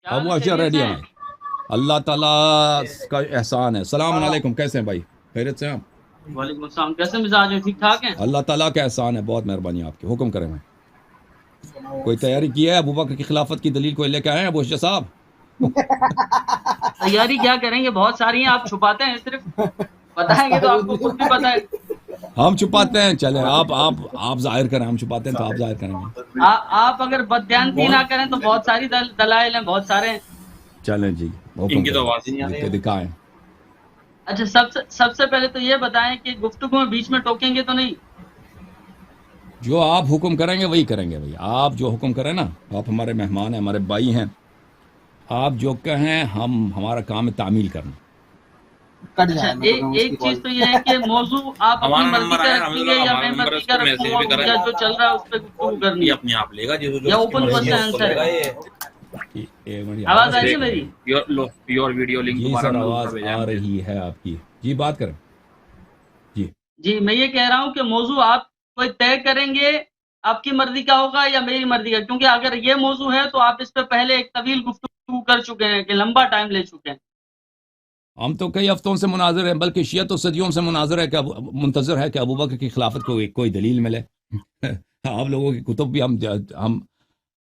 کیا حال ابو ہے، اشر خیریت ریڈی سے ہے ہیں؟ بھائی. اللہ تعالیٰ کا احسان ہے. السلام علیکم، کیسے ہیں بھائی؟ خیریت سے ہیں آپ؟ وعلیکم السلام، کیسے مزاج ہیں؟ ٹھیک ٹھاک ہیں؟ اللہ تعالیٰ کا احسان ہے، بہت مہربانی آپ کی. حکم کریں بھائی. کوئی تیاری کی ہے ابو بکر کی خلافت کی دلیل کوئی لے کے آئے ہیں ابو اشر صاحب؟ تیاری کیا کریں گے، بہت ساری ہیں، آپ چھپاتے ہیں صرف. بتائیں گے تو آپ کو خود بھی پتہ ہے. ہم چھپاتے ہیں، چلیں آپ ظاہر کریں. ہم چھپاتے ہیں تو آپ ظاہر کریں گے. آپ اگر بددیانتی نہ کریں تو بہت ساری دلائل ہیں، بہت سارے ہیں. چلیں جی، حکم کریں، دکھائیں. اچھا، سب سے پہلے تو یہ بتائیں کہ گفتگو میں بیچ میں ٹوکیں گے تو نہیں؟ جو آپ حکم کریں گے وہی کریں گے بھائی. آپ جو حکم کریں نا، آپ ہمارے مہمان ہیں، ہمارے بھائی ہیں. آپ جو کہیں ہمارا کام ہے تعمیل کرنا. اچھا، ایک چیز تو یہ ہے کہ موضوع آپ اپنی مرضی کا رکھیں گے یا میں مرضی کا رکھوں یا جو چل رہا ہے اس پہ گفتگو کرنی ہے یا اوپن کوشچن آنسر ہے؟ ایک منٹ، آواز آواز آ رہی ہے کیسے آ میری؟ رہی؟ جی سر، آواز آ رہی ہے آپ کی. جی بات کریں. جی جی، میں یہ کہہ رہا ہوں کہ موضوع آپ کوئی طے کریں گے، آپ کی مرضی کا ہوگا یا میری مرضی کا؟ کیونکہ اگر یہ موضوع ہے تو آپ اس پہ پہلے ایک طویل گفتگو کر چکے ہیں کہ لمبا ٹائم لے چکے ہیں. ہم تو کئی ہفتوں سے مناظر ہیں، بلکہ شیعہ تو صدیوں سے مناظر ہے کہ منتظر ہے کہ ابو بکر کی خلافت کو کوئی دلیل ملے. آپ لوگوں کی کتب بھی ہم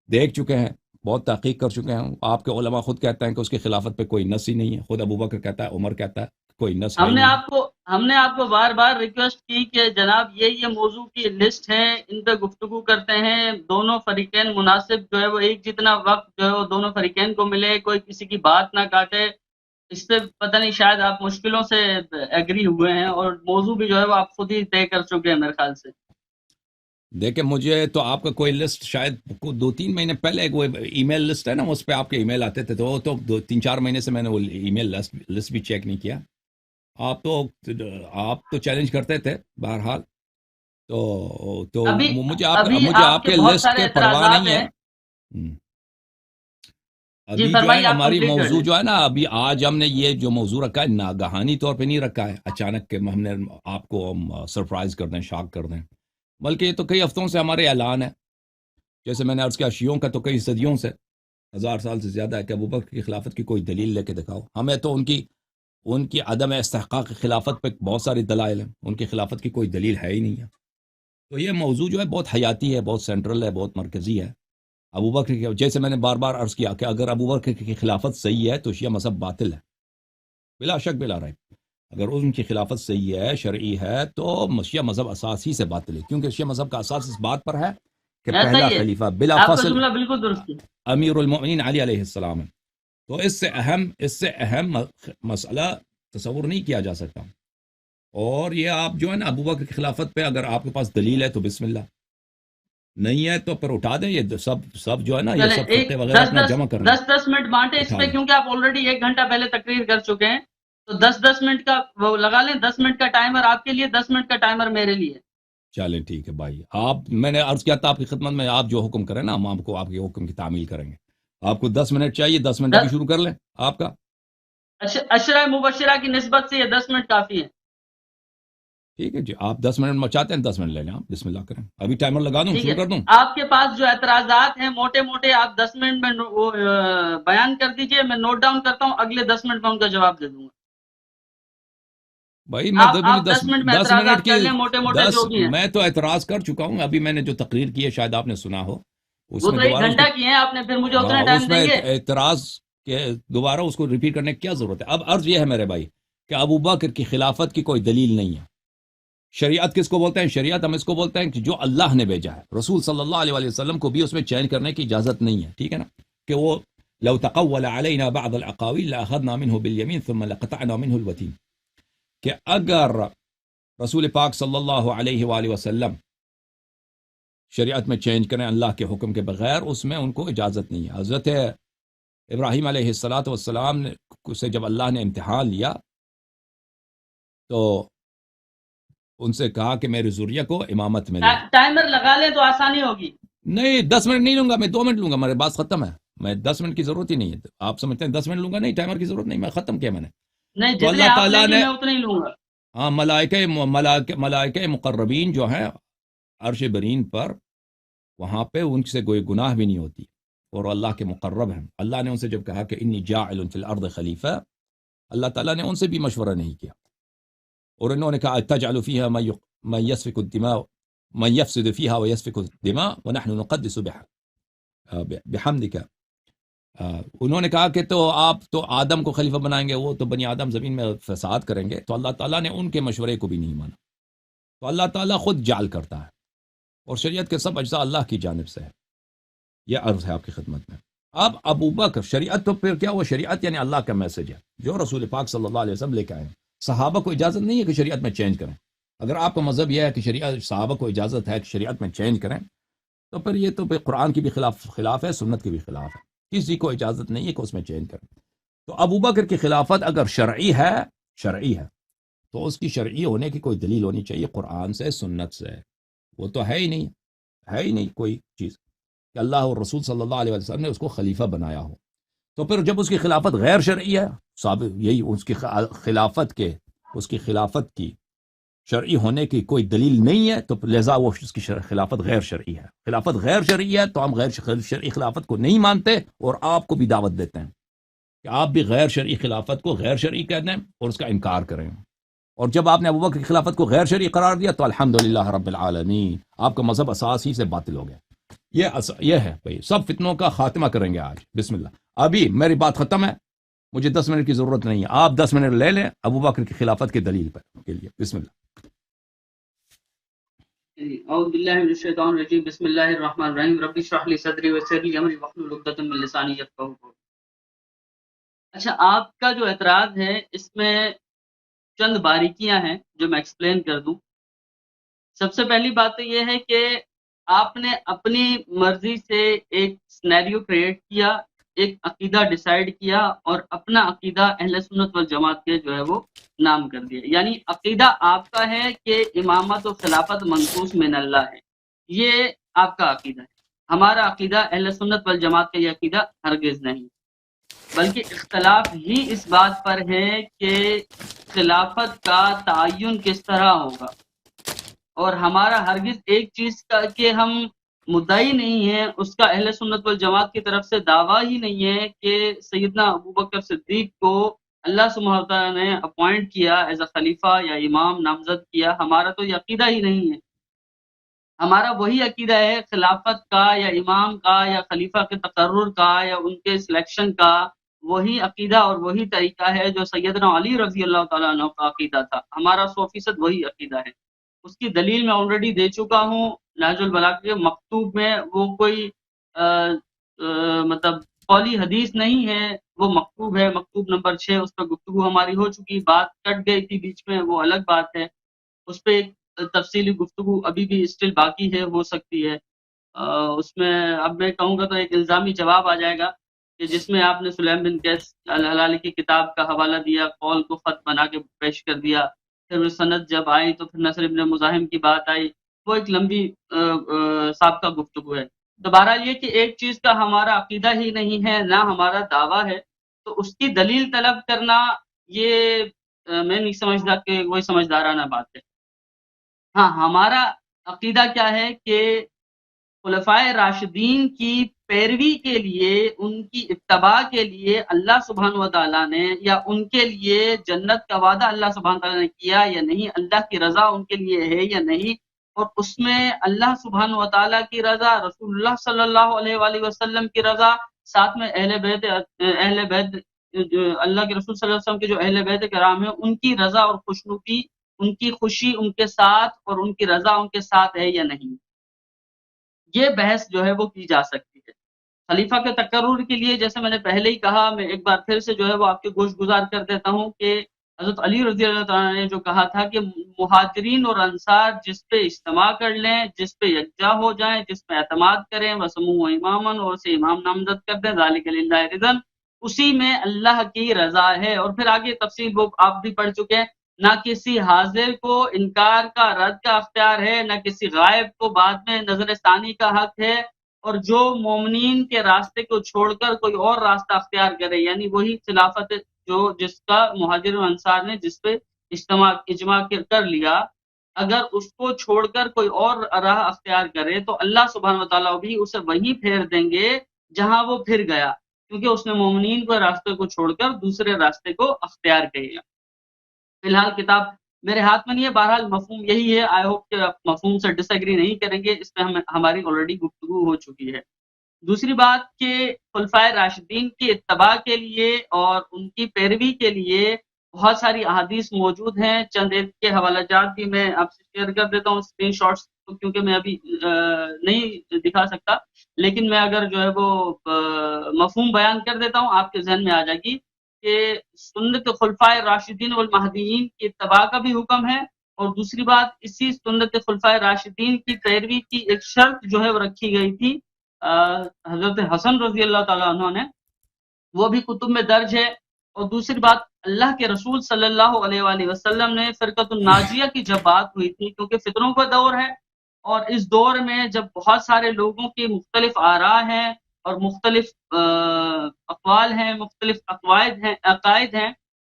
دیکھ چکے ہیں، بہت تحقیق کر چکے ہیں. آپ کے علماء خود کہتے ہیں کہ اس کی خلافت پہ کوئی نص ہی نہیں ہے. خود ابو بکر کہتا ہے، عمر کہتا ہے کوئی نص ہے ہم ہی نے نہیں. آپ کو بار بار ریکویسٹ کی کہ جناب یہ موضوع کی لسٹ ہے، ان پہ گفتگو کرتے ہیں، دونوں فریقین مناسب جو ہے وہ ایک جتنا وقت جو ہے وہ دونوں فریقین کو ملے، کوئی کسی کی بات نہ کاٹے. اس پہ پتہ نہیں، شاید آپ مشکلوں سے ایگری ہوئے ہیں اور موضوع بھی جو ہے وہ آپ خود ہی طے کر چکے ہیں میرے خیال سے. دیکھیں، مجھے تو آپ کا کوئی لسٹ شاید 2-3 مہینے پہلے ایک وہ ای میل لسٹ ہے نا، اس پہ آپ کے ای میل آتے تھے، تو وہ تو 2-3-4 مہینے سے میں نے وہ ای میل لسٹ بھی چیک نہیں کیا. آپ تو چیلنج کرتے تھے بہرحال. تو ابھی مجھے آپ آپ کے کے بہت لسٹ سارے کے پرواہ اعتراضات نہیں ہے. ہیں. جی ابھی جو ہے فرمائیے، آپ ہماری کمپلیٹ کر موضوع لیں. جو ہے نا، ابھی آج ہم نے یہ جو موضوع رکھا ہے ناگہانی طور پہ نہیں رکھا ہے اچانک کہ ہم نے آپ کو سرپرائز کر دیں، شاک کر دیں، بلکہ یہ تو کئی ہفتوں سے ہمارے اعلان ہے. جیسے میں نے عرض کیا، شیعوں کا تو کئی صدیوں سے، 1000 سال سے زیادہ ہے کہ ابو بکر کی خلافت کی کوئی دلیل لے کے دکھاؤ. ہمیں تو ان کی عدم استحقاق خلافت پہ بہت ساری دلائل ہیں. ان کی خلافت کی کوئی دلیل ہے ہی نہیں ہے. تو یہ موضوع جو ہے بہت حیاتی ہے، بہت سینٹرل ہے، بہت مرکزی ہے. ابو بکر کی، جیسے میں نے بار بار عرض کیا کہ اگر ابو بکر کی خلافت صحیح ہے تو شیعہ مذہب باطل ہے، بلا شک بلا ریب. اگر ان کی خلافت صحیح ہے، شرعی ہے، تو شیعہ مذہب اساس ہی سے باطل ہے، کیونکہ شیعہ مذہب کا اساس اس بات پر ہے کہ ایسا پہلا ہی ہے، خلیفہ بلا آپ کا فصل جملہ بالکل درست ہے. امیر المؤمنین علی علیہ السلام ہے. تو اس سے اہم مسئلہ تصور نہیں کیا جا سکتا. اور یہ آپ جو ہے نا ابو بکر کی خلافت پہ اگر آپ کے پاس دلیل ہے تو بسم اللہ، نہیں ہے تو پھر اٹھا دیں. یہ سب جو ہے نا، یہ چلیں، سب ایک فرقے وغیرہ دس اپنا دس جمع کر لیں، دس دس منٹ بانٹے اس اٹھا پہ، لیں. کیونکہ آپ آلریڈی 1 گھنٹہ پہلے تقریر کر چکے ہیں. تو 10-10 منٹ کا وہ لگا لیں، 10 منٹ کا ٹائمر آپ کے لیے، 10 منٹ کا ٹائمر میرے لیے. چلیں ٹھیک ہے بھائی. میں نے عرض کیا تھا آپ کی خدمت میں، آپ جو حکم کریں نا، ہم آپ کو آپ کے حکم کی تعمیل کریں گے. آپ کو 10 منٹ چاہیے، 10 منٹ ابھی دس شروع کر لیں آپ کا. اشرا مبشرہ کی نسبت سے یہ 10 منٹ کافی ہے. ٹھیک ہے جی، آپ 10 منٹ چاہتے ہیں 10 منٹ لے لیں. آپ بسم اللہ کریں. ابھی ٹائمر لگا دوں، ٹھیک شروع ہے، کر دوں؟ آپ کے پاس جو اعتراضات ہیں موٹے موٹے آپ 10 منٹ میں بیان کر دیجئے، میں نوٹ ڈاؤن کرتا ہوں، اگلے 10 منٹ میں ان کا جواب دے دوں گا. بھائی میں آپ 10 منٹ میں 10 منٹ اعتراضات کی کر لیں موٹے موٹے جو بھی ہیں. میں تو اعتراض کر چکا ہوں. ابھی میں نے جو تقریر کی ہے شاید آپ نے سنا ہو، اس وہ میں تو ایک دوبارہ اس کو، گھنٹہ کی ہیں آپ نے، پھر مجھے اتنا ہاں، ٹائم اس دیں میں گے؟ اعتراض کے دوبارہ اس کو ریپیٹ کرنے کی کیا ضرورت ہے؟ اب عرض یہ ہے میرے بھائی کہ ابو بکر کی خلافت کی کوئی دلیل نہیں ہے. شریعت کس کو بولتے ہیں؟ شریعت ہم اس کو بولتے ہیں کہ جو اللہ نے بھیجا ہے. رسول صلی اللہ علیہ وسلم کو بھی اس میں چینج کرنے کی اجازت نہیں ہے، ٹھیک ہے نا؟ کہ وہ لو تقول علینا بعض الاقاویل لاخذنا منه باليمين ثم لقطعنا منه الوتين، کہ اگر رسول پاک صلی اللہ علیہ وآلہ وسلم شریعت میں چینج کریں اللہ کے حکم کے بغیر، اس میں ان کو اجازت نہیں ہے. حضرت ابراہیم علیہ السلام سے جب اللہ نے امتحان لیا تو ان سے کہا کہ میری ذریہ کو امامت ملے. ٹائمر لگا لیں تو آسانی ہوگی. نہیں، 10 منٹ نہیں لوں گا، میں 2 منٹ لوں گا، میرے بات ختم ہے. میں 10 منٹ کی ضرورت ہی نہیں ہے. آپ سمجھتے ہیں 10 منٹ لوں گا؟ نہیں، ٹائمر کی ضرورت نہیں، میں ختم کیا میں نے. نہیں، تو جتنے اللہ آپ لیں تعالیٰ گے نے، میں اتنے ہی لوں گا. ہاں، ملائکہ مقربین جو ہیں عرش برین پر، وہاں پہ ان سے کوئی گناہ بھی نہیں ہوتی. اور اللہ کے مقرب ہیں. اللہ نے ان سے جب کہا کہ انی جاعل فی الارض خلیفہ، اللہ تعالیٰ نے ان سے بھی مشورہ نہیں کیا، اور انہوں نے کہا تجعل فیہا من یسفک الدماء من یفسد فیہا ویسفک الدماء ونحن نقدس بحمدک. انہوں نے کہا کہ تو آپ تو آدم کو خلیفہ بنائیں گے، وہ تو بنی آدم زمین میں فساد کریں گے. تو اللہ تعالیٰ نے ان کے مشورے کو بھی نہیں مانا. تو اللہ تعالیٰ خود جعل کرتا ہے، اور شریعت کے سب اجزاء اللہ کی جانب سے ہے. یہ عرض ہے آپ کی خدمت میں. اب ابو بکر، شریعت تو پھر کیا ہوا؟ شریعت یعنی اللہ کا میسج ہے جو رسول پاک صلی اللہ علیہ وسلم لے کے آئے ہیں. صحابہ کو اجازت نہیں ہے کہ شریعت میں چینج کریں. اگر آپ کا مذہب یہ ہے کہ شریعت، صحابہ کو اجازت ہے کہ شریعت میں چینج کریں، تو پھر یہ تو پھر قرآن کی بھی خلاف ہے، سنت کی بھی خلاف ہے. کسی کو اجازت نہیں ہے کہ اس میں چینج کریں. تو ابو بکر کی خلافت اگر شرعی ہے تو اس کی شرعی ہونے کی کوئی دلیل ہونی چاہیے قرآن سے، سنت سے. وہ تو ہے ہی نہیں کوئی چیز کہ اللہ اور رسول صلی اللہ علیہ وسلم نے اس کو خلیفہ بنایا ہو. تو پھر جب اس کی خلافت غیر شرعی ہے، یہی اس کی خلافت کی شرعی ہونے کی کوئی دلیل نہیں ہے، تو لہذا وہ اس کی خلافت غیر شرعی ہے. خلافت غیر شرعی ہے تو ہم غیر شرعی خلافت کو نہیں مانتے، اور آپ کو بھی دعوت دیتے ہیں کہ آپ بھی غیر شرعی خلافت کو غیر شرعی کہہ دیں اور اس کا انکار کریں. اور جب آپ نے ابوبکر کی خلافت کو غیر شرعی قرار دیا تو الحمدللہ رب العالمین، آپ کا مذہب اساس ہی سے باطل ہو گیا. یہ ہے بھائی، سب فتنوں کا خاتمہ کریں گے آج. بسم اللہ. ابھی میری بات ختم ہے، مجھے 10 منٹ کی ضرورت نہیں ہے، آپ 10 منٹ لے لیں ابوبکر کی خلافت کی دلیل پر کے لیے. بسم اللہ. اعوذ باللہ من الشیطان الرجیم، بسم اللہ الرحمن الرحیم، رب اشرح لی صدری ویسر لی امری واحلل عقدۃ من لسانی یفقہوا قولی. اچھا، آپ کا جو اعتراض ہے اس میں چند باریکیاں ہیں جو میں ایکسپلین کر دوں. سب سے پہلی بات تو یہ ہے کہ آپ نے اپنی مرضی سے ایک سینیریو کریٹ کیا، ایک عقیدہ ڈیسائیڈ کیا، اور اپنا عقیدہ اہل سنت والجماعت کے جو ہے وہ نام کر دیا. یعنی عقیدہ آپ کا ہے کہ امامت و خلافت منقوص من اللہ ہے، یہ آپ کا عقیدہ ہے. ہمارا عقیدہ اہل سنت والجماعت کا یہ عقیدہ ہرگز نہیں، بلکہ اختلاف ہی اس بات پر ہے کہ خلافت کا تعین کس طرح ہوگا. اور ہمارا ہرگز ایک چیز کا کہ ہم مدعی نہیں ہیں، اس کا اہل سنت والجماعت کی طرف سے دعویٰ ہی نہیں ہے کہ سیدنا ابوبکر صدیق کو اللہ سبحانہ وتعالیٰ نے اپوائنٹ کیا ایز اے خلیفہ یا امام نامزد کیا. ہمارا تو یہ عقیدہ ہی نہیں ہے. ہمارا وہی عقیدہ ہے خلافت کا یا امام کا یا خلیفہ کے تقرر کا یا ان کے سلیکشن کا. وہی عقیدہ اور وہی طریقہ ہے جو سیدنا علی رضی اللہ تعالیٰ عنہ کا عقیدہ تھا. ہمارا 100% وہی عقیدہ ہے. اس کی دلیل میں آلریڈی دے چکا ہوں نہج البلاغہ کے مکتوب میں. وہ کوئی مطلب قولی حدیث نہیں ہے، وہ مکتوب ہے، مکتوب نمبر 6. اس پہ گفتگو ہماری ہو چکی، بات کٹ گئی تھی بیچ میں، وہ الگ بات ہے. اس پہ ایک تفصیلی گفتگو ابھی بھی اسٹل باقی ہے، ہو سکتی ہے. اس میں اب میں کہوں گا تو ایک الزامی جواب آ جائے گا کہ جس میں آپ نے سلیم بن قیس الہلالی کی کتاب کا حوالہ دیا، قول کو خط بنا کے پیش کر دیا. پھر سند جب آئی تو پھر نصر ابن مزاحم کی بات آئی. وہ ایک لمبی سابقہ گفتگو ہے. تو بہرحال یہ کہ ایک چیز کا ہمارا عقیدہ ہی نہیں ہے، نہ ہمارا دعویٰ ہے، تو اس کی دلیل طلب کرنا یہ میں نہیں سمجھتا کہ کوئی سمجھدارانہ بات ہے. ہاں، ہمارا عقیدہ کیا ہے کہ خلفائے راشدین کی پیروی کے لیے، ان کی اتباع کے لیے اللہ سبحانہ و تعالیٰ نے، یا ان کے لیے جنت کا وعدہ اللہ سبحانہ و تعالیٰ نے کیا یا نہیں، اللہ کی رضا ان کے لیے ہے یا نہیں، اور اس میں اللہ سبحانہ و تعالیٰ کی رضا، رسول اللہ صلی اللہ علیہ وآلہ وسلم کی رضا، ساتھ میں اہل بیت اللہ کے رسول صلی اللہ علیہ وسلم کے جو اہل بیت کرام ہیں ان کی رضا اور خوشنودی، ان کی خوشی ان کے ساتھ اور ان کی رضا ان کے ساتھ ہے یا نہیں. یہ بحث جو ہے وہ کی جا سکتی ہے. خلیفہ کے تقرر کے لیے جیسے میں نے پہلے ہی کہا، میں ایک بار پھر سے جو ہے وہ آپ کے گوش گزار کر دیتا ہوں کہ حضرت علی رضی اللہ تعالیٰ نے جو کہا تھا کہ مہاجرین اور انصار جس پہ اجتماع کر لیں، جس پہ یکجا ہو جائیں، جس پہ اعتماد کریں، وسمو امامن، اور اسے امام نامزد کر دیں، ذالک للہ رضا، اسی میں اللہ کی رضا ہے. اور پھر آگے تفصیل وہ آپ بھی پڑھ چکے ہیں. نہ کسی حاضر کو انکار کا رد کا اختیار ہے، نہ کسی غائب کو بعد میں نظر ثانی کا حق ہے. اور جو مومنین کے راستے کو چھوڑ کر کوئی اور راستہ اختیار کرے، یعنی وہی خلافت جو جس کا مہاجر و انصار نے جس پہ اجماع کر لیا، اگر اس کو چھوڑ کر کوئی اور راہ اختیار کرے تو اللہ سبحانہ و تعالیٰ بھی اسے وہی پھیر دیں گے جہاں وہ پھر گیا، کیونکہ اس نے مومنین کو راستے کو چھوڑ کر دوسرے راستے کو اختیار کیا۔ فی الحال کتاب میرے ہاتھ میں نہیں ہے، بہرحال مفہوم یہی ہے، آئی ہوپ کہ آپ مفہوم سے ڈس ایگری نہیں کریں گے، اس پہ ہماری آلریڈی گفتگو ہو چکی ہے۔ دوسری بات کہ خلفائے راشدین کی اتباع کے لیے اور ان کی پیروی کے لیے بہت ساری احادیث موجود ہیں، چند ایک کے حوالہ جات بھی میں آپ سے شیئر کر دیتا ہوں، اسکرین شاٹس کیونکہ میں ابھی نہیں دکھا سکتا، لیکن میں اگر جو ہے وہ مفہوم بیان کر دیتا ہوں آپ کے ذہن میں آ جائے گی کہ سنت خلفائے راشدین والمہدیین کی اتباع کا بھی حکم ہے، اور دوسری بات اسی سنت خلفائے راشدین کی پیروی کی ایک شرط جو ہے وہ رکھی گئی تھی حضرت حسن رضی اللہ تعالیٰ عنہ نے، وہ بھی کتب میں درج ہے۔ اور دوسری بات اللہ کے رسول صلی اللہ علیہ وآلہ وسلم نے فرقۃ الناجیہ کی جب بات ہوئی تھی، کیونکہ فتنوں کا دور ہے، اور اس دور میں جب بہت سارے لوگوں کی مختلف آراء ہیں اور مختلف اقوال ہیں، مختلف عقائد ہیں،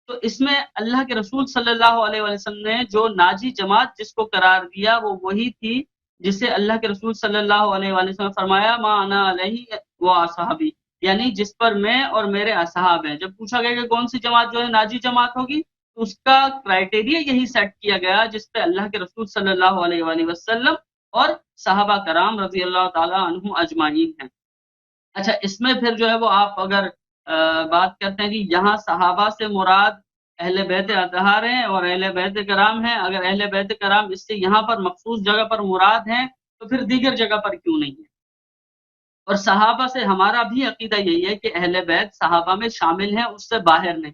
تو اس میں اللہ کے رسول صلی اللہ علیہ وسلم نے جو ناجی جماعت جس کو قرار دیا وہ وہی تھی جسے اللہ کے رسول صلی اللہ علیہ وسلم نے فرمایا ما انا علیہ و اصحابی، یعنی جس پر میں اور میرے اصحاب ہیں۔ جب پوچھا گیا کہ کون سی جماعت جو ہے ناجی جماعت ہوگی، تو اس کا کرائٹیریا یہی سیٹ کیا گیا جس پہ اللہ کے رسول صلی اللہ علیہ وآلہ وسلم اور صحابہ کرام رضی اللہ تعالی عنہم اجمعین ہیں۔ اچھا، اس میں پھر جو ہے وہ آپ اگر بات کرتے ہیں کہ یہاں صحابہ سے مراد اہل بیت اطہار ہیں اور اہل بیت کرام ہیں، اگر اہل بیت کرام اس سے یہاں پر مخصوص جگہ پر مراد ہیں تو پھر دیگر جگہ پر کیوں نہیں ہے؟ اور صحابہ سے ہمارا بھی عقیدہ یہی ہے کہ اہل بیت صحابہ میں شامل ہیں، اس سے باہر نہیں۔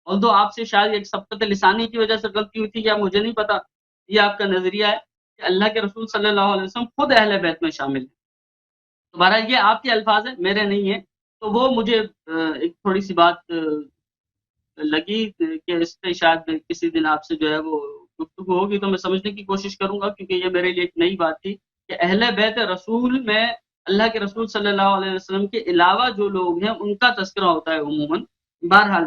اور تو آپ سے شاید ایک سبقت لسانی کی وجہ سے غلطی ہوئی تھی یا مجھے نہیں پتا، یہ آپ کا نظریہ ہے کہ اللہ کے رسول صلی اللہ علیہ وسلم خود اہل بیت میں شامل ہیں۔ تمہارا یہ آپ کے الفاظ ہیں، میرے نہیں ہیں، تو وہ مجھے ایک تھوڑی سی بات لگی کہ اس پہ شاید کسی دن آپ سے جو ہے وہ گفتگو ہوگی تو میں سمجھنے کی کوشش کروں گا، کیونکہ یہ میرے لیے ایک نئی بات تھی کہ اہل بیت رسول میں اللہ کے رسول صلی اللہ علیہ وسلم کے علاوہ جو لوگ ہیں ان کا تذکرہ ہوتا ہے عموماً۔ بہرحال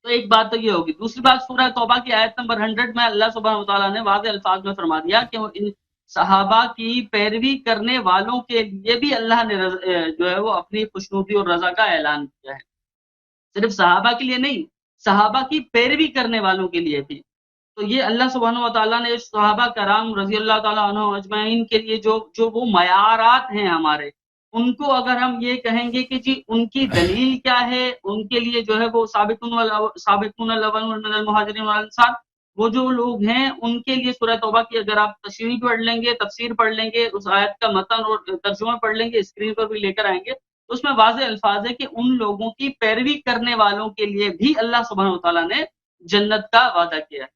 تو ایک بات تو یہ ہوگی۔ دوسری بات سورہ توبہ کی آیت نمبر 100 میں اللہ سبحانہ وتعالیٰ نے واضح الفاظ میں فرما دیا کہ ان صحابہ کی پیروی کرنے والوں کے لیے بھی اللہ نے جو ہے وہ اپنی خوشنودی اور رضا کا اعلان کیا ہے، صرف صحابہ کے لیے نہیں، صحابہ کی پیروی کرنے والوں کے لیے بھی۔ تو یہ اللہ سبحانہ وتعالیٰ نے صحابہ کرام رضی اللہ تعالیٰ عنہ اجمعین کے لیے جو وہ معیارات ہیں ہمارے، ان کو اگر ہم یہ کہیں گے کہ جی ان کی دلیل کیا ہے، ان کے لیے جو ہے وہ سابقون الاولون من المہاجرین والانصار، وہ جو لوگ ہیں ان کے لیے سورہ توبہ کی اگر آپ تشریح پڑھ لیں گے، تفسیر پڑھ لیں گے، اس آیت کا متن اور ترجمہ پڑھ لیں گے، اسکرین پر بھی لے کر آئیں گے، تو اس میں واضح الفاظ ہے کہ ان لوگوں کی پیروی کرنے والوں کے لیے بھی اللہ سبحانہ وتعالیٰ نے جنت کا وعدہ کیا ہے۔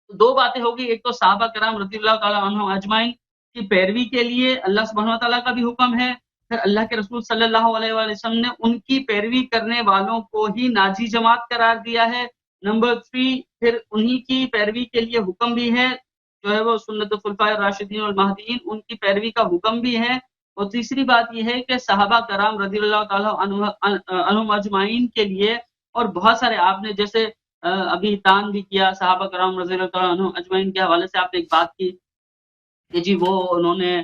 دو باتیں ہوگی، ایک تو صحابہ کرام رضی اللہ تعالیٰ عنہ اجمعین کی پیروی کے لیے اللہ سبحانہ وتعالیٰ کا بھی حکم ہے، پھر اللہ کے رسول صلی اللہ علیہ وآلہ وسلم نے ان کی پیروی کرنے والوں کو ہی ناجی جماعت قرار دیا ہے۔ نمبر 3، پھر انہی کی پیروی کے لیے حکم بھی ہے، جو ہے وہ سنت خلفائے راشدین والمہدیین، ان کی پیروی کا حکم بھی ہے۔ اور تیسری بات یہ ہے کہ صحابہ کرام رضی اللہ تعالیٰ عنہم اجمعین کے لیے، اور بہت سارے آپ نے جیسے ابھی تان بھی کیا صحابہ کرام رضی اللہ تعالیٰ عنہ اجمعین کے حوالے سے، آپ نے ایک بات کی کہ جی وہ انہوں نے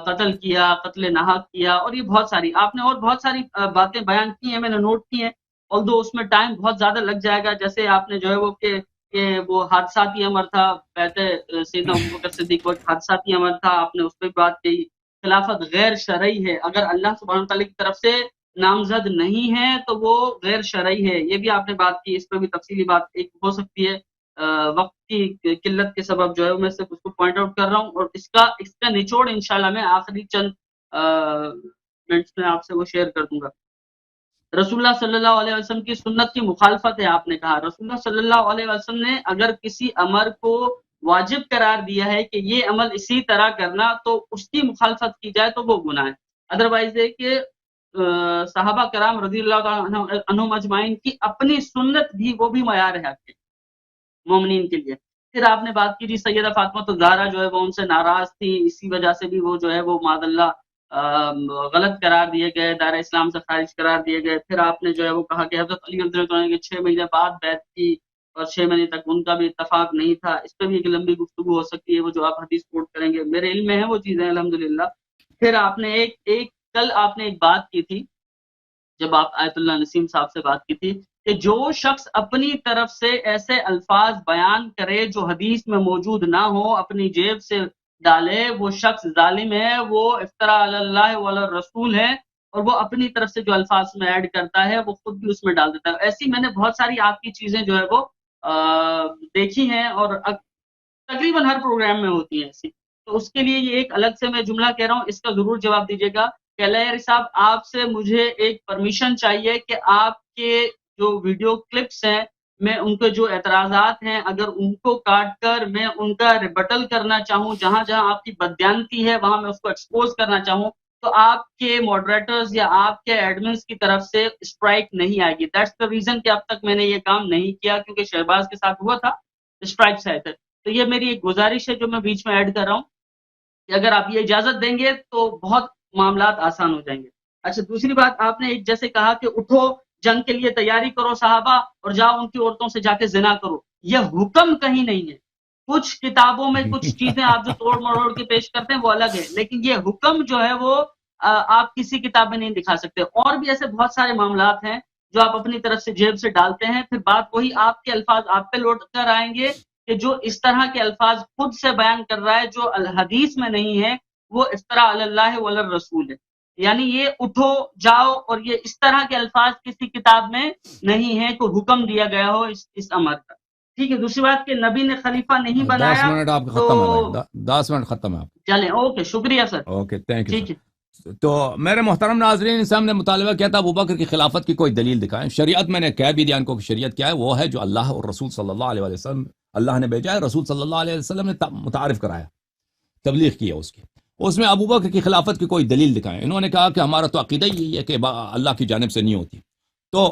قتل کیا، قتل ناحق کیا، اور یہ بہت ساری آپ نے اور بہت ساری باتیں بیان کی ہیں، میں نے نوٹ کی ہیں، although اس میں ٹائم بہت زیادہ لگ جائے گا۔ جیسے آپ نے جو ہے وہ کہ وہ حادثاتی امر تھا، کہتے سیدنا ابوبکر صدیق وقت حادثاتی امر تھا، آپ نے اس پہ بات کی۔ خلافت غیر شرعی ہے، اگر اللہ سبحانہ وتعالیٰ کی طرف سے نامزد نہیں ہے تو وہ غیر شرعی ہے، یہ بھی آپ نے بات کی، اس پہ بھی تفصیلی بات ایک ہو سکتی ہے، وقت کی قلت کے سبب جو ہے میں صرف اس کو پوائنٹ آؤٹ کر رہا ہوں، اور اس کا نچوڑ انشاءاللہ میں آخری چند منٹس میں آپ سے وہ شیئر کر دوں گا۔ رسول اللہ صلی اللہ علیہ وسلم کی سنت کی مخالفت ہے، آپ نے کہا رسول اللہ صلی اللہ علیہ وسلم نے اگر کسی امر کو واجب قرار دیا ہے کہ یہ عمل اسی طرح کرنا، تو اس کی مخالفت کی جائے تو وہ گناہ ہے۔ ادروائز ہے کہ صحابہ کرام رضی اللہ عنہم اجمعین کی اپنی سنت بھی وہ بھی معیار ہے آپ کے مومنین کے لیے۔ پھر آپ نے بات کی جی سیدہ فاطمہ الزہرا جو ہے وہ ان سے ناراض تھی، اسی وجہ سے بھی وہ جو ہے وہ معاذ اللہ غلط قرار دیے گئے، دار اسلام سے خارج قرار دیے گئے۔ پھر آپ نے جو ہے وہ کہا کہ حضرت علی رضی اللہ عنہ کے 6 مہینے بعد بیعت کی اور 6 مہینے تک ان کا بھی اتفاق نہیں تھا، اس پہ بھی ایک لمبی گفتگو ہو سکتی ہے، وہ جو آپ حدیث کوٹ کریں گے، میرے علم میں ہے وہ چیزیں الحمدللہ۔ پھر آپ نے ایک کل آپ نے ایک بات کی تھی جب آپ آیت اللہ نسیم صاحب سے بات کی تھی کہ جو شخص اپنی طرف سے ایسے الفاظ بیان کرے جو حدیث میں موجود نہ ہو، اپنی جیب سے ڈالے، وہ شخص ظالم ہے، وہ افتراء علی اللہ وعلی رسول ہے، اور وہ اپنی طرف سے جو الفاظ میں ایڈ کرتا ہے وہ خود بھی اس میں ڈال دیتا ہے۔ ایسی میں نے بہت ساری آپ کی چیزیں جو ہے وہ دیکھی ہیں، اور تقریباً ہر پروگرام میں ہوتی ہیں ایسی۔ تو اس کے لیے یہ ایک الگ سے میں جملہ کہہ رہا ہوں، اس کا ضرور جواب دیجیے گا کہ علیہ صاحب آپ سے مجھے ایک پرمیشن چاہیے کہ آپ کے جو ویڈیو کلپس ہیں، میں ان کے جو اعتراضات ہیں اگر ان کو کاٹ کر میں ان کا ریبٹل کرنا چاہوں، جہاں جہاں آپ کی بددیانتی ہے وہاں میں اس کو ایکسپوز کرنا چاہوں، تو آپ کے ماڈریٹرز یا آپ کے ایڈمنس کی طرف سے اسٹرائک نہیں آئے گی۔ دیٹس دا ریزن کہ اب تک میں نے یہ کام نہیں کیا، کیونکہ شہباز کے ساتھ ہوا تھا، اسٹرائکس آئے تھے۔ تو یہ میری ایک گزارش ہے جو میں بیچ میں ایڈ کر رہا ہوں کہ اگر آپ یہ اجازت دیں گے تو بہت معاملات آسان ہو جائیں گے۔ اچھا، دوسری بات آپ نے ایک جیسے کہا کہ اٹھو جنگ کے لیے تیاری کرو صحابہ اور جاؤ ان کی عورتوں سے جا کے زنا کرو، یہ حکم کہیں نہیں ہے۔ کچھ کتابوں میں کچھ چیزیں آپ جو توڑ مروڑ کے پیش کرتے ہیں وہ الگ ہے، لیکن یہ حکم جو ہے وہ آپ کسی کتاب میں نہیں دکھا سکتے۔ اور بھی ایسے بہت سارے معاملات ہیں جو آپ اپنی طرف سے جیب سے ڈالتے ہیں، پھر بات وہی آپ کے الفاظ آپ پہ لوٹ کر آئیں گے کہ جو اس طرح کے الفاظ خود سے بیان کر رہا ہے جو الحدیث میں نہیں ہے، وہ افتراء علی اللہ وعلی الرسول ہے۔ یعنی یہ اٹھو جاؤ اور یہ اس طرح کے الفاظ کسی کتاب میں نہیں ہے، کوئی حکم دیا گیا ہو اس امر کا۔ ٹھیک ہے، دوسری بات کہ نبی نے خلیفہ نہیں 10 بنایا منٹ آپ تو ختم ہو گئے، 10 منٹ ختم ہے آپ۔ چلیں، اوکے، شکریہ سر، اوکے، تھینک یو ٹھیک ہے۔ سر۔ تو میرے محترم ناظرین، اس سے ہم نے مطالبہ کیا تھا ابوبکر کی خلافت کی کوئی دلیل دکھائیں۔ شریعت میں نے کہہ بھی دیا ان کو کہ شریعت کیا ہے، وہ ہے جو اللہ اور رسول صلی اللہ علیہ وسلم اللہ نے بھیجا ہے، رسول صلی اللہ علیہ وسلم نے متعارف کرایا، تبلیغ کی ہے اس کی۔ اس میں ابوبکر کی خلافت کی کوئی دلیل دکھائیں۔ انہوں نے کہا کہ ہمارا تو عقیدہ یہی ہے کہ اللہ کی جانب سے نہیں ہوتی۔ تو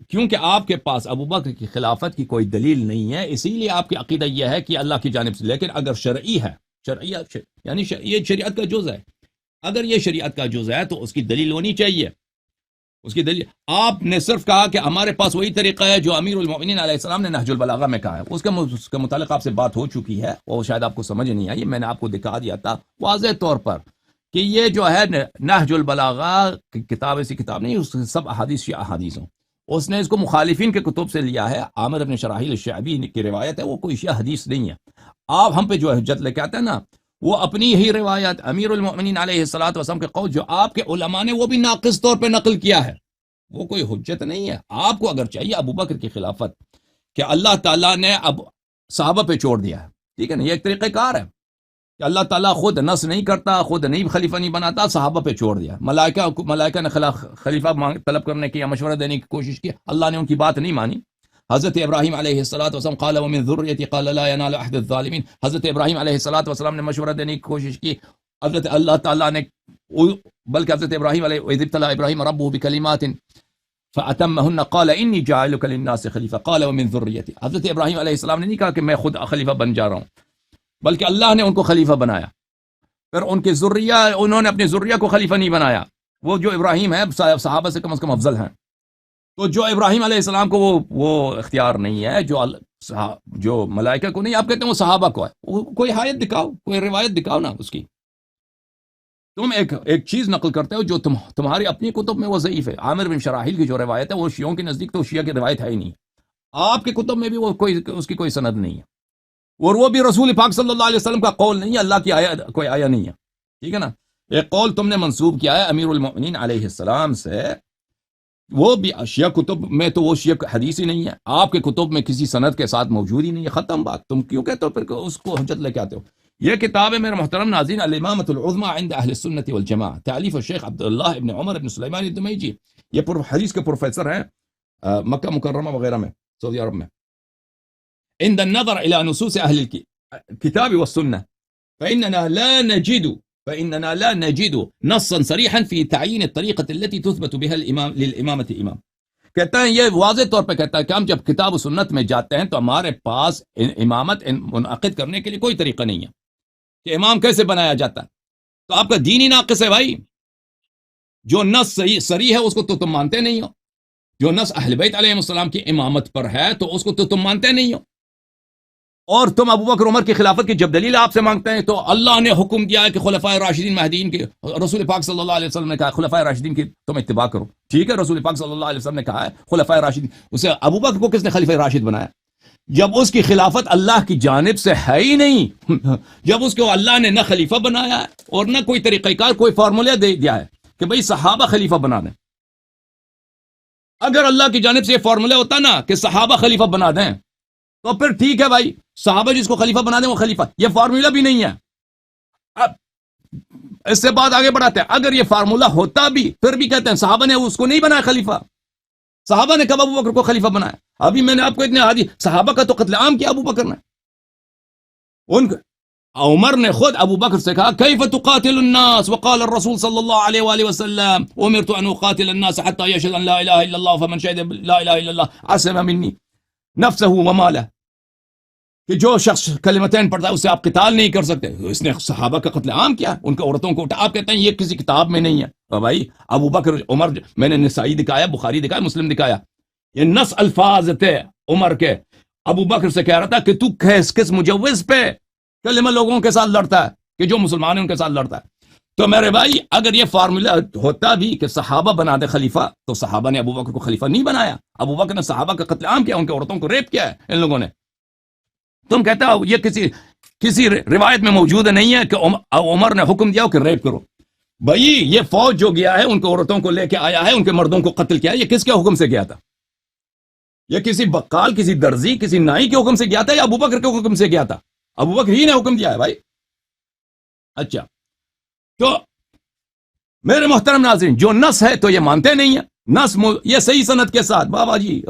کیونکہ آپ کے پاس ابوبکر کی خلافت کی کوئی دلیل نہیں ہے، اسی لیے آپ کی عقیدہ یہ ہے کہ اللہ کی جانب سے۔ لیکن اگر شرعی ہے، شرعیت یعنی یہ شریعت کا جز ہے، اگر یہ شریعت کا جز ہے تو اس کی دلیل ہونی چاہیے۔ اس کی دلیل آپ نے صرف کہا کہ ہمارے پاس وہی طریقہ ہے جو امیر المؤمنین علیہ السلام نے نہج البلاغہ میں کہا ہے۔ اس کے متعلق آپ سے بات ہو چکی ہے اور شاید آپ کو سمجھ نہیں آئی، میں نے آپ کو دکھا دیا تھا واضح طور پر کہ یہ جو ہے نہج البلاغہ کتاب ایسی کتاب نہیں، اس سب احادیث یا احادیث ہوں۔ اس نے اس کو مخالفین کے کتب سے لیا ہے۔ عامر بن شراحیل الشعبی کی روایت ہے، وہ کوئی شیعہ حدیث نہیں ہے۔ آپ ہم پہ جو حجت لے کے آتے ہیں نا، وہ اپنی ہی روایت امیر المؤمنین علیہ الصلوۃ والسلام کے قول جو آپ کے علماء نے وہ بھی ناقص طور پہ نقل کیا ہے، وہ کوئی حجت نہیں ہے۔ آپ کو اگر چاہیے ابوبکر کی خلافت کہ اللہ تعالیٰ نے اب صحابہ پہ چھوڑ دیا ہے، ٹھیک ہے نا، یہ ایک طریقہ کار ہے کہ اللہ تعالیٰ خود نص نہیں کرتا، خود نہیں خلیفہ نہیں بناتا، صحابہ پہ چھوڑ دیا۔ ملائکہ نے خلیفہ طلب کرنے کی یا مشورہ دینے کی کوشش کی، اللہ نے ان کی بات نہیں مانی۔ حضرت ابراہیم علیہ السلام قال ومن ذریتی قال لا ینال عہد الظالمین، حضرت ابراہیم علیہ السلام نے مشورہ دینے کی کوشش کی، حضرت اللہ تعالیٰ نے، بلکہ حضرت ابراہیم علیہ وَإِذِ ابْتَلَىٰ إِبْرَاهِيمَ رَبُّهُ بِكَلِمَاتٍ فَأَتَمَّهُنَّ قَالَ إِنِّي جَاعِلُكَ لِلنَّاسِ خَلِيفَةً قَالَ وَمِن ذُرِّيَّتِي۔ حضرت ابراہیم علیہ السلام نے نہیں کہا کہ میں خود خلیفہ بن جا رہا ہوں، بلکہ اللہ نے ان کو خلیفہ بنایا۔ پھر ان کے ذریہ، انہوں نے اپنی ذریہ کو خلیفہ نہیں بنایا۔ وہ جو ابراہیم ہے صحابہ سے کم از کم افضل ہیں، تو جو ابراہیم علیہ السلام کو وہ اختیار نہیں ہے جو ملائکہ کو نہیں، آپ کہتے ہیں وہ صحابہ کو ہے۔ کوئی آیت دکھاؤ، کوئی روایت دکھاؤ نا اس کی۔ تم ایک چیز نقل کرتے ہو جو تمہاری اپنی کتب میں وہ ضعیف ہے۔ عامر بن شراحیل کی جو روایت ہے وہ شیعوں کے نزدیک تو شیعہ کی روایت ہے ہی نہیں، آپ کے کتب میں بھی وہ اس کی کوئی سند نہیں ہے، اور وہ بھی رسول پاک صلی اللہ علیہ وسلم کا قول نہیں ہے، اللہ کی کوئی آیا نہیں ہے، ٹھیک ہے نا۔ ایک قول تم نے منسوب کیا ہے امیر المؤمنین علیہ السلام سے، وہ بھی شیعہ کتب میں تو وہ شیعہ حدیث ہی نہیں ہے، آپ کے کتب میں کسی سند کے ساتھ موجود ہی نہیں ہے، ختم بات۔ تم کیوں کہتے ہو پھر اس کو حجت لے کے آتے ہو؟ یہ کتاب ہے میرے محترم ناظرین، الامامۃ العظمی عند اہل السنۃ والجماعہ، تالیف الشیخ عبداللہ ابن عمر ابن سلیمان الدمیجی، یہ حدیث کے پروفیسر ہیں مکہ مکرمہ وغیرہ میں، سعودی عرب میں۔ عند النظر الى نصوص اہل الكتاب والسنہ فإننا لا نجد نصا صريحا في تعيين الطريقة التي تثبت بها للإمامة إمام۔ کہتا ہے یہ واضح طور پہ کہتا ہے کہ ہم جب کتاب و سنت میں جاتے ہیں تو ہمارے پاس امامت منعقد کرنے کے لیے کوئی طریقہ نہیں ہے کہ امام کیسے بنایا جاتا ہے۔ تو آپ کا دین ہی ناقص ہے بھائی۔ جو نص صریح ہے اس کو تو تم مانتے نہیں ہو، جو نص اہل بیت علیہ السلام کی امامت پر ہے تو اس کو تو تم مانتے نہیں ہو۔ اور تم ابو بکر عمر کی خلافت کی جب دلیل آپ سے مانگتے ہیں تو اللہ نے حکم دیا ہے کہ خلفائے راشدین مہدیین کی، رسول پاک صلی اللہ علیہ وسلم نے کہا خلفائے راشدین کی تم اتباع کرو، ٹھیک ہے، رسول پاک صلی اللہ علیہ وسلم نے کہا ہے خلفائے راشدین، اسے ابو بکر کو کس نے خلیفہ راشد بنایا؟ جب اس کی خلافت اللہ کی جانب سے ہے ہی نہیں، جب اس کو اللہ نے نہ خلیفہ بنایا ہے اور نہ کوئی طریقہ کار، کوئی فارمولہ دے دیا ہے کہ بھئی صحابہ خلیفہ بنا دیں۔ اگر اللہ کی جانب سے یہ فارمولہ ہوتا نا کہ صحابہ خلیفہ بنا دیں تو پھر ٹھیک ہے بھائی، صحابہ جس کو خلیفہ بنا دیں وہ خلیفہ، یہ فارمولہ بھی نہیں ہے۔ اب اس سے بات آگے بڑھاتے ہیں، اگر یہ فارمولہ ہوتا بھی پھر بھی کہتے ہیں صحابہ نے اس کو نہیں بنایا خلیفہ، صحابہ نے کب ابو بکر کو خلیفہ بنایا؟ ابھی میں نے آپ کو اتنے حدیث، صحابہ کا تو قتل عام کیا ابو بکر نے، ان عمر نے خود ابو بکر سے کہا کیف تقاتل الناس وقال الرسول صلی اللہ علیہ وآلہ وسلم امرت ان اقاتل الناس حتى يشهد ان لا الہ الا اللہ فمن شهد لا الہ الا اللہ عصم منی نفسه وماله، کہ جو شخص کلمتین پڑھتا ہے اسے آپ قتال نہیں کر سکتے، اس نے صحابہ کا قتل عام کیا، ان کے عورتوں کو اٹھا، آپ کہتے ہیں یہ کسی کتاب میں نہیں ہے۔ تو بھائی ابو بکر عمر، میں نے نسائی دکھایا، بخاری دکھایا، مسلم دکھایا، یہ نص الفاظ تھے عمر کے، ابو بکر سے کہہ رہا تھا کہ تو کس مجوز پہ کلمہ لوگوں کے ساتھ لڑتا ہے، کہ جو مسلمان ہیں ان کے ساتھ لڑتا ہے۔ تو میرے بھائی اگر یہ فارمولہ ہوتا بھی کہ صحابہ بنا دے خلیفہ، تو صحابہ نے ابو بکر کو خلیفہ نہیں بنایا، ابو بکر نے صحابہ کا قتل عام کیا، ان کے عورتوں کو ریپ کیا ہے ان لوگوں نے۔ تم کہتے ہو یہ کسی روایت میں موجود نہیں ہے کہ عمر نے حکم دیا کہ ریپ کرو۔ بھائی یہ فوج جو گیا ہے ان کو عورتوں کو لے کے آیا ہے، ان کے مردوں کو قتل کیا ہے، یہ کس کے حکم سے گیا تھا؟ یہ کسی بقال، کسی درزی، کسی نائی کے حکم سے گیا تھا یا ابو بکر کے حکم سے گیا تھا؟ ابو بکر ہی نے حکم دیا ہے بھائی۔ اچھا، تو میرے محترم ناظرین، جو نص ہے تو یہ مانتے نہیں ہیں، نص یہ صحیح سند کے ساتھ، بابا جی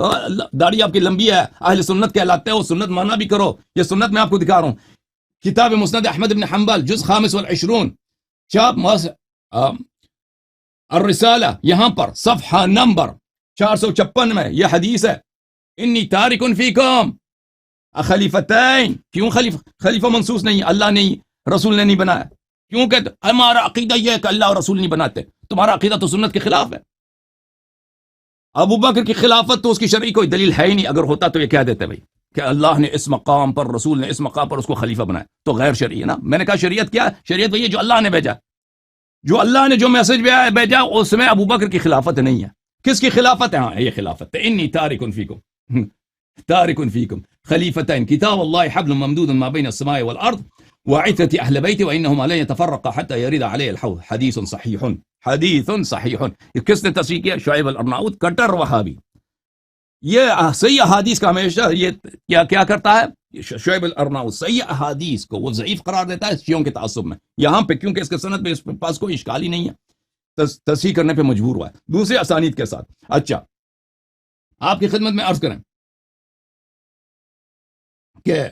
داڑھی آپ کی لمبی ہے، اہل سنت کہلاتے ہو، سنت مانا بھی کرو، یہ سنت میں آپ کو دکھا رہا ہوں، کتاب مسند احمد بن حنبل جز 25 چاپ الرسالہ، یہاں پر صفحہ نمبر 456 میں یہ حدیث ہے، انی تارک فیکم خلیفتین۔ کیوں خلیفہ منصوص نہیں، اللہ نہیں، رسول نے نہیں بنایا، کیوں کہ ہمارا عقیدہ یہ ہے کہ اللہ اور رسول نہیں بناتے، تمہارا عقیدہ تو سنت کے خلاف ہے۔ ابو بکر کی خلافت تو اس کی شرعی کوئی دلیل ہے ہی نہیں، اگر ہوتا تو یہ کہہ دیتے بھائی کہ اللہ نے اس مقام پر، رسول نے اس مقام پر اس کو خلیفہ بنایا، تو غیر شرعی ہے نا۔ میں نے کہا شریعت کیا ہے؟ شریعت وہی ہے جو اللہ نے بھیجا، جو اللہ نے جو میسج بھیجا اس میں ابو بکر کی خلافت نہیں ہے۔ کس کی خلافت ہے؟ ہاں یہ خلافت ہے، انی تارک فیکم خلیفتین کتاب اللہ حبل ممدود ما بین السماء والارض وعثة اہل بیت وانہما لن يتفرقا حتى يرد علیہ الحوض، حدیث صحیح۔ کس نے تصحیح کیا؟ شعیب الارناؤط، کٹر وہابی۔ یہ صحیح احادیث کا ہمیشہ یہ کیا کرتا ہے شعیب الارناؤط، صحیح احادیث کو وہ ضعیف قرار دیتا ہے شیعوں کے تعصب میں، یہاں پہ کیونکہ اس کے سند میں اس پاس کوئی اشکال ہی نہیں ہے، تصحیح کرنے پہ مجبور ہوا ہے دوسرے اسانید کے ساتھ۔ اچھا، آپ کی خدمت میں عرض کریں کہ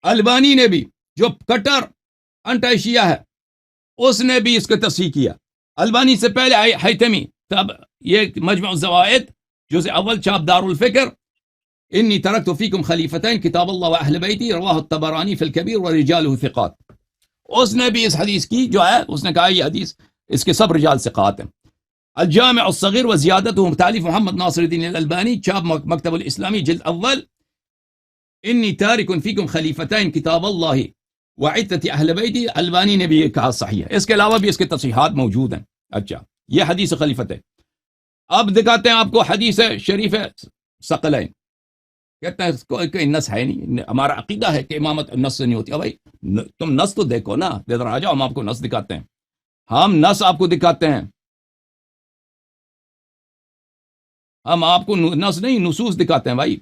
البانی نے بھی، جو کٹر انٹی شیعہ ہے، اس نے بھی اس کو تصحیح کیا۔ البانی سے پہلے حیتمی، تب یہ مجمع الزوائد جزء اول چاپ دار الفکر، انی ترکت فیکم خلیفتین کتاب اللہ و اہل بیتی، رواہ الطبرانی فی الکبیر ورجالہ ثقات، اس نے بھی اس حدیث کی جو ہے، اس نے کہا یہ حدیث اس کے سب رجال ثقات ہیں۔ الجامع الصغیر و زیادتہ، تالیف محمد ناصر الدین الالبانی، چاپ مکتب الاسلامی جلد اول، انی تارک فیکم خلیفتین کتاب اللہ وعدت اہل بیتی، البانی نے بھی یہ کہا صحیح ہے، اس کے علاوہ بھی اس کے تصحیحات موجود ہیں۔ اچھا، یہ حدیث خلیفت ہے۔ اب دکھاتے ہیں آپ کو حدیث شریف ثقلین، کہتے ہیں کوئی نص ہے نہیں، ہمارا عقیدہ ہے کہ امامت نص سے نہیں ہوتی۔ بھائی تم نص تو دیکھو نا، ادھر آ جاؤ، ہم آپ کو نص دکھاتے ہیں، ہم نص آپ کو دکھاتے ہیں، ہم آپ کو نص نہیں نصوص دکھاتے ہیں بھائی۔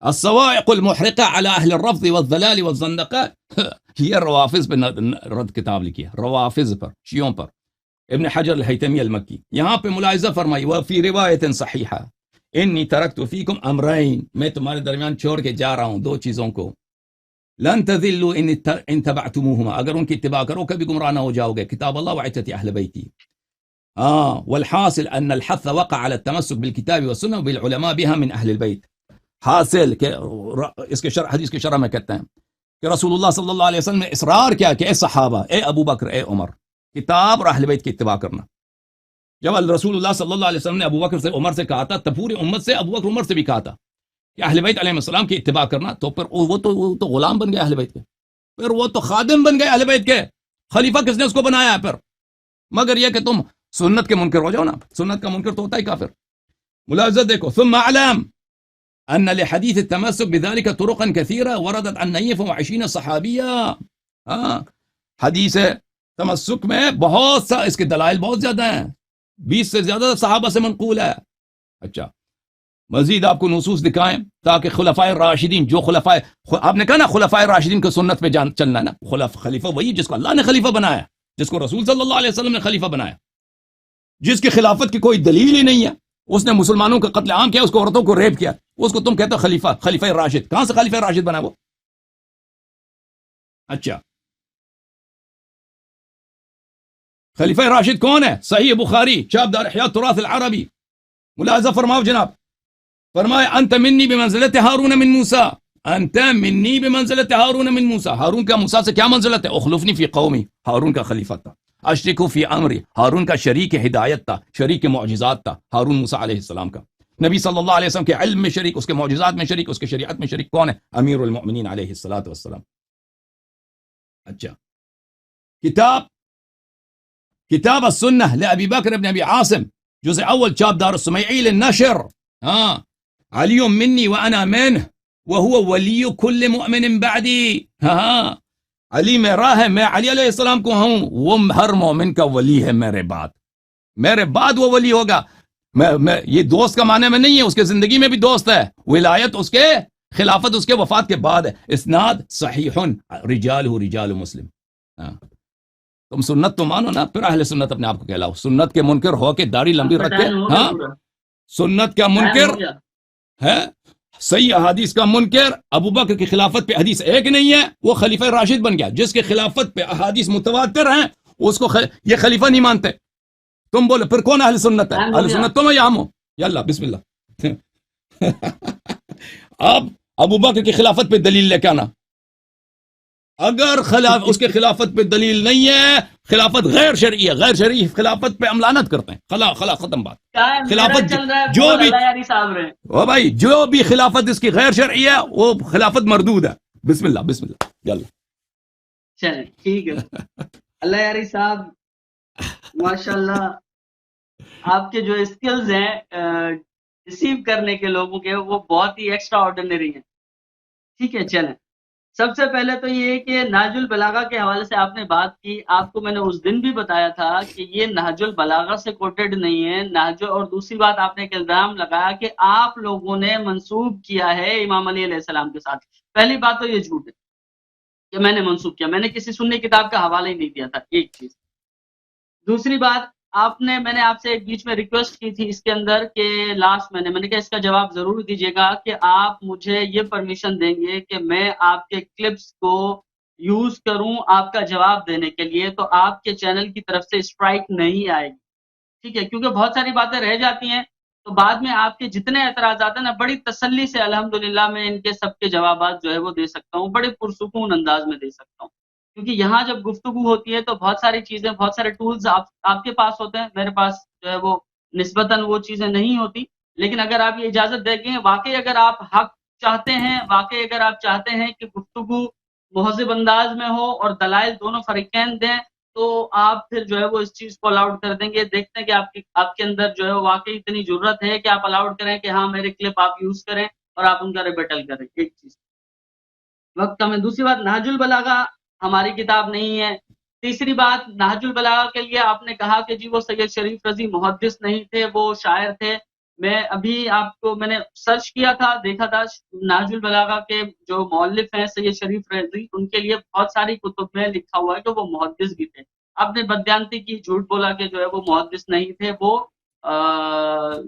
الصواعق المحرقہ علی اہل الرفض والضلال والزندقہ، یہ روافض پہ رد کتاب لکھی ہے، روافض پر، شیعوں پر، ابن حجر الہیتمی المکی۔ یہاں پہ ملاحظہ فرمائی، وفی روایت صحیحہ انی ترکت فیکم امرین، میں تمہارے درمیان چھوڑ کے جا رہا ہوں دو چیزوں کو، لن تذلوا ان تبعتموہما، اگر ان کی اتباع کرو کبھی گمراہ نہ ہو جاؤ گے، کتاب اللہ وعدت اہل بیتی۔ والحاصل ان الحث وقع على التمسك بالكتاب والسنة بالعلماء بها من اہل البیت، حاصل کہ اس کے شرح، حدیث کے شرح میں کہتے ہیں کہ رسول اللہ صلی اللہ علیہ وسلم نے اصرار کیا کہ اے صحابہ، اے ابو بکر، اے عمر، کتاب اور اہل بیت کی اتباع کرنا. جب رسول اللہ صلی اللہ علیہ وسلم نے ابو بکر سے عمر سے کہا تھا تو پوری امت سے ابو بکر عمر سے بھی کہا تھا کہ اہل بیت علیہ السلام کی اتباع کرنا. تو پھر وہ تو غلام بن گئے اہل بیت کے، پھر وہ تو خادم بن گئے اہل بیت کے. خلیفہ کس نے اس کو بنایا پھر؟ مگر یہ کہ تم سنت کے منکر ہو جاؤ نا. سنت کا منکر تو ہوتا ہی کافر. ملاحظہ دیکھو، ثم اعلم ان لحديث التمسك بذلك طرقا كثيره وردت عن 120 صحابیہ. ہاں، حدیث تمسک میں بہت سا اس کے دلائل بہت زیادہ ہیں، 20 سے زیادہ صحابہ سے منقول ہے. اچھا، مزید آپ کو نصوص دکھائیں تاکہ خلفائے راشدین، جو خلفائے، آپ نے کہا نا خلفائے راشدین کو سنت پہ چلنا ہے نا. خلیفہ وہی جس کو اللہ نے خلیفہ بنایا، جس کو رسول صلی اللہ علیہ وسلم نے خلیفہ بنایا، جس کی خلافت کی کوئی دلیل ہی نہیں ہے. اس نے مسلمانوں کا قتل عام کیا، اس کو عورتوں کو ریپ کیا، اس کو تم کہتے ہو خلیفہ راشد. کہاں سے خلیفہ راشد بنا وہ؟ اچھا، خلیفہ راشد کون ہے؟ صحیح بخاری چاپ دار احیاء تراث العربی. ملاحظہ فرماؤ جناب، فرمائے انت منی بمنزلت ہارون من موسیٰ، انت منی بمنزلت ہارون من موسیٰ. ہارون کا موسیٰ سے کیا منزلت ہے؟ اخلفنی فی قومی، ہارون کا خلیفہ تھا. اشرکو فی امری، ہارون کا شریک ہدایت تھا، شریک معجزات تھا ہارون موسیٰ علیہ السلام کا. نبی صلی اللہ علیہ وسلم کے علم میں شریک، اس کے معجزات میں شریک، اس کے شریعت میں شریک کون ہے؟ امیر المؤمنین علیہ الصلوۃ والسلام. اچھا، کتاب السنہ لأبی بکر بن ابی عاصم، جزء اول چاپ دار السمیعی للنشر. ہاں، علی منی وانا منہ وهو ولی کل مؤمن بعدی. ہاں، علی میرا ہے، میں علی علیہ السلام کو ہوں، وہ ہر مومن کا ولی ہے میرے بعد وہ ولی ہوگا. میں یہ دوست کا معنی میں نہیں ہے، اس کے زندگی میں بھی دوست ہے. ولایت اس کے، خلافت اس کے وفات کے بعد ہے. اسناد صحیح، رجال مسلم. ہاں، تم سنت تو مانو نا، پھر اہل سنت اپنے آپ کو کہلاؤ. سنت کے منکر ہو کے داڑھی لمبی رکھ کے، ہاں، سنت کا منکر ہے. صحیح احادیث کا منکر، ابو بکر کی خلافت پہ حدیث ایک نہیں ہے، وہ خلیفہ راشد بن گیا. جس کے خلافت پہ احادیث متواتر ہیں اس کو یہ خلیفہ نہیں مانتے. تم بولے پھر کون اہل سنت ہے؟ اہل سنت تم یا ہم ہو؟ یاللہ بسم اللہ. اب ابو بکر کی خلافت پہ دلیل لے کے آنا. اگر اس کے خلافت پہ دلیل نہیں ہے، خلافت غیر شرعی ہے، غیر شرعی خلافت پہ املانت کرتے ہیں. خلا ختم بات. خلافت جو بھی او بھائی، جو بھی خلافت اس کی غیر شرعی ہے وہ خلافت مردود ہے. بسم اللہ یاللہ. چلیں ٹھیک ہے. اللہ یاری صاحب، ماشاءاللہ آپ کے جو اسکلز ہیں ریسیو کرنے کے لوگوں کے، وہ بہت ہی ایکسٹرا آرڈینری ہیں. ٹھیک ہے، چلیں. سب سے پہلے تو یہ کہ نہج البلاغہ کے حوالے سے آپ نے بات کی. آپ کو میں نے اس دن بھی بتایا تھا کہ یہ نہج البلاغہ سے کوٹڈ نہیں ہے. اور دوسری بات آپ نے ایک الزام لگایا کہ آپ لوگوں نے منسوب کیا ہے امام علی علیہ السلام کے ساتھ. پہلی بات تو یہ جھوٹ ہے کہ میں نے منسوب کیا، میں نے کسی سنی کتاب کا حوالہ ہی نہیں دیا تھا. ایک چیز. دوسری بات، میں نے آپ سے ایک بیچ میں ریکویسٹ کی تھی اس کے اندر کہ لاسٹ میں نے کہا اس کا جواب ضرور دیجیے گا کہ آپ مجھے یہ پرمیشن دیں گے کہ میں آپ کے کلپس کو یوز کروں آپ کا جواب دینے کے لیے، تو آپ کے چینل کی طرف سے اسٹرائک نہیں آئے گی. ٹھیک ہے، کیونکہ بہت ساری باتیں رہ جاتی ہیں تو بعد میں آپ کے جتنے اعتراضات ہیں نا، بڑی تسلی سے الحمدللہ میں ان کے سب کے جوابات جو ہے وہ دے سکتا ہوں، بڑے پرسکون انداز میں دے سکتا ہوں. کیونکہ یہاں جب گفتگو ہوتی ہے تو بہت ساری چیزیں، بہت سارے ٹولز آپ کے پاس ہوتے ہیں، میرے پاس جو ہے وہ نسبتاً وہ چیزیں نہیں ہوتی. لیکن اگر آپ یہ اجازت دیں گے، واقعی اگر آپ حق چاہتے ہیں، واقعی اگر آپ چاہتے ہیں کہ گفتگو مہذب انداز میں ہو اور دلائل دونوں فریقین دیں، تو آپ پھر جو ہے وہ اس چیز کو الاؤڈ کر دیں گے. دیکھتے ہیں کہ آپ کے اندر جو ہے واقعی اتنی ضرورت ہے کہ آپ الاؤڈ کریں کہ ہاں میرے کلپ آپ یوز کریں اور آپ ان کا ریبیٹل کریں. ایک چیز وقت کا میں. دوسری بات، نہج البلاغہ ہماری کتاب نہیں ہے. تیسری بات، نہج البلاغہ کے لیے آپ نے کہا کہ جی وہ سید شریف رضی محدث نہیں تھے، وہ شاعر تھے. میں ابھی آپ کو میں نے سرچ کیا تھا، دیکھا تھا نہج البلاغہ کے جو مؤلف ہیں سید شریف رضی، ان کے لیے بہت ساری کتب میں لکھا ہوا ہے کہ وہ محدث بھی تھے. آپ نے بدیانتی کی، جھوٹ بولا کہ جو ہے وہ محدث نہیں تھے، وہ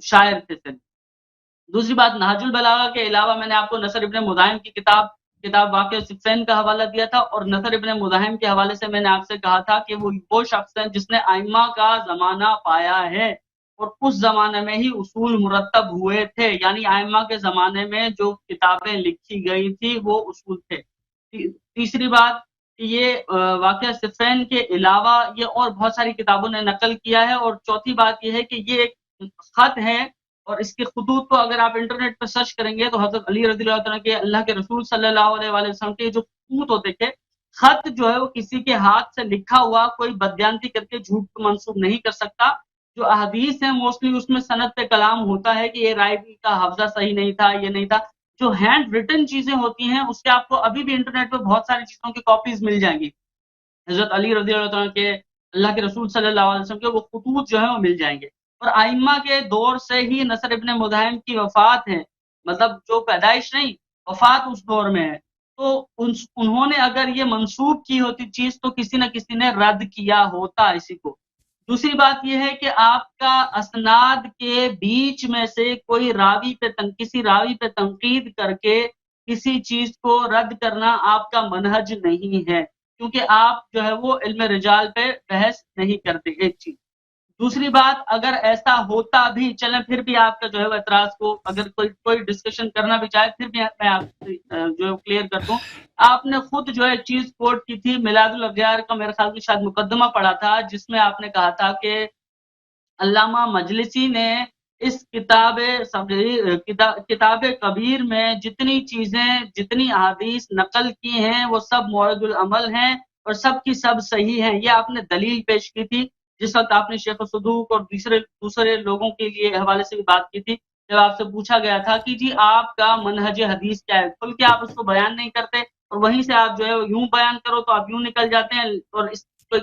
شاعر تھے صرف. دوسری بات، نہج البلاغہ کے علاوہ میں نے آپ کو نصر ابن مداحم کی کتاب واقع صفین کا حوالہ دیا تھا، اور نصر ابن مداحم کے حوالے سے میں نے آپ سے کہا تھا کہ وہ شخص ہے جس نے ائمہ کا زمانہ پایا ہے، اور اس زمانے میں ہی اصول مرتب ہوئے تھے. یعنی ائمہ کے زمانے میں جو کتابیں لکھی گئی تھی وہ اصول تھے. تیسری بات یہ واقعہ صفین کے علاوہ یہ اور بہت ساری کتابوں نے نقل کیا ہے. اور چوتھی بات یہ ہے کہ یہ ایک خط ہے اور اس کے خطوط کو اگر آپ انٹرنیٹ پہ سرچ کریں گے تو حضرت علی رضی اللہ عنہ کے اللہ کے رسول صلی اللہ علیہ وآلہ وسلم کے جو خطوط ہوتے تھے، خط جو ہے وہ کسی کے ہاتھ سے لکھا ہوا کوئی بدیانتی کر کے جھوٹ کو منسوب نہیں کر سکتا. جو احادیث ہیں موسٹلی اس میں سند پہ کلام ہوتا ہے کہ یہ رائے کا حفظہ صحیح نہیں تھا، یہ نہیں تھا. جو ہینڈ ریٹن چیزیں ہوتی ہیں اس کے آپ کو ابھی بھی انٹرنیٹ پہ بہت ساری چیزوں کی کاپیز مل جائیں گی. حضرت علی رضی اللہ عنہ کے اللہ کے رسول صلی اللہ علیہ وسلم کے وہ خطوط جو ہیں وہ مل جائیں گے. اور ائمہ کے دور سے ہی نصر ابن مداہم کی وفات ہے، مطلب جو پیدائش نہیں، وفات اس دور میں ہے. تو انہوں نے اگر یہ منسوب کی ہوتی چیز تو کسی نہ کسی نے رد کیا ہوتا اسی کو. دوسری بات یہ ہے کہ آپ کا اسناد کے بیچ میں سے کوئی راوی پہ کسی راوی پہ تنقید کر کے کسی چیز کو رد کرنا آپ کا منہج نہیں ہے، کیونکہ آپ جو ہے وہ علم رجال پہ بحث نہیں کرتے. ایک چیز. دوسری بات، اگر ایسا ہوتا بھی چلیں پھر بھی آپ کا جو ہے وہ اعتراض کو اگر کوئی ڈسکشن کرنا بھی چاہے پھر بھی میں آپ سے جو ہے کلیئر کر دوں. آپ نے خود جو ہے چیز کوٹ کی تھی میلاد الاغیار کا، میرے خیال میں شاید مقدمہ پڑھا تھا، جس میں آپ نے کہا تھا کہ علامہ مجلسی نے اس کتاب کبیر میں جتنی چیزیں جتنی احادیث نقل کی ہیں وہ سب مورد العمل ہیں اور سب کی سب صحیح ہیں. یہ آپ نے دلیل پیش کی تھی جس وقت آپ نے شیخ صدوق اور دوسرے لوگوں کے لیے حوالے سے بھی بات کی تھی. جب آپ سے پوچھا گیا تھا کہ جی آپ کا منہج حدیث کیا ہے، کھل کے آپ اس کو بیان نہیں کرتے اور وہیں سے آپ جو ہے یوں بیان کرو تو آپ یوں نکل جاتے ہیں اور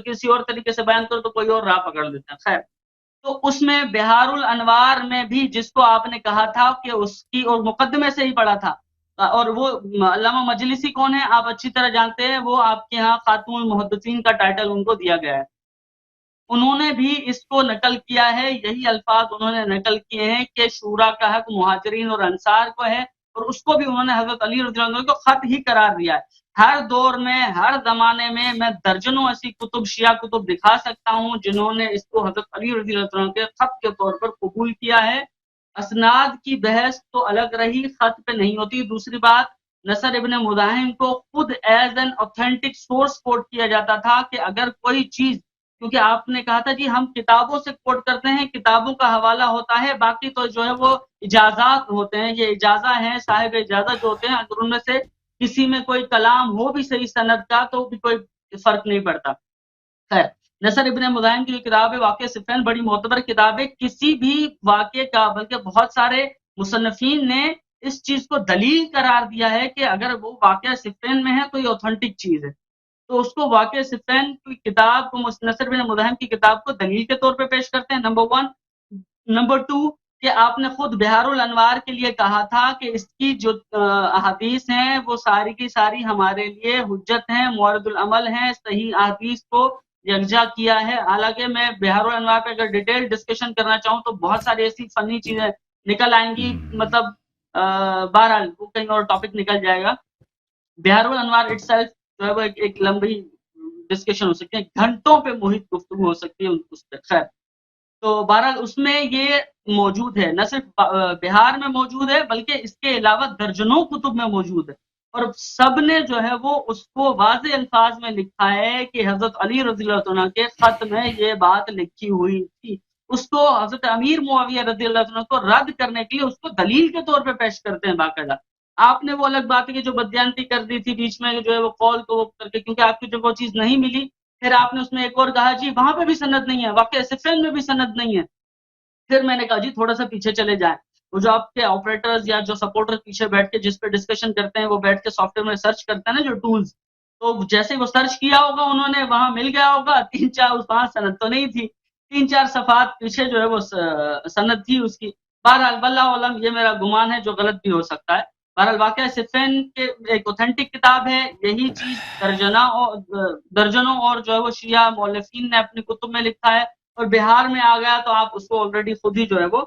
کسی اور طریقے سے بیان کرو تو کوئی اور راہ پکڑ لیتے ہیں. خیر، تو اس میں بہار الانوار میں بھی جس کو آپ نے کہا تھا کہ اس کی اور مقدمے سے ہی پڑھا تھا، اور وہ علامہ مجلسی کون ہے آپ اچھی طرح جانتے ہیں، وہ آپ کے ہاں خاتون المحدثین کا ٹائٹل ان کو دیا گیا ہے. انہوں نے بھی اس کو نقل کیا ہے، یہی الفاظ انہوں نے نقل کیے ہیں کہ شورا کا حق مہاجرین اور انصار کو ہے، اور اس کو بھی انہوں نے حضرت علی رضی اللہ عنہ کو خط ہی قرار دیا ہے. ہر دور میں ہر زمانے میں درجنوں ایسی کتب شیعہ کتب دکھا سکتا ہوں جنہوں نے اس کو حضرت علی رضی اللہ عنہ کے خط کے طور پر قبول کیا ہے. اسناد کی بحث تو الگ رہی، خط پہ نہیں ہوتی. دوسری بات، نصر ابن مداہم کو خود ایز این اوتھینٹک سورس کوٹ کیا جاتا تھا کہ اگر کوئی چیز، کیونکہ آپ نے کہا تھا جی ہم کتابوں سے کوٹ کرتے ہیں، کتابوں کا حوالہ ہوتا ہے، باقی تو جو ہے وہ اجازات ہوتے ہیں، یہ اجازہ ہیں، صاحب اجازت جو ہوتے ہیں اگر ان میں سے کسی میں کوئی کلام ہو بھی صحیح سند کا تو بھی کوئی فرق نہیں پڑتا. خیر، نصر ابن مداہم کی جو کتاب ہے واقعہ صفین بڑی معتبر کتاب ہے. کسی بھی واقعے کا بلکہ بہت سارے مصنفین نے اس چیز کو دلیل قرار دیا ہے کہ اگر وہ واقعہ صفین میں ہے تو یہ اوتھینٹک چیز ہے، تو اس کو واقعہ صفین کی کتاب کو نصر بن مداہم کی کتاب کو دلیل کے طور پہ پیش کرتے ہیں. نمبر 1. نمبر 2 کہ آپ نے خود بہار الانوار کے لیے کہا تھا کہ اس کی جو احادیث ہیں وہ ساری کی ساری ہمارے لیے حجت ہیں، مورد العمل ہیں، صحیح احادیث کو یکجا کیا ہے. حالانکہ میں بہار الانوار پہ اگر ڈیٹیل ڈسکشن کرنا چاہوں تو بہت ساری ایسی فنی چیزیں نکل آئیں گی، مطلب بہرحال وہ کہیں اور ٹاپک نکل جائے گا. بہار الانوار اٹ سیلف جو ہے وہ ایک لمبی ڈسکشن ہو سکتی ہے، گھنٹوں پہ محیط گفتگو ہو سکتی ہے اس پہ. خیر، تو بہرحال اس میں یہ موجود ہے، نہ صرف بہار میں موجود ہے بلکہ اس کے علاوہ درجنوں کتب میں موجود ہے، اور سب نے جو ہے وہ اس کو واضح الفاظ میں لکھا ہے کہ حضرت علی رضی اللہ عنہ کے خط میں یہ بات لکھی ہوئی تھی. اس کو حضرت امیر معاویہ رضی اللہ عنہ کو رد کرنے کے لیے اس کو دلیل کے طور پہ پیش کرتے ہیں باقاعدہ. آپ نے وہ الگ بات ہے کہ جو بدیانتی کر دی تھی بیچ میں جو ہے وہ قول کو کر کے، کیونکہ آپ کی جب وہ چیز نہیں ملی پھر آپ نے اس میں ایک اور کہا جی وہاں پہ بھی سند نہیں ہے، واقعہ صفین میں بھی سند نہیں ہے. پھر میں نے کہا جی تھوڑا سا پیچھے چلے جائیں، وہ جو آپ کے آپریٹرز یا جو سپورٹر پیچھے بیٹھ کے جس پہ ڈسکشن کرتے ہیں وہ بیٹھ کے سافٹ ویئر میں سرچ کرتے ہیں نا جو ٹولز، تو جیسے وہ سرچ کیا ہوگا انہوں نے وہاں مل گیا ہوگا 3-4 سند تو نہیں تھی، 3-4 صفحات پیچھے جو ہے وہ سند تھی اس کی. بہرحال واللہ علم، یہ میرا گمان ہے جو غلط بھی ہو سکتا ہے. بہرحال واقعہ صفین کے ایک اوتھینٹک کتاب ہے، یہی چیز درجنوں اور جو ہے وہ شیعہ مؤلفین نے اپنی کتب میں لکھا ہے، اور بہار میں آ گیا تو آپ اس کو آلریڈی خود ہی جو ہے وہ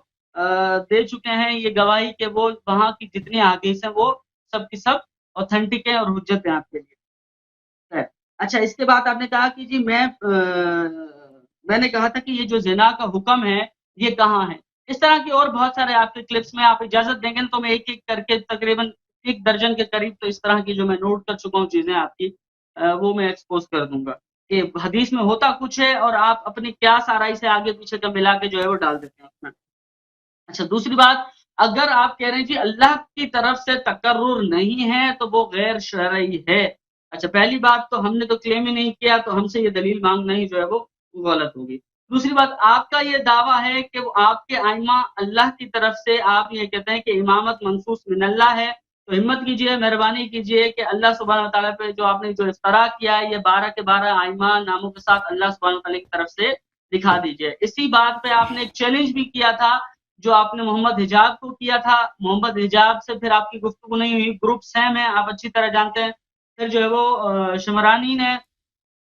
دے چکے ہیں یہ گواہی کہ وہ وہاں کی جتنی احادیث ہیں وہ سب کی سب اوتھینٹک ہیں اور حجت ہیں آپ کے لیے. اچھا، اس کے بعد آپ نے کہا کہ جی میں نے کہا تھا کہ یہ جو زنا کا حکم ہے یہ کہاں ہے. اس طرح کی اور بہت سارے آپ کے کلپس میں آپ اجازت دیں گے تو میں ایک ایک کر کے تقریباً 1 درجن کے قریب تو اس طرح کی جو میں نوٹ کر چکا ہوں چیزیں آپ کی، وہ میں ایکسپوز کر دوں گا کہ حدیث میں ہوتا کچھ ہے اور آپ اپنی قیاس آرائی سے آگے پیچھے کا ملا کے جو ہے وہ ڈال دیتے ہیں اپنا۔ اچھا دوسری بات، اگر آپ کہہ رہے ہیں جی اللہ کی طرف سے تقرر نہیں ہے تو وہ غیر شرعی ہے، اچھا پہلی بات تو ہم نے تو کلیم ہی نہیں کیا، تو ہم سے یہ دلیل مانگنا ہی جو ہے وہ غلط ہوگی۔ دوسری بات، آپ کا یہ دعویٰ ہے کہ وہ آپ کے ائمہ اللہ کی طرف سے، آپ یہ کہتے ہیں کہ امامت منصوص من اللہ ہے، تو ہمت کیجئے، مہربانی کیجئے کہ اللہ سبحانہ وتعالیٰ پہ جو آپ نے جو افترا کیا ہے، یہ 12 کے 12 ائمہ ناموں کے ساتھ اللہ سبحانہ وتعالیٰ کی طرف سے دکھا دیجئے۔ اسی بات پہ آپ نے ایک چیلنج بھی کیا تھا جو آپ نے محمد حجاب کو کیا تھا، محمد حجاب سے پھر آپ کی گفتگو نہیں ہوئی، گروپ سیم ہے آپ اچھی طرح جانتے ہیں، پھر جو ہے وہ شمرانی نے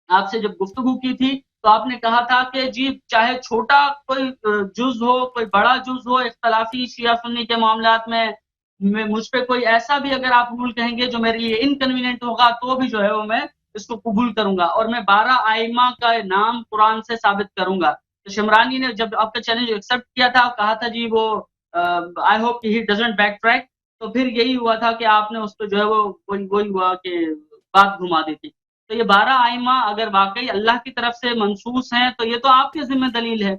آپ سے جب گفتگو کی تھی تو آپ نے کہا تھا کہ جی چاہے چھوٹا کوئی جز ہو، کوئی بڑا جز ہو اختلافی شیعہ سنی کے معاملات میں مجھ پہ کوئی ایسا بھی اگر آپ رول کہیں گے جو میرے لیے انکنوینئنٹ ہوگا تو بھی جو ہے وہ میں اس کو قبول کروں گا، اور میں 12 ائمہ کا نام قرآن سے ثابت کروں گا۔ تو شمرانی نے جب آپ کا چیلنج ایکسیپٹ کیا تھا، کہا تھا جی وہ آئی ہوپ کہ ہی ڈزنٹ بیک ٹریک، تو پھر یہی ہوا تھا کہ آپ نے اس پہ جو ہے وہ وہی ہوا کہ بات گھما دی تھی۔ تو یہ 12 ائمہ اگر واقعی اللہ کی طرف سے منصوص ہیں تو یہ تو آپ کے ذمہ دلیل ہے،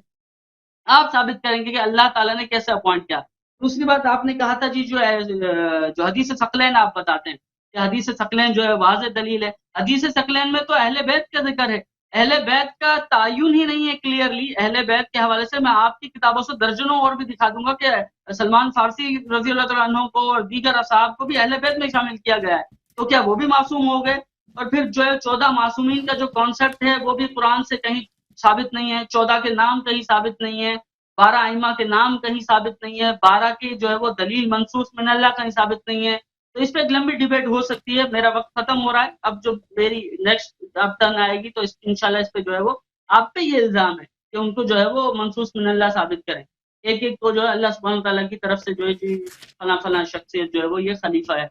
آپ ثابت کریں گے کہ اللہ تعالیٰ نے کیسے اپوائنٹ کیا۔ دوسری بات آپ نے کہا تھا جی جو حدیث ثقلین آپ بتاتے ہیں کہ حدیث ثقلین جو ہے واضح دلیل ہے، حدیث ثقلین میں تو اہل بیت کا ذکر ہے، اہل بیت کا تعین ہی نہیں ہے کلیئرلی۔ اہل بیت کے حوالے سے میں آپ کی کتابوں سے درجنوں اور بھی دکھا دوں گا کہ سلمان فارسی رضی اللہ تعالیٰ عنہ کو اور دیگر اصحاب کو بھی اہل بیت میں شامل کیا گیا ہے، تو کیا وہ بھی معصوم ہو گئے؟ اور پھر جو ہے 14 معصومین کا جو کانسیپٹ ہے وہ بھی قرآن سے کہیں ثابت نہیں ہے، 14 کے نام کہیں ثابت نہیں ہے، 12 ائمہ کے نام کہیں ثابت نہیں ہے، 12 کی جو ہے وہ دلیل منصوص من اللہ کہیں ثابت نہیں ہے۔ تو اس پہ ایک لمبی ڈیبیٹ ہو سکتی ہے، میرا وقت ختم ہو رہا ہے، اب جو میری نیکسٹ اب ٹرن آئے گی تو انشاءاللہ اس پہ جو ہے وہ آپ پہ یہ الزام ہے کہ ان کو جو ہے وہ منصوص من اللہ ثابت کریں، ایک ایک کو جو ہے اللہ سبحانہ تعالیٰ کی طرف سے جو ہے جی فلاں فلاں شخصیت جو ہے وہ یہ خلیفہ ہے۔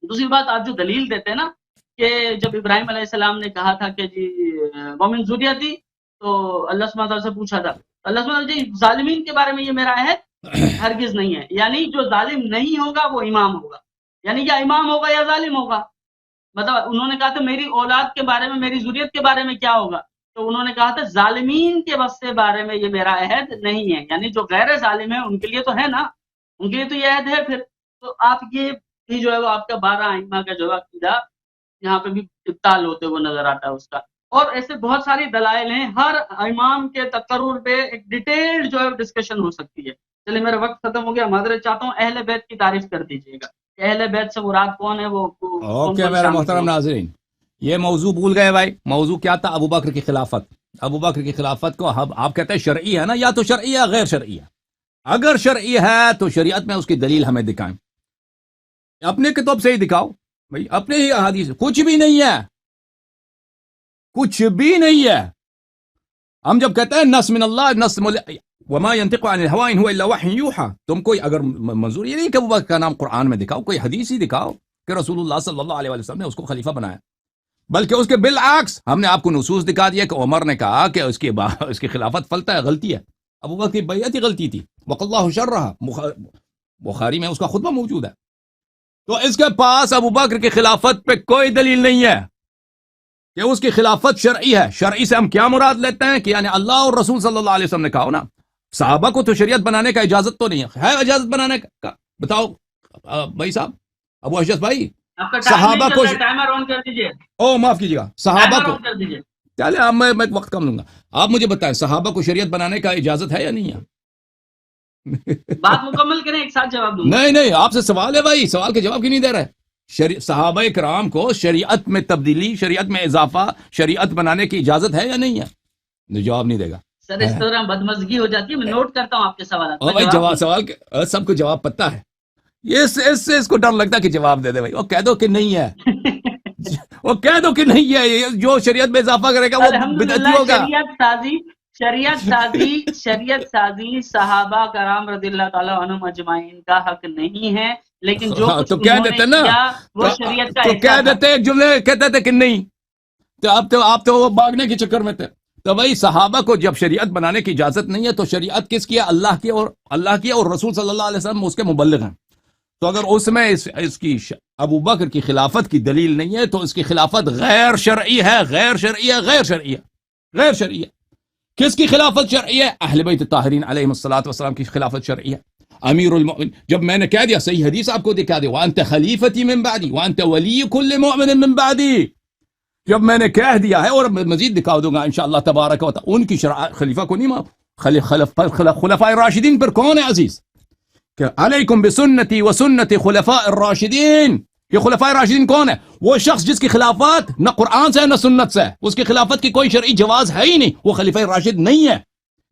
دوسری بات، آپ جو دلیل دیتے ہیں نا کہ جب ابراہیم علیہ السلام نے کہا تھا کہ جی ومن ذریتی، تو اللہ سبحانہ تعالیٰ سے پوچھا تھا، اللہ سبحانہ جی ظالمین کے بارے میں یہ میرا عہد ہرگز نہیں ہے، یعنی جو ظالم نہیں ہوگا وہ امام ہوگا، یعنی یا امام ہوگا یا ظالم ہوگا۔ مطلب انہوں نے کہا تھا میری اولاد کے بارے میں، میری ذریت کے بارے میں کیا ہوگا، تو انہوں نے کہا تھا ظالمین کے واسطے بارے میں یہ میرا عہد نہیں ہے، یعنی جو غیر ظالم ہے ان کے لیے تو ہے نا، ان کے لیے تو یہ عہد ہے۔ پھر تو آپ یہ بھی جو ہے وہ آپ کا 12 ائمہ کا جو عقیدہ یہاں پہ بھی ابطال ہوتے ہوئے نظر آتا ہے اس کا، اور ایسے بہت ساری دلائل ہیں، ہر امام کے تقرر پہ ایک ڈیٹیلڈ جو ہے ڈسکشن ہو سکتی ہے۔ چلے میرا وقت ختم ہو گیا، معذرت چاہتا ہوں، اہل بیت کی تعریف کر دیجیے گا، اہل بیت سے مراد کون ہے، وہ اوکے میرا محترم ناظرین، یہ موضوع بھول گئے بھائی، موضوع کیا تھا؟ ابو بکر کی خلافت۔ ابو بکر کی خلافت کو آپ کہتے ہیں شرعی ہے نا، یا تو شرعی ہے یا غیر شرعی ہے۔ اگر شرعی ہے تو شریعت میں اس کی دلیل ہمیں دکھائیں، اپنے کتاب سے ہی دکھاؤ بھائی، اپنے ہی احادیث، کچھ بھی نہیں ہے، کچھ بھی نہیں ہے۔ ہم جب کہتے ہیں نص من اللہ، نص وما ينطق عن الهوى ان هو الا وحي يوحى، تم کوئی اگر منظور یہ نہیں کہ ابو بکر کا نام قرآن میں دکھاؤ، کوئی حدیث ہی دکھاؤ کہ رسول اللہ صلی اللہ علیہ وسلم نے اس کو خلیفہ بنایا، بلکہ اس کے بالعکس ہم نے آپ کو نصوص دکھا دیا کہ عمر نے کہا کہ اس کی خلافت فلتا ہے، غلطی ہے، ابو بکر کی بیعت ہی غلطی تھی، وق اللہ شرها، بخاری میں اس کا خطبہ موجود ہے۔ تو اس کے پاس ابو بکر کی خلافت پہ کوئی دلیل نہیں ہے کہ اس کی خلافت شرعی ہے۔ شرعی سے ہم کیا مراد لیتے ہیں کہ یعنی اللہ اور رسول صلی اللہ علیہ وسلم نے کہا نا، صحابہ کو تو شریعت بنانے کا اجازت تو نہیں ہے اجازت بنانے کا؟ بتاؤ بھائی صاحب، ابو اشرف بھائی، صحابہ کو ٹائمر آن کر دیجئے، او معاف کیجیے گا، صحابہ کو کر دیجئے، چلے اب میں وقت کم لوں گا، آپ مجھے بتائیں صحابہ کو شریعت بنانے کا اجازت ہے یا نہیں ہے؟ بات مکمل کریں، ایک ساتھ جواب دوں گا۔ نہیں آپ سے سوال ہے بھائی، سوال کے جواب کیوں نہیں دے رہے؟ صحابہ کرام کو شریعت میں تبدیلی، شریعت میں اضافہ، شریعت بنانے کی اجازت ہے یا نہیں ہے؟ جواب نہیں دے گا سر، اس طرح بدمزگی ہو جاتی ہے، میں نوٹ کرتا ہوں آپ کے سوالات۔ بھائی سوال سب کو جواب پتہ ہے، اس کو ڈر لگتا ہے کہ جواب دے دے بھائی، وہ کہہ دو کہ نہیں ہے، وہ کہہ دو کہ نہیں ہے، جو شریعت میں اضافہ کرے گا وہ بدعتی ہوگا۔ شریعت سازی صحابہ کرام رضی اللہ تعالیٰ عنہم اجمعین کا حق نہیں ہے، لیکن جو کچھ کہہ دیتے نا، وہ شریعت کا تو کہہ دیتے، ایک جملے کہتے تھے کہ نہیں، تو آپ تو بھاگنے کے چکر میں تھے۔ تو بھائی صحابہ کو جب شریعت بنانے کی اجازت نہیں ہے تو شریعت کس کی ہے؟ اللہ کی، اور رسول صلی اللہ علیہ وسلم اس کے مبلغ ہیں۔ تو اگر اس میں اس کی ابو بکر کی خلافت کی دلیل نہیں ہے تو اس کی خلافت غیر شرعی ہے، غیر شرعی ہے، غیر شرعی ہے، غیر شرعی ہے۔ کس کی خلافت شرعی ہے؟ اہل بیت الطاہرین علیہم الصلوۃ والسلام کی خلافت شرعی ہے۔ امیر المؤمن، جب میں نے کہہ دیا، صحیح حدیث آپ کو دکھا دیا، وانت خلیفتی من بعدی وانت ولی کل مؤمن من بعدی، جب میں نے کہہ دیا ہے، اور مزید دکھا دوں گا انشاءاللہ تبارک و تعالی، ان کی خلیفہ کو نہیں خلفاء الراشدین پر کون ہے عزیز؟ کہ علیکم بسنتی و سنت خلفاء الراشدین، یہ خلفاء راشدین کون ہے؟ وہ شخص جس کی خلافت نہ قرآن سے ہے نہ سنت سے ہے، اس کی خلافت کی کوئی شرعی جواز ہے ہی نہیں، وہ خلیفہ راشد نہیں ہے۔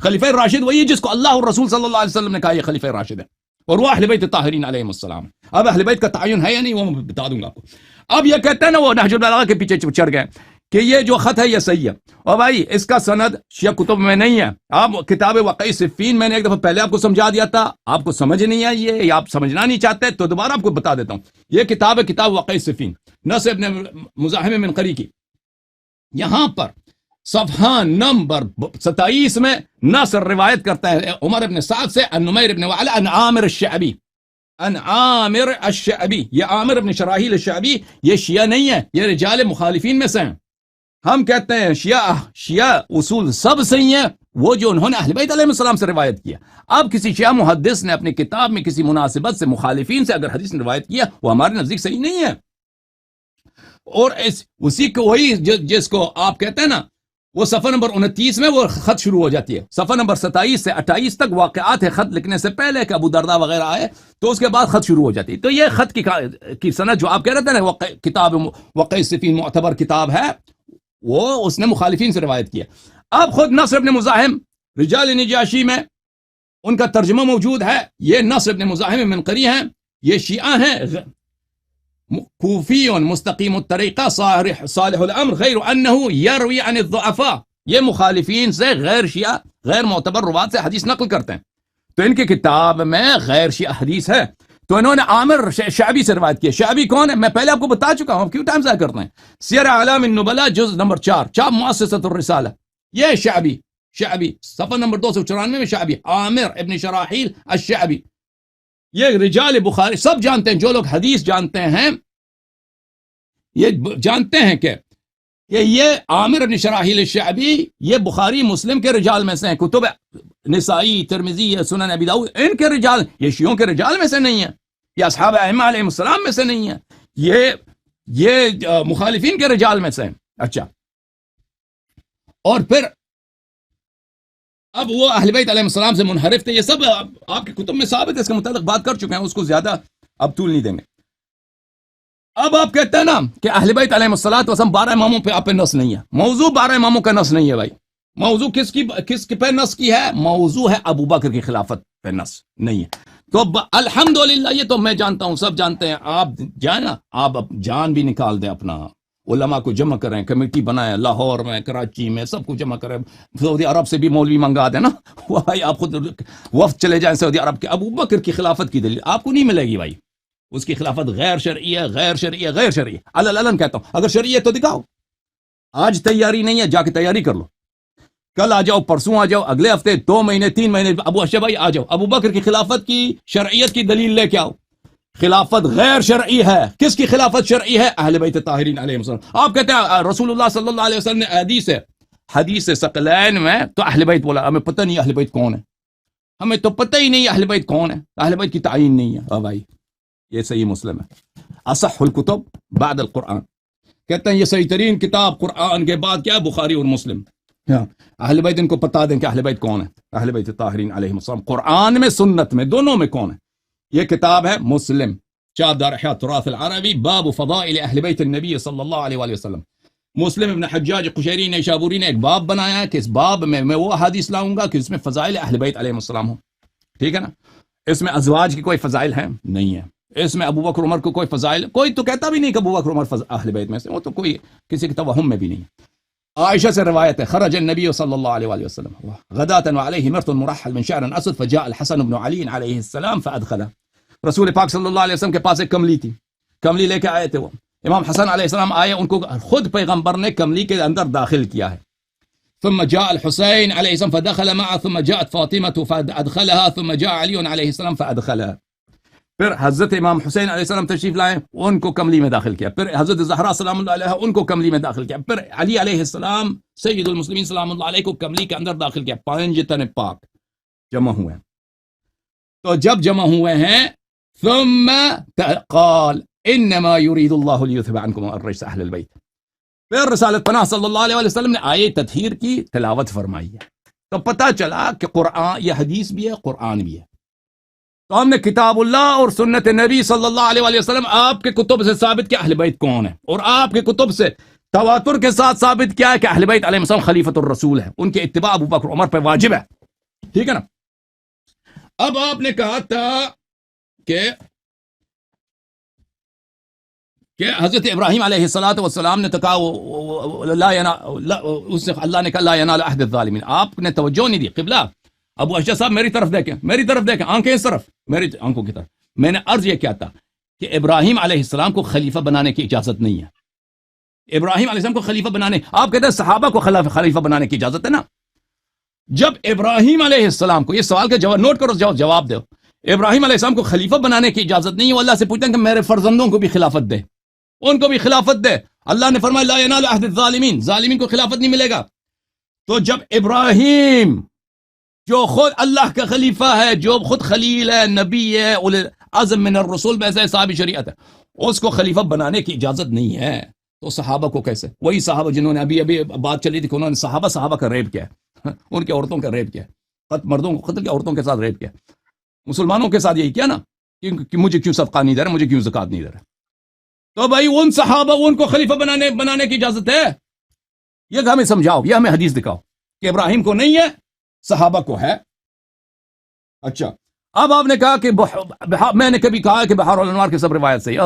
خلیفہ راشد وہی ہے جس کو اللہ اور رسول صلی اللہ علیہ وسلم نے کہا یہ خلیفہ راشد ہے، اور وہ اہل بیت الطاہرین علیہم السلام۔ اب اہل بیت کا تعین ہے یا نہیں وہ میں بتا دوں گا آپ کو۔ اب یہ کہتے ہیں نا وہ نہج البلاغہ کے پیچھے چڑھ گئے کہ یہ جو خط ہے یہ صحیح ہے، اور بھائی اس کا سند شیعہ کتب میں نہیں ہے۔ آپ کتاب واقعی صفین میں نے ایک دفعہ پہلے آپ کو سمجھا دیا تھا، آپ کو سمجھ نہیں آئی ہے یا آپ سمجھنا نہیں چاہتے تو دوبارہ آپ کو بتا دیتا ہوں۔ یہ کتاب ہے کتاب واقعی صفین، نصر ابن مزاحم منقری کی۔ یہاں پر صفحہ نمبر 27 میں نصر روایت کرتا ہے عمر ابن سعد سے ان نمیر ابن وعلى ان عامر الشعبی، ان عامر الشعبی، یہ عامر ابن شراحیل الشعبی یہ شیعہ نہیں ہے، یہ رجال مخالفین میں سے ہیں۔ ہم کہتے ہیں شیعہ اصول سب صحیح ہیں، وہ جو انہوں نے اہل بیت علیہ السلام سے روایت کیا۔ اب کسی شیعہ محدث نے اپنی کتاب میں کسی مناسبت سے مخالفین سے اگر حدیث نے روایت کیا، وہ ہمارے نزدیک صحیح نہیں ہے۔ اور اسی کو وہی جس کو آپ کہتے ہیں نا، وہ صفحہ نمبر 29 میں وہ خط شروع ہو جاتی ہے، صفحہ نمبر 27 سے 28 تک واقعات ہے خط لکھنے سے پہلے کہ ابو درداء وغیرہ آئے، تو اس کے بعد خط شروع ہو جاتی ہے۔ تو یہ خط کی سند جو آپ کہہ رہے تھے نا کتاب واقعی صفین معتبر کتاب ہے، وہ اس نے مخالفین سے روایت کیا۔ اب خود نصر ابن مزاحم رجال نجاشی میں ان کا ترجمہ موجود ہے، یہ نصر ابن مزاحم منقری ہیں، یہ شیعہ ہیں، کوفی مستقیم الطریقہ صالح الامر غیر انہ یروی عن الضعفاء، یہ مخالفین سے غیر شیعہ غیر معتبر روات سے حدیث نقل کرتے ہیں، تو ان کی کتاب میں غیر شیعہ حدیث ہے۔ تو انہوں نے عامر شعبی سے روایت کی۔ شعبی کون ہے؟ میں پہلے آپ کو بتا چکا ہوں، کیوں ٹائم ضائع کرتے ہیں؟ سیر اعلام النبلاء جز نمبر 4 چاپ مؤسسۃ الرسالہ، یہ شعبی صفحہ نمبر 294 میں شعبی عامر ابن شراحیل الشعبی، یہ رجال بخاری سب جانتے ہیں، جو لوگ حدیث جانتے ہیں یہ جانتے ہیں کہ یہ عامر ابن شراحیل الشعبی یہ بخاری مسلم کے رجال میں سے ہیں، کتب نسائی ترمذی سنن ابی داؤد ان کے رجال، یہ شیعوں کے رجال میں سے نہیں ہے، یہ اصحاب ائمہ علیہم السلام میں سے نہیں ہے، یہ مخالفین کے رجال میں سے ہیں۔ اچھا، اور پھر اب وہ اہل بیت علیہم السلام سے منحرف تھے، یہ سب آپ کی کتب میں ثابت ہے، اس کے متعلق بات کر چکے ہیں، اس کو زیادہ اب طول نہیں دیں گے۔ اب آپ کہتے ہیں نا کہ اہل بیت علیہم الصلوۃ والسلام 12 اماموں پہ آپ پہ نص نہیں ہے، موضوع 12 اماموں کا نص نہیں ہے بھائی، موضوع کس پہ نص کی ہے؟ موضوع ہے ابو بکر کی خلافت پہ نص نہیں ہے۔ تو الحمدللہ یہ تو میں جانتا ہوں، سب جانتے ہیں، آپ جائیں نا، آپ جان بھی نکال دیں اپنا، علماء کو جمع کریں، کمیٹی بنائیں، لاہور میں کراچی میں سب کو جمع کریں، سعودی عرب سے بھی مولوی منگا دیں نا، بھائی آپ خود وفد چلے جائیں سعودی عرب کے، ابو بکر کی خلافت کی دلیل آپ کو نہیں ملے گی بھائی، اس کی خلافت غیر شرعی ہے، غیر شرعی ہے، غیر شرعی ہے، علن کہتا ہوں، اگر شرعی ہے تو دکھاؤ، آج تیاری نہیں ہے، جا کے تیاری کر لو، کل آ جاؤ، پرسوں آ جاؤ، اگلے ہفتے 2 مہینے 3 مہینے، ابو اشرف بھائی آ جاؤ، ابو بکر کی خلافت کی شرعیت کی دلیل لے کے آؤ۔ خلافت غیر شرعی ہے، کس کی خلافت شرعی ہے؟ اہل بیت الطاہرین علیہم السلام۔ آپ کہتے ہیں رسول اللہ صلی اللہ علیہ وسلم نے حدیث ثقلین میں تو اہل بیت بولا، ہمیں پتہ نہیں اہل بیت کون ہے، ہمیں تو پتہ ہی نہیں اہل بیت کون ہے، اہل بیت کی تعین نہیں ہے۔ بھائی یہ صحیح مسلم ہے، اصح الکتب بعد القرآن، کہتے ہیں یہ صحیح ترین کتاب قرآن کے بعد کیا ہے؟ بخاری اور مسلم۔ اہل بیت ان کو بتا دیں کہ اہل بیت کون ہے، اہل بیت الطاہرین علیہم السلام، قرآن میں سنت میں دونوں میں کون ہے؟ یہ کتاب ہے مسلم، چاپ دار احیاء التراث العربی، باب فضائل اہل بیت النبی صلی اللہ علیہ وآلہ وسلم۔ مسلم ابن حجاج قشیری نیشابوری نے ایک باب بنایا ہے کہ اس باب میں میں وہ حدیث لاؤں گا کہ اس میں فضائل اہل بیت علیہم السلام ہوں، ٹھیک ہے نا؟ اس میں ازواج کی کوئی فضائل ہے نہیں ہے، اس میں ابو بکر عمر کو کوئی فضائل، کوئی تو کہتا بھی نہیں کہ ابو بکر عمر اہل بیت میں سے، وہ تو کوئی کسی کے توہم میں بھی نہیں۔ عائشہ سے روایت ہے، خرج النبی صلی اللہ علیہ وآلہ وسلم غداة وعلیہ مرط مرحل من شعر اسود فجاء الحسن بن علی علیہ السلام فادخلہ، رسول پاک صلی اللہ علیہ وسلم کے پاس ایک کملی تھی، کملی لے کے آئے تھے، وہ امام حسن علیہ السلام آئے، ان کو خود پیغمبر نے کملی کے اندر داخل کیا ہے۔ ثم جاء الحسین علیہ السلام فدخل معه ثم جاءت فاطمة فادخلها ثم جاء علی علیہ السلام فادخلها۔ پھر حضرت امام حسین علیہ السلام تشریف لائے، ان کو کملی میں داخل کیا، پھر حضرت زہرا سلام اللہ علیہ ان کو کملی میں داخل کیا، پھر علی علیہ السلام سید المسلمین سلام اللہ علیہ کو کملی کے اندر داخل کیا. 5 تن پاک جمع ہوئے. تو جب جمع ہوئے ہیں ثم قال انما يريد الله ليذهب عنكم الرجس اهل البيت. پھر رسالت پناہ صلی اللہ علیہ وسلم نے آیے تطہیر کی تلاوت فرمائی ہے. تو پتہ چلا کہ قرآن یہ حدیث بھی ہے، قرآن بھی ہے. تو ہم نے کتاب اللہ اور سنت نبی صلی اللہ علیہ وسلم آپ کے کتب سے ثابت کیا اہل بیت کون ہے، اور آپ کے کتب سے تواتر کے ساتھ ثابت کیا ہے کہ اہل بیت علیہ السلام خلیفۃ الرسول ہے، ان کے اتباع ابو بکر عمر پہ واجب ہے. ٹھیک ہے نا. اب آپ نے کہا تھا کہ حضرت ابراہیم علیہ السلام نے تو کہا اللہ نے کہا لا ینال عہد الظالمین. آپ نے توجہ نہیں دی. قبلہ ابو اشجع صاحب میری طرف دیکھیں آنکھیں اس طرف، میری آنکھوں کی طرف. میں نے عرض یہ کیا تھا کہ ابراہیم علیہ السلام کو خلیفہ بنانے کی اجازت نہیں ہے. ابراہیم علیہ السلام کو خلیفہ بنانے، آپ کہتے ہیں صحابہ کو خلیفہ بنانے کی اجازت ہے نا. جب ابراہیم علیہ السلام کو، یہ سوال کا جواب نوٹ کرو، جواب دو. ابراہیم علیہ السلام کو خلیفہ بنانے کی اجازت نہیں ہے، وہ اللہ سے پوچھتے ہیں کہ میرے فرزندوں کو بھی خلافت دے، ان کو بھی خلافت دے. اللہ نے فرمایا لا ینال عہد الظالمین، ظالمین کو خلافت نہیں ملے گا. تو جب ابراہیم جو خود اللہ کا خلیفہ ہے، جو خود خلیل ہے، نبی ہے، اولو العزم من الرسول میں سے صاحب شریعت ہے، اس کو خلیفہ بنانے کی اجازت نہیں ہے. تو صحابہ کو کیسے؟ وہی صحابہ جنہوں نے ابھی بات چلی تھی کہ انہوں نے صحابہ کا ریپ کیا، ان کی عورتوں کا ریپ کیا، مردوں کو قتل کیا، عورتوں کے ساتھ ریپ کیا. مسلمانوں کے ساتھ یہی کیا نا کہ مجھے کیوں صدقہ نہیں دے رہا، مجھے کیوں زکات نہیں دے رہا. تو بھائی ان صحابہ ان کو خلیفہ بنانے کی اجازت ہے؟ یہ ہمیں سمجھاؤ، یہ ہمیں حدیث دکھاؤ کہ ابراہیم کو نہیں ہے، صحابہ کو ہے. اچھا اب آپ نے کہا کہ میں نے کبھی کہا کہ بحار الانوار کی سب روایت صحیح.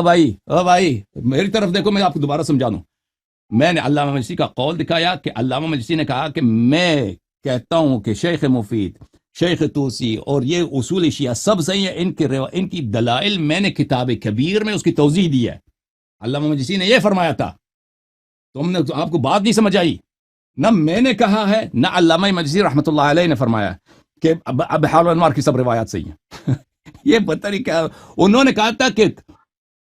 بھائی میری طرف دیکھو، میں آپ کو دوبارہ سمجھا دوں. میں نے علامہ مجلسی کا قول دکھایا کہ علامہ مجلسی نے کہا کہ میں کہتا ہوں کہ شیخ مفید، شیخ توسی اور یہ اصول شیعہ سب صحیح ہے. ان کی دلائل میں نے کتاب کبیر میں اس کی توضیح دی ہے. علامہ مجلسی نے یہ فرمایا تھا. تم نے آپ کو بات نہیں سمجھ آئی. نہ میں نے کہا ہے، نہ علامہ مجلسی رحمۃ اللہ علیہ نے فرمایا کہ بحار الانوار کی سب روایات صحیح ہیں. یہ پتہ نہیں کیا انہوں نے کہا تھا کہ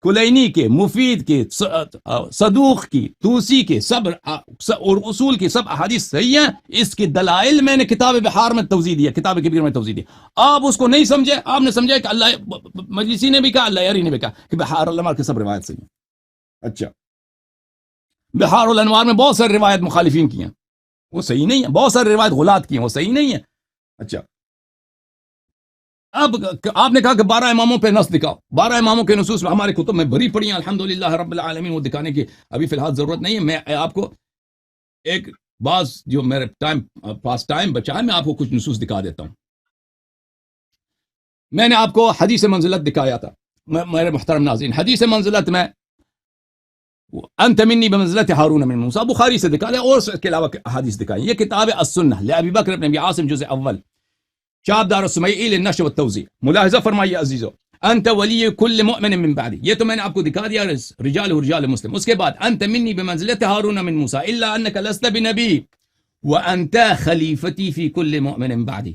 کلینی کے، مفید کے، صدوق کی، توسی کے سب اور اصول کی سب احادیث صحیح ہیں. اس کی دلائل میں نے کتاب بحار میں توضیح دی ہے، کتاب کبیر میں توضیح دی. آپ اس کو نہیں سمجھے، آپ نے سمجھا کہ اللہ مجلسی نے بھی کہا، اللہ یاری نے بھی کہا کہ بحار الانوار کی سب روایت صحیح ہیں. اچھا بحار الانوار میں بہت ساری روایت مخالفین کی ہیں، وہ صحیح نہیں ہے. بہت ساری روایت غلات کی ہیں، وہ صحیح نہیں ہے. اچھا اب آپ نے کہا کہ 12 اماموں پہ نص دکھاؤ. 12 اماموں کے نصوص ہمارے کتب میں بھری پڑی ہیں الحمدللہ رب العالمین. وہ دکھانے کی ابھی فی الحال ضرورت نہیں ہے. میں آپ کو ایک بعض جو میرے پاس ٹائم بچا ہے، میں آپ کو کچھ نصوص دکھا دیتا ہوں. میں نے آپ کو حدیث منزلت دکھایا تھا میرے محترم ناظرین. حدیث منزلت میں انت منی بمنزلت ہارون من موسیٰ بخاری سے دکھا دیا، اور اس کے علاوہ حدیث دکھائی. یہ کتاب السنہ لابی بکر بن ابی عاصم جزء اول، شاب دار السمیعی للنشر والتوزیع. ملاحظہ فرمائیے عزیزو، انت ولی کل مؤمن من بعدی، یہ تو میں نے آپ کو دکھا دیا رجال و رجال مسلم. اس کے بعد انت منی بمنزلت ہارون من موسیٰ الا انک لست بنبی وانت خلیفتی فی کل مؤمن بعدی.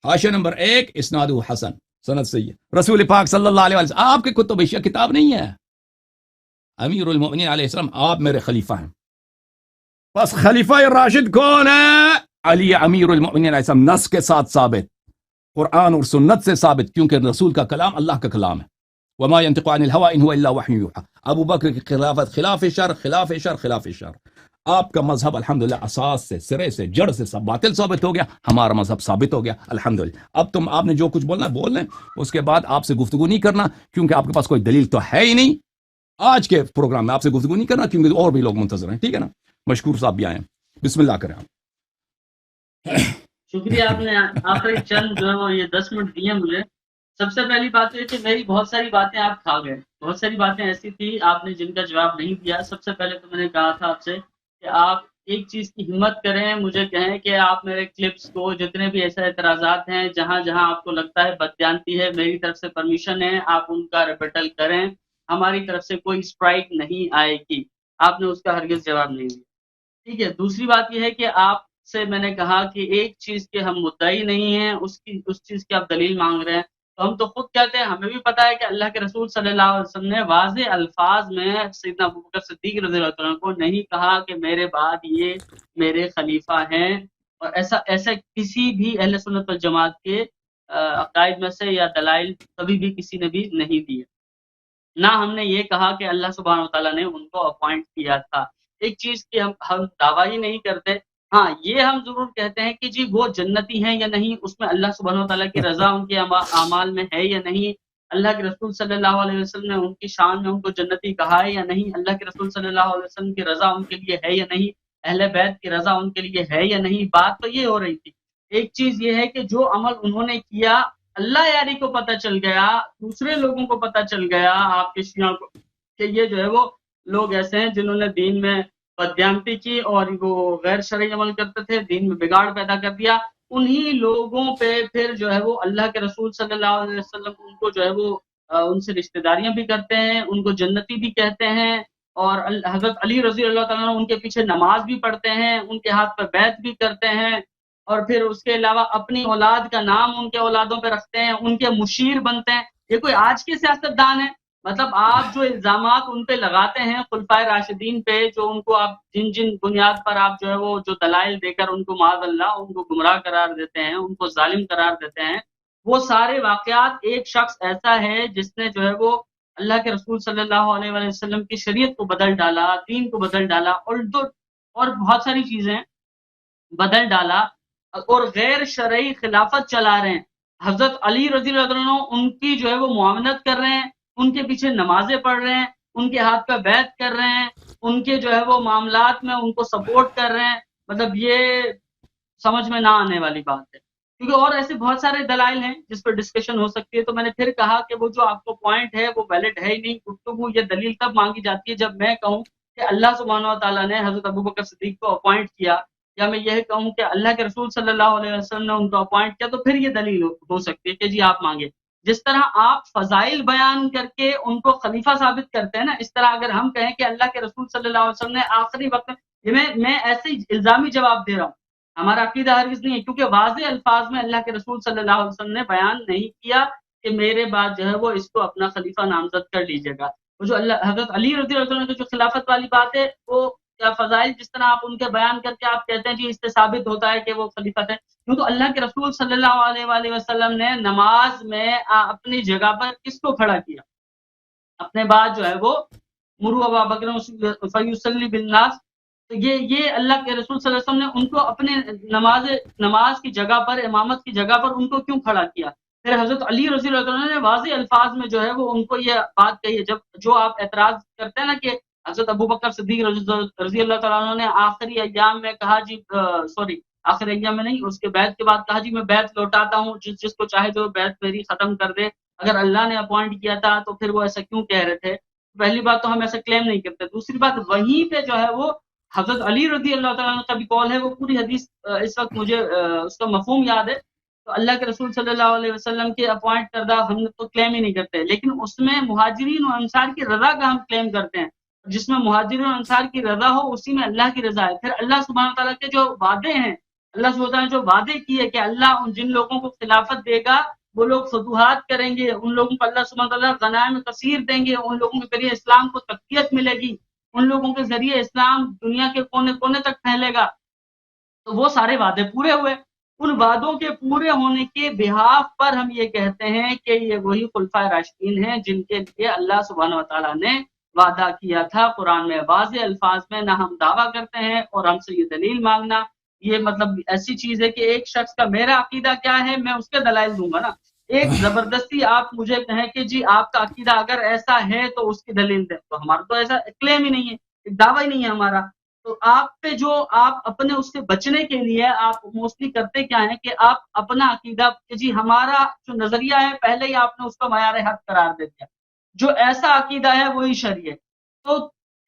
حاشیہ نمبر 1 اسناد حسن، سند صحیح. رسول پاک صلی اللہ علیہ وسلم، آپ کے کتب اشیاء کتاب نہیں ہے. امیر المؤمنین علیہ السلام آپ میرے خلیفہ ہیں. بس خلیفہ راشد کون ہے؟ علی امیر المؤمنین علیہ السلام. نص کے ساتھ ثابت، قرآن اور سنت سے ثابت، کیونکہ رسول کا کلام اللہ کا کلام ہے. وما ينطق عن الهوى ان هو الا وحی یوحى. ابو بکر کی خلافت خلاف شر، خلاف شر، خلاف شر. آپ کا مذہب الحمدللہ اساس سے، سرے سے، جڑ سے سب باطل ثابت ہو گیا. ہمارا مذہب ثابت ہو گیا الحمدللہ. اب آپ نے جو کچھ بولنا ہے بول لیں، اس کے بعد آپ سے گفتگو نہیں کرنا، کیونکہ آپ کے پاس کوئی دلیل تو ہے ہی نہیں. آج کے پروگرام میں آپ سے گفتگو نہیں کرنا، کیونکہ اور بھی لوگ منتظر ہیں. ٹھیک ہے نا. مشکور صاحب بھی آئے ہیں. بسم اللہ کریں. شکریہ. آپ نے آخری چند جو ہے وہ یہ 10 منٹ دیے مجھے. سب سے پہلی بات یہ کہ میری بہت ساری باتیں آپ کھا گئے. بہت ساری باتیں ایسی تھی آپ نے جن کا جواب نہیں دیا. سب سے پہلے تو میں نے کہا تھا آپ سے کہ آپ ایک چیز کی ہمت کریں، مجھے کہیں کہ آپ میرے کلپس کو، جتنے بھی ایسے اعتراضات ہیں جہاں جہاں آپ کو لگتا ہے بددیانتی ہے، میری طرف سے پرمیشن ہے، آپ ان کا ریپیٹل کریں. ہماری طرف سے کوئی اسٹرائک نہیں آئے گی. آپ نے اس کا ہرگز جواب نہیں دیا. ٹھیک ہے. دوسری بات یہ ہے کہ آپ سے میں نے کہا کہ ایک چیز کے ہم مدعی نہیں ہیں، اس چیز کی آپ دلیل مانگ رہے ہیں. تو ہم تو خود کہتے ہیں، ہمیں بھی پتا ہے کہ اللہ کے رسول صلی اللہ علیہ وسلم نے واضح الفاظ میں سیدنا ابوبکر صدیق رضی اللہ عنہ کو نہیں کہا کہ میرے بعد یہ میرے خلیفہ ہیں، اور ایسا کسی بھی اہل سنت والجماعت کے عقائد میں سے یا دلائل کبھی بھی کسی نے بھی نہیں دیے۔ نہ ہم نے یہ کہا کہ اللہ سبحانہ وتعالیٰ نے ان کو اپوائنٹ کیا تھا۔ ایک چیز کی ہم دعویٰ ہی نہیں کرتے، ہاں یہ ہم ضرور کہتے ہیں کہ جی وہ جنتی ہیں یا نہیں، اس میں اللہ سبحانہ وتعالیٰ کی رضا ان کے اعمال میں ہے یا نہیں، اللہ کے رسول صلی اللہ علیہ وسلم نے ان کی شان میں ان کو جنتی کہا ہے یا نہیں، اللہ کے رسول صلی اللہ علیہ وسلم کی رضا ان کے لیے ہے یا نہیں، اہل بیت کی رضا ان کے لیے ہے یا نہیں۔ بات تو یہ ہو رہی تھی، ایک چیز یہ ہے کہ جو عمل انہوں نے کیا اللہ یاری کو پتہ چل گیا، دوسرے لوگوں کو پتہ چل گیا، آپ کے شیعہ کو، کہ یہ جو ہے وہ لوگ ایسے ہیں جنہوں نے دین میں بددیانتی کی اور وہ غیر شرعی عمل کرتے تھے، دین میں بگاڑ پیدا کر دیا۔ انہی لوگوں پہ پھر جو ہے وہ اللہ کے رسول صلی اللہ علیہ وسلم ان کو جو ہے وہ ان سے رشتہ داریاں بھی کرتے ہیں، ان کو جنتی بھی کہتے ہیں، اور حضرت علی رضی اللہ تعالیٰ عنہ ان کے پیچھے نماز بھی پڑھتے ہیں، ان کے ہاتھ پہ بیعت بھی کرتے ہیں، اور پھر اس کے علاوہ اپنی اولاد کا نام ان کے اولادوں پہ رکھتے ہیں، ان کے مشیر بنتے ہیں۔ یہ کوئی آج کے سیاستدان ہے؟ مطلب آپ جو الزامات ان پہ لگاتے ہیں خلفائے راشدین پہ، جو ان کو آپ جن بنیاد پر آپ جو ہے وہ جو دلائل دے کر ان کو معاذ اللہ ان کو گمراہ قرار دیتے ہیں، ان کو ظالم قرار دیتے ہیں، وہ سارے واقعات ایک شخص ایسا ہے جس نے جو ہے وہ اللہ کے رسول صلی اللہ علیہ وآلہ وسلم کی شریعت کو بدل ڈالا، دین کو بدل ڈالا، اور بہت ساری چیزیں بدل ڈالا، اور غیر شرعی خلافت چلا رہے ہیں۔ حضرت علی رضی اللہ عنہ ان کی جو ہے وہ معاونت کر رہے ہیں، ان کے پیچھے نمازیں پڑھ رہے ہیں، ان کے ہاتھ پہ بیعت کر رہے ہیں، ان کے جو ہے وہ معاملات میں ان کو سپورٹ کر رہے ہیں۔ مطلب یہ سمجھ میں نہ آنے والی بات ہے، کیونکہ اور ایسے بہت سارے دلائل ہیں جس پر ڈسکشن ہو سکتی ہے۔ تو میں نے پھر کہا کہ وہ جو آپ کو پوائنٹ ہے وہ ویلڈ ہے ہی نہیں۔ گفتگو یہ دلیل تب مانگی جاتی ہے جب میں کہوں کہ اللہ سبحانہ وتعالیٰ نے حضرت ابوبکر صدیق کو اپوائنٹ کیا، یا میں یہ کہوں کہ اللہ کے رسول صلی اللہ علیہ وسلم نے ان کو اپوائنٹ کیا، تو پھر یہ دلیل ہو سکتی ہے کہ جی آپ مانگے۔ جس طرح آپ فضائل بیان کر کے ان کو خلیفہ ثابت کرتے ہیں نا، اس طرح اگر ہم کہیں کہ اللہ کے رسول صلی اللہ علیہ وسلم نے آخری وقت میں ایسے ہی الزامی جواب دے رہا ہوں، ہمارا عقیدہ ہرگز نہیں ہے، کیونکہ واضح الفاظ میں اللہ کے رسول صلی اللہ علیہ وسلم نے بیان نہیں کیا کہ میرے بعد جو ہے وہ اس کو اپنا خلیفہ نامزد کر لیجیے گا۔ وہ جو حضرت علی رضی اللہ عنہ کی جو خلافت والی بات ہے، وہ یا فضائل جس طرح آپ ان کے بیان کر کے آپ کہتے ہیں جی اس سے ثابت ہوتا ہے کہ وہ خلیفت ہے، کیوں تو اللہ کے رسول صلی اللہ علیہ وآلہ وسلم نے نماز میں اپنی جگہ پر کس کو کھڑا کیا؟ اپنے بعد جو ہے وہ مرو ابا بکر فیصلی بالناس، تو یہ اللہ کے رسول صلی اللہ علیہ وسلم نے ان کو اپنے نماز کی جگہ پر، امامت کی جگہ پر ان کو کیوں کھڑا کیا؟ پھر حضرت علی رضی اللہ عنہ نے واضح الفاظ میں جو ہے وہ ان کو یہ بات کہی ہے، جو آپ اعتراض کرتے ہیں نا کہ حضرت ابوبکر صدیق رضی اللہ تعالیٰ عنہ نے آخری ایام میں کہا جی آخری ایام میں نہیں، اس کے بیعت کے بعد کہا جی میں بیعت لوٹاتا ہوں، جس کو چاہے جو بیعت میری ختم کر دے۔ اگر اللہ نے اپوائنٹ کیا تھا تو پھر وہ ایسا کیوں کہہ رہے تھے؟ پہلی بات تو ہم ایسا کلیم نہیں کرتے، دوسری بات وہیں پہ جو ہے وہ حضرت علی رضی اللہ تعالیٰ عنہ کا بھی قول ہے، وہ پوری حدیث اس وقت مجھے اس کا مفہوم یاد ہے، تو اللہ کے رسول صلی اللہ علیہ وسلم کے اپوائنٹ کردہ ہم تو کلیم ہی نہیں کرتے، لیکن اس میں مہاجرین و انصار کی رضا کا ہم کلیم کرتے ہیں۔ جس میں مہاجرین و انصار کی رضا ہو اسی میں اللہ کی رضا ہے۔ پھر اللہ سبحانہ تعالیٰ کے جو وعدے ہیں، اللہ سبحانہ تعالیٰ نے جو وعدے کیے کہ اللہ جن لوگوں کو خلافت دے گا وہ لوگ فتوحات کریں گے، ان لوگوں کو اللہ سبحانہ تعالیٰ غنائم کثیر دیں گے، ان لوگوں کے ذریعے اسلام کو تقویت ملے گی، ان لوگوں کے ذریعے اسلام دنیا کے کونے کونے تک پھیلے گا، تو وہ سارے وعدے پورے ہوئے۔ ان وعدوں کے پورے ہونے کے بہاف پر ہم یہ کہتے ہیں کہ یہ وہی خلفائے راشدین ہیں جن کے لیے اللہ سبحانہ وتعالیٰ نے وعدہ کیا تھا قرآن میں واضح الفاظ میں۔ نہ ہم دعویٰ کرتے ہیں اور ہم سے یہ دلیل مانگنا، یہ مطلب ایسی چیز ہے کہ ایک شخص کا میرا عقیدہ کیا ہے میں اس کے دلائل دوں گا نا، ایک زبردستی آپ مجھے کہیں کہ جی آپ کا عقیدہ اگر ایسا ہے تو اس کی دلیل دیں، تو ہمارا تو ایسا کلیم ہی نہیں ہے، دعویٰ ہی نہیں ہے ہمارا۔ تو آپ پہ جو آپ اپنے اس سے بچنے کے لیے آپ موسٹلی کرتے کیا ہیں کہ آپ اپنا عقیدہ کہ جی ہمارا جو نظریہ ہے پہلے ہی آپ نے اس کو معیار حق قرار دے دیا، جو ایسا عقیدہ ہے وہی شرعی ہے، تو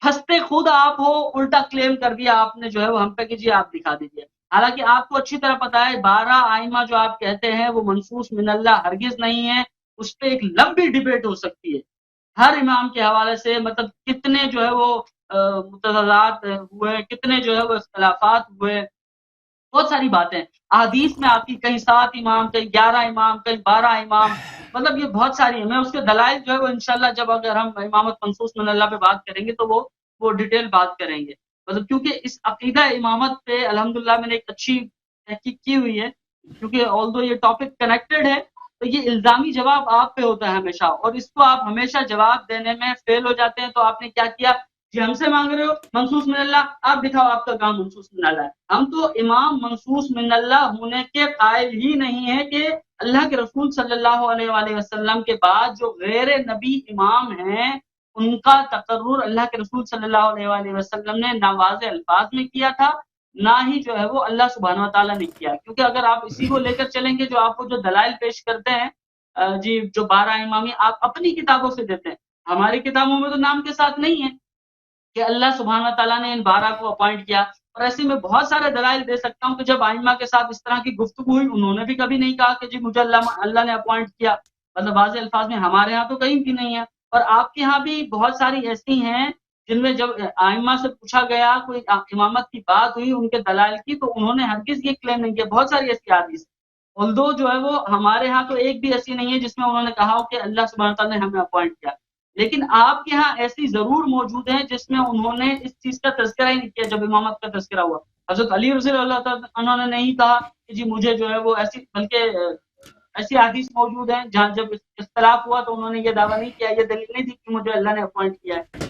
پھنستے خود آپ ہو، الٹا کلیم کر دیا آپ نے جو ہے وہ ہم پہ کہ جی آپ دکھا دیجیے، حالانکہ آپ کو اچھی طرح پتا ہے 12 آئمہ جو آپ کہتے ہیں وہ منصوص من اللہ ہرگز نہیں ہے، اس پہ ایک لمبی ڈیبیٹ ہو سکتی ہے ہر امام کے حوالے سے، مطلب کتنے جو ہے وہ متضادات ہوئے، کتنے جو ہے وہ اختلافات ہوئے، بہت ساری باتیں احادیث میں آپ کی، کہیں 7 امام، کہیں 11 امام، کہیں 12 امام، مطلب یہ بہت ساری ہیں. میں اس کے دلائل جو ہے وہ انشاءاللہ جب اگر ہم امامت منصوص من اللہ پہ بات کریں گے تو وہ ڈیٹیل بات کریں گے. مطلب کیونکہ اس عقیدہ امامت پہ الحمدللہ میں نے ایک اچھی تحقیق کی ہوئی ہے، کیونکہ آلدو یہ ٹاپک کنیکٹڈ ہے تو یہ الزامی جواب آپ پہ ہوتا ہے ہمیشہ، اور اس کو آپ ہمیشہ جواب دینے میں فیل ہو جاتے ہیں. تو آپ نے کیا کیا جی، ہم سے مانگ رہے ہو منصوص من اللہ، آپ دکھاؤ آپ کا کام منصوص من اللہ ہے. ہم تو امام منصوص من اللہ ہونے کے قائل ہی نہیں ہے کہ اللہ کے رسول صلی اللہ علیہ وآلہ وسلم کے بعد جو غیر نبی امام ہیں ان کا تقرر اللہ کے رسول صلی اللہ علیہ وآلہ وسلم نے نہ واضح الفاظ میں کیا تھا، نہ ہی جو ہے وہ اللہ سبحانہ و تعالیٰ نے کیا. کیونکہ اگر آپ اسی کو لے کر چلیں گے، جو آپ کو جو دلائل پیش کرتے ہیں جی جو 12 امامی آپ اپنی کتابوں سے دیتے ہیں، ہماری کتابوں میں تو نام کے ساتھ نہیں ہے کہ اللہ سبحانہ تعالیٰ نے ان 12 کو اپوائنٹ کیا. اور ایسے میں بہت سارے دلائل دے سکتا ہوں کہ جب آئمہ کے ساتھ اس طرح کی گفتگو ہوئی انہوں نے بھی کبھی نہیں کہا کہ جی مجھے اللہ نے اپوائنٹ کیا، مطلب واضح الفاظ میں. ہمارے ہاں تو کہیں بھی نہیں ہے، اور آپ کے ہاں بھی بہت ساری ایسی ہیں جن میں جب آئمہ سے پوچھا گیا کوئی امامت کی بات ہوئی ان کے دلائل کی تو انہوں نے ہرگز یہ کلیم نہیں کیا. بہت ساری ایسی حدیث الدو جو ہے وہ ہمارے ہاں تو ایک بھی ایسی نہیں ہے جس میں انہوں نے کہا ہو کہ اللہ سبحانہ تعالیٰ نے ہمیں اپوائنٹ کیا. لیکن آپ کے ہاں ایسی ضرور موجود ہیں جس میں انہوں نے اس چیز کا تذکرہ ہی نہیں کیا جب امامت کا تذکرہ ہوا. حضرت علی رضی اللہ تعالیٰ انہوں نے نہیں کہا کہ جی مجھے جو ہے وہ ایسی، بلکہ ایسی حدیث موجود ہیں جہاں جب اختلاف ہوا تو انہوں نے یہ دعویٰ نہیں کیا، یہ دلیل نہیں دی کہ مجھے اللہ نے اپوائنٹ کیا ہے.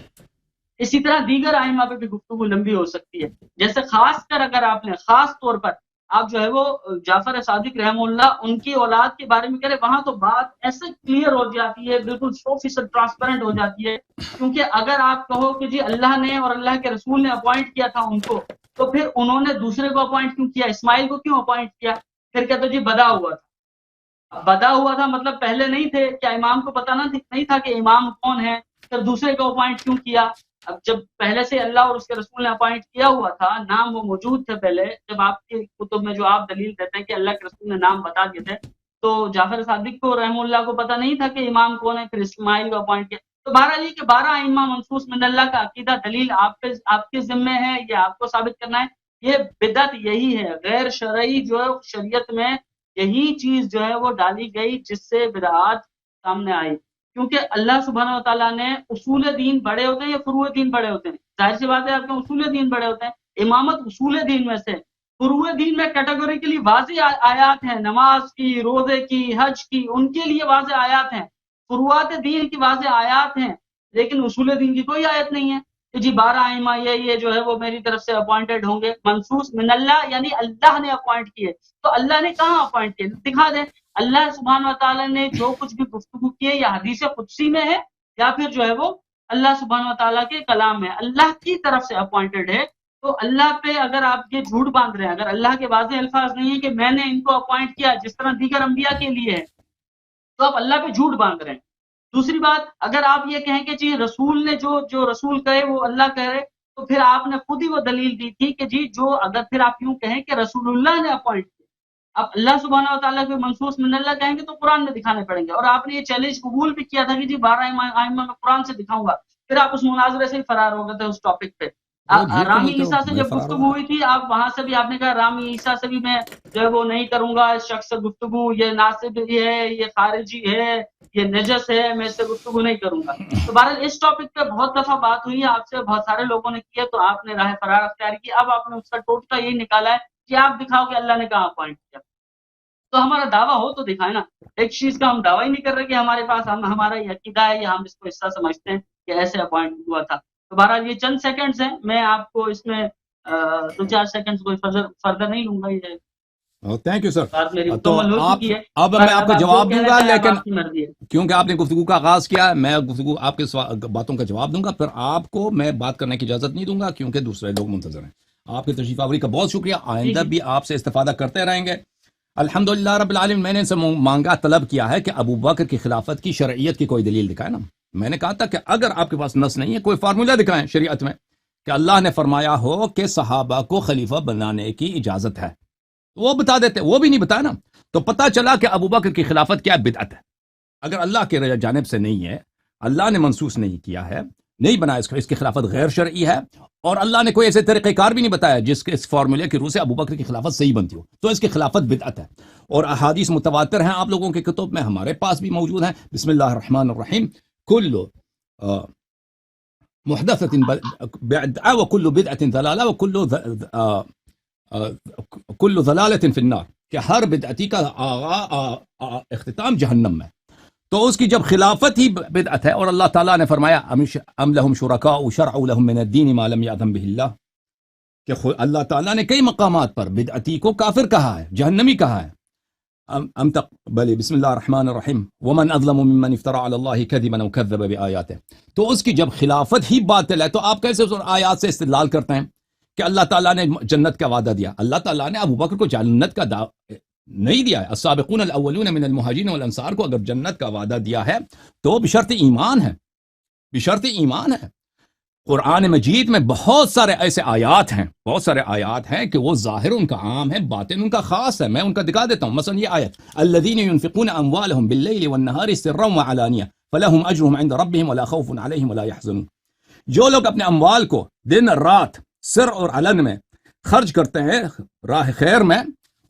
اسی طرح دیگر آئمہ پہ بھی گفتگو لمبی ہو سکتی ہے. جیسے خاص کر اگر آپ نے خاص طور پر آپ جو ہے وہ جعفر صادق رحمہ اللہ ان کی اولاد کے بارے میں کریں، وہاں تو بات ایسے کلیئر ہو جاتی ہے، بالکل 100% ٹرانسپیرنٹ ہو جاتی ہے. کیونکہ اگر آپ کہو کہ جی اللہ نے اور اللہ کے رسول نے اپوائنٹ کیا تھا ان کو، تو پھر انہوں نے دوسرے کو اپوائنٹ کیوں کیا؟ اسماعیل کو کیوں اپوائنٹ کیا؟ پھر کہتے جی بدا ہوا تھا. بدا ہوا تھا مطلب پہلے نہیں تھے کیا؟ امام کو پتا نہیں تھا کہ امام کون ہے؟ پھر دوسرے کو اپوائنٹ کیوں کیا؟ اب جب پہلے سے اللہ اور اس کے رسول نے اپوائنٹ کیا ہوا تھا، نام وہ موجود تھے پہلے، جب آپ کی کتب میں جو آپ دلیل دیتے ہیں کہ اللہ کے رسول نے نام بتا دیے تھے، تو جعفر صادق کو رحم اللہ کو پتا نہیں تھا کہ امام کون ہے، پھر اسماعیل کو اپوائنٹ کیا. تو بہرحال یہ کہ 12 ائمہ منصوص من اللہ کا عقیدہ دلیل آپ کے ذمے ہے، یہ آپ کو ثابت کرنا ہے. یہ بدعت یہی ہے، غیر شرعی جو شریعت میں یہی چیز جو ہے وہ ڈالی گئی جس سے بدعات سامنے آئی. کیونکہ اللہ سبحانہ و تعالیٰ نے اصول دین بڑے ہوتے ہیں یا فروع دین بڑے ہوتے ہیں؟ ظاہر سی بات ہے آپ کے اصول دین بڑے ہوتے ہیں. امامت اصول دین میں سے، فروع دین میں کیٹیگوریکلی واضح آیات ہیں، نماز کی، روزے کی، حج کی، ان کے لیے واضح آیات ہیں. فروعات دین کی واضح آیات ہیں، لیکن اصول دین کی کوئی آیت نہیں ہے کہ جی 12 ائمہ یہ جو ہے وہ میری طرف سے اپوائنٹڈ ہوں گے. منصوص من اللہ یعنی اللہ نے اپوائنٹ کیے. تو اللہ نے کہاں اپوائنٹ کیے؟ دکھا دیں. اللہ سبحانہ و تعالیٰ نے جو کچھ بھی گفتگو کی ہے یا حدیث قدسی میں ہے یا پھر جو ہے وہ اللہ سبحانہ و تعالیٰ کے کلام میں اللہ کی طرف سے اپوائنٹڈ ہے. تو اللہ پہ اگر آپ یہ جھوٹ باندھ رہے ہیں، اگر اللہ کے واضح الفاظ نہیں ہے کہ میں نے ان کو اپوائنٹ کیا جس طرح دیگر انبیاء کے لیے ہے، تو آپ اللہ پہ جھوٹ باندھ رہے ہیں. دوسری بات، اگر آپ یہ کہیں کہ جی رسول نے جو رسول کہے وہ اللہ کہے، تو پھر آپ نے خود ہی وہ دلیل دی تھی کہ جی جو اگر پھر آپ یوں کہیں کہ رسول اللہ نے اپوائنٹ کیا، اب اللہ سبحانہ و تعالیٰ کے منصوص من اللہ کہیں گے تو قرآن میں دکھانے پڑیں گے. اور آپ نے یہ چیلنج قبول بھی کیا تھا کہ جی 12 ائمہ میں قرآن سے دکھاؤں گا، پھر آپ اس مناظرے سے ہی فرار ہو گئے تھے اس ٹاپک پہ. وہ جھوٹ رامی بولتے ہو، عیسیٰ سے میں جب فرار ہو گفتگو رہا. ہوئی تھی، آپ وہاں سے بھی آپ نے کہا رامی عیسیٰ سے بھی میں جو ہے وہ نہیں کروں گا، اس شخص سے گفتگو، یہ ناصب ہے، یہ خارجی ہے، یہ نجس ہے، میں اس سے گفتگو نہیں کروں گا. تو بہرحال اس ٹاپک پہ بہت دفعہ بات ہوئی ہے آپ سے، بہت سارے لوگوں نے کی ہے، تو آپ نے راہ فرار اختیار کی. اب آپ نے اس کا ٹوٹکا یہی نکالا ہے کہ آپ دکھاؤ کہ اللہ نے کہاں اپوائنٹ کیا. تو ہمارا دعویٰ ہو تو دکھائے نا. ایک چیز کا ہم دعویٰ ہی نہیں کر رہے کہ ہمارے پاس ہمارا یہ عقیدہ ہے یا ہم اس کو حصہ سمجھتے ہیں کہ ایسے اپوائنٹ ہوا تھا. تو بہرحال یہ چند سیکنڈز ہیں، میں آپ کو اس میں 2-4 سیکنڈز کوئی فردر نہیں لوں گا. یہ تھینک یو سر. بات میری تو مکمل ہو آپ چکی ہے. اب میں آپ کو جو جواب دوں کہنا گا، چاہیں اب لیکن آپ کی مرضی ہے. کیونکہ آپ نے گفتگو کا آغاز کیا ہے، میں گفتگو آپ کے باتوں کا جواب دوں گا، پھر آپ کو میں بات کرنے کی اجازت نہیں دوں گا کیونکہ دوسرے لوگ منتظر ہیں. آپ کی تشریف آوری کا بہت شکریہ، آئندہ بھی آپ سے استفادہ کرتے رہیں گے. الحمدللہ رب العالمین. میں نے ان سے مانگا، طلب کیا ہے کہ ابو بکر کی خلافت کی شرعیت کی کوئی دلیل دکھائے نا. میں نے کہا تھا کہ اگر آپ کے پاس نص نہیں ہے، کوئی فارمولہ دکھائیں شریعت میں کہ اللہ نے فرمایا ہو کہ صحابہ کو خلیفہ بنانے کی اجازت ہے، وہ بتا دیتے. وہ بھی نہیں بتایا نا، تو پتہ چلا کہ ابو بکر کی خلافت کیا بدعت ہے. اگر اللہ کے جانب سے نہیں ہے، اللہ نے منسوخ نہیں کیا ہے، نہیں بنایا، اس کی خلافت غیر شرعی ہے، اور اللہ نے کوئی ایسے طریقہ کار بھی نہیں بتایا جس کے اس فارمولے کی روح سے ابو بکر کی خلافت صحیح بنتی ہو، تو اس کی خلافت بدعت ہے۔ اور احادیث متواتر ہیں آپ لوگوں کے کتب میں، ہمارے پاس بھی موجود ہیں۔ بسم اللہ الرحمن الرحیم، کل محدثۃ بدعہ وکل بدعۃ ضلالہ وکل کل ضلالۃ فی النار، کہ ہر بدعتی کا اختتام جہنم میں۔ تو اس کی جب خلافت ہی بدعت ہے، اور اللہ تعالیٰ نے فرمایا ام لہم شرکاء شرعوا لہم من الدین ما لم یأذن بہ اللہ، کہ اللہ تعالیٰ نے کئی مقامات پر بدعتی کو کافر کہا ہے، جہنمی کہا ہے۔ بلی بسم اللہ الرحمن الرحیم ومن اظلم ممن افترى علی اللہ کذبا او کذب بآیاتہ، تو اس کی جب خلافت ہی باطل ہے، تو آپ کیسے اس آیات سے استدلال کرتے ہیں کہ اللہ تعالیٰ نے جنت کا وعدہ دیا؟ اللہ تعالیٰ نے ابو بکر کو جنت کا نہیں دیا ہے۔ السابقون الاولون من المہاجرین والانصار کو اگر جنت کا وعدہ دیا ہے تو بشرط ایمان ہے، بشرط ایمان ہے۔ قرآن مجید میں بہت سارے ایسے آیات ہیں، بہت سارے آیات ہیں کہ وہ ظاہر ان کا عام ہے، باطن ان کا خاص ہے۔ میں ان کا دکھا دیتا ہوں، مثلا یہ آیت الذین ينفقون اموالهم باللیل والنہار سرا وعلانیہ فلہم اجرهم عند ربهم ولا خوف علیہم ولا يحزنون، جو لوگ اپنے اموال کو دن رات سر اور علن میں خرچ کرتے ہیں راہ خیر میں،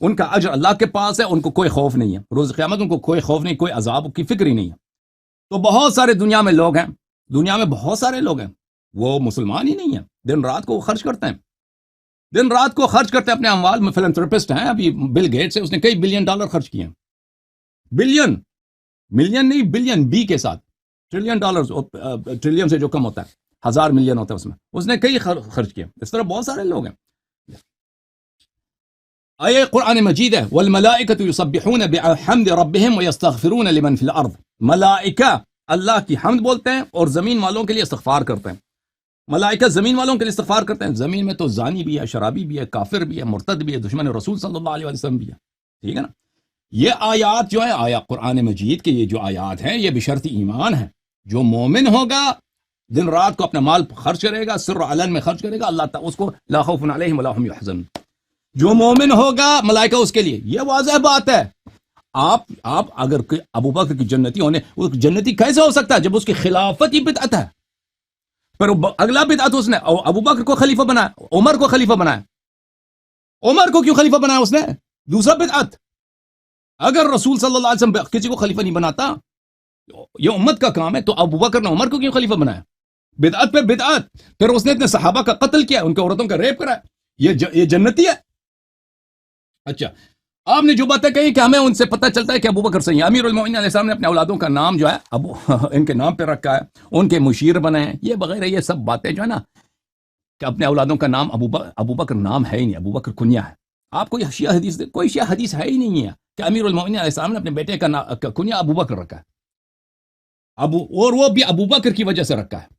ان کا اجر اللہ کے پاس ہے، ان کو کوئی خوف نہیں ہے، روز قیامت ان کو کوئی خوف نہیں، کوئی عذاب کی فکر ہی نہیں ہے۔ تو بہت سارے دنیا میں لوگ ہیں، دنیا میں بہت سارے لوگ ہیں، وہ مسلمان ہی نہیں ہیں، دن رات کو وہ خرچ کرتے ہیں، دن رات کو خرچ کرتے ہیں اپنے اموال میں۔ فلنتھراپسٹ ہیں، ابھی بل گیٹس سے اس نے کئی بلین ڈالر خرچ کیے ہیں، بلین، ملین نہیں، بلین بی کے ساتھ، ٹریلین ڈالر، ٹریلین سے جو کم ہوتا ہے، 1000 ملین ہوتا ہے، اس میں اس نے کئی خرچ کیے۔ اس طرح بہت سارے لوگ ہیں۔ آیہ قرآن مجید ہے والملائکۃ یسبحون بحمد ربہم ویستغفرون لمن فی الارض، ملائکہ اللہ کی حمد بولتے ہیں اور زمین والوں کے لیے استغفار کرتے ہیں۔ ملائکہ زمین والوں کے لیے استغفار کرتے ہیں، زمین میں تو زانی بھی ہے، شرابی بھی ہے، کافر بھی ہے، مرتد بھی ہے، دشمن رسول صلی اللہ علیہ وسلم بھی ہے، ٹھیک ہے نا۔ یہ آیات جو ہے، آیا قرآن مجید کے یہ جو آیات ہیں، یہ بشرط ایمان ہے۔ جو مومن ہوگا دن رات کو اپنا مال خرچ کرے گا، سر و علن میں خرچ کرے گا، اللہ تعالیٰ اس کو لا خوف علیہم ولا هم يحزنون، جو مومن ہوگا ملائکہ اس کے لیے، یہ واضح بات ہے۔ آپ اگر ابو بکر کی جنتی ہونے، وہ جنتی کیسے ہو سکتا ہے جب اس کی خلافت ہی بدعت ہے؟ پر اگلا بدعت اس نے ابو بکر کو خلیفہ بنایا، عمر کو خلیفہ بنایا۔ عمر کو کیوں خلیفہ بنایا اس نے؟ دوسرا بدعت۔ اگر رسول صلی اللہ علیہ وسلم کسی کو خلیفہ نہیں بناتا، یہ امت کا کام ہے، تو ابو بکر نے عمر کو کیوں خلیفہ بنایا؟ بدعت پہ بدعت۔ پھر اس نے اتنے صحابہ کا قتل کیا، ان کے عورتوں کا ریپ کرایا، یہ جنتی ہے؟ اچھا، آپ نے جو باتیں کہی کہ ہمیں ان سے پتہ چلتا ہے کہ ابو بکر صحیح، امیر المومنین علیہ السلام نے اپنے اولادوں کا نام جو ہے ان کے نام پہ رکھا ہے، ان کے مشیر بنے ہیں، یہ وغیرہ یہ سب باتیں جو ہے نا، کہ اپنے اولادوں کا نام ابو بکر نام ہے ہی نہیں، ابو بکر کنیا ہے۔ آپ کو یہ شیعہ حدیث، کوئی شیعہ حدیث ہے ہی نہیں ہے کہ امیر المومنین علیہ السلام نے اپنے بیٹے کا کنیا ابو بکر رکھا ہے، اور وہ بھی ابو بکر کی وجہ سے رکھا ہے۔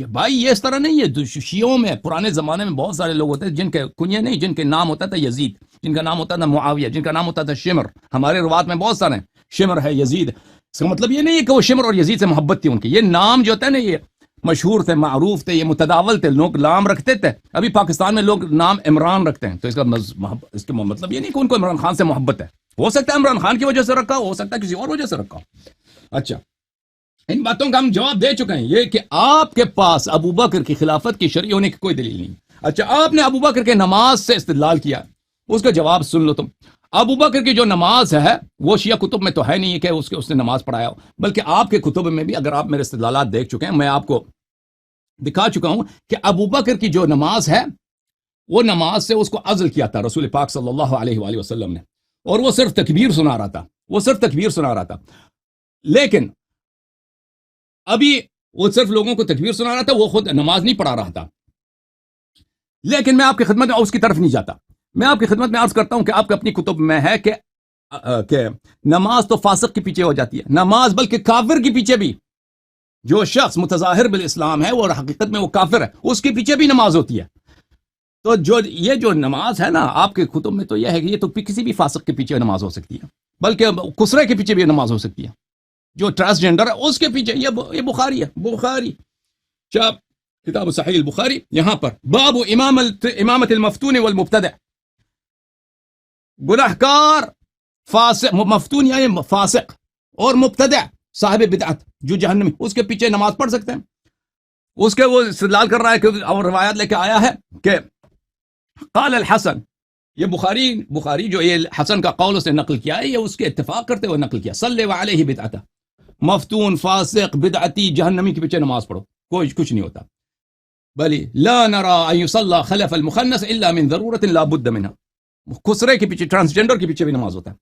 بھائی یہ اس طرح نہیں ہے۔ شیعوں میں پرانے زمانے میں بہت سارے لوگ ہوتے ہیں جن کے کنیے نہیں، جن کے نام ہوتا تھا یزید، جن کا نام ہوتا تھا معاویہ، جن کا نام ہوتا تھا شمر۔ ہمارے روات میں بہت سارے ہیں، شمر ہے، یزید۔ اس کا مطلب یہ نہیں ہے کہ وہ شمر اور یزید سے محبت تھی ان کی، یہ نام جو ہوتا ہے نا، یہ مشہور تھے، معروف تھے، یہ متداول تھے، لوگ نام رکھتے تھے۔ ابھی پاکستان میں لوگ نام عمران رکھتے ہیں، تو اس کا مطلب یہ نہیں کہ ان کو عمران خان سے محبت ہے، ہو سکتا ہے عمران خان کی وجہ سے رکھا ہو سکتا ہے کسی اور وجہ سے رکھا ہو۔ اچھا، ان باتوں کا ہم جواب دے چکے ہیں، یہ کہ آپ کے پاس ابو بکر کی خلافت کی شرعی ہونے کی کوئی دلیل نہیں۔ اچھا، آپ نے ابو بکر کے نماز سے استدلال کیا، اس کا جواب سن لو تم۔ ابو بکر کی جو نماز ہے وہ شیعہ کتب میں تو ہے نہیں کہ اس نے نماز پڑھایا ہو، بلکہ آپ کے کتب میں بھی، اگر آپ میرے استدلالات دیکھ چکے ہیں، میں آپ کو دکھا چکا ہوں کہ ابو بکر کی جو نماز ہے، وہ نماز سے اس کو عزل کیا تھا رسول پاک صلی اللہ علیہ وآلہ وسلم نے، اور وہ صرف تکبیر سنا رہا تھا، وہ صرف تکبیر سنا رہا تھا۔ لیکن ابھی وہ صرف لوگوں کو تکبیر سنا رہا تھا، وہ خود نماز نہیں پڑھا رہا تھا۔ لیکن میں آپ کی خدمت میں اس کی طرف نہیں جاتا، میں آپ کی خدمت میں عرض کرتا ہوں کہ آپ کے اپنی کتب میں ہے کہ نماز تو فاسق کے پیچھے ہو جاتی ہے، نماز بلکہ کافر کے پیچھے بھی، جو شخص متظاہر بالاسلام ہے وہ حقیقت میں وہ کافر ہے، اس کے پیچھے بھی نماز ہوتی ہے۔ تو یہ جو نماز ہے نا آپ کے کتب میں، تو یہ ہے کہ یہ تو کسی بھی فاسق کے پیچھے نماز ہو سکتی ہے، بلکہ کسرے کے پیچھے بھی نماز ہو سکتی ہے، جو ٹرانسجینڈر ہے اس کے پیچھے۔ یہ بخاری ہے، بخاری چاپ کتاب صحیح البخاری، یہاں پر باب امامت المفتون والمبتدع، گناہکار فاسق، مفتون یعنی فاسق، اور مبتدع صاحب بدعت جو جہنمی، اس کے پیچھے نماز پڑھ سکتے ہیں۔ اس کے وہ استدلال کر رہا ہے کہ اور روایات لے کے آیا ہے کہ قال الحسن، یہ بخاری جو یہ حسن کا قول اس نے نقل کیا ہے، یہ اس کے اتفاق کرتے ہوئے نقل کیا، صلی علیہ بدعتا، مفتون فاسق بدعتی جہنمی کے پیچھے نماز پڑھو، کوئی کچھ نہیں ہوتا، بلی لا نرى ان يصلى خلف المخنث الا من ضرورت لا بد منها، خسرے کے پیچھے، ٹرانسجنڈر کے پیچھے بھی نماز ہوتا ہے۔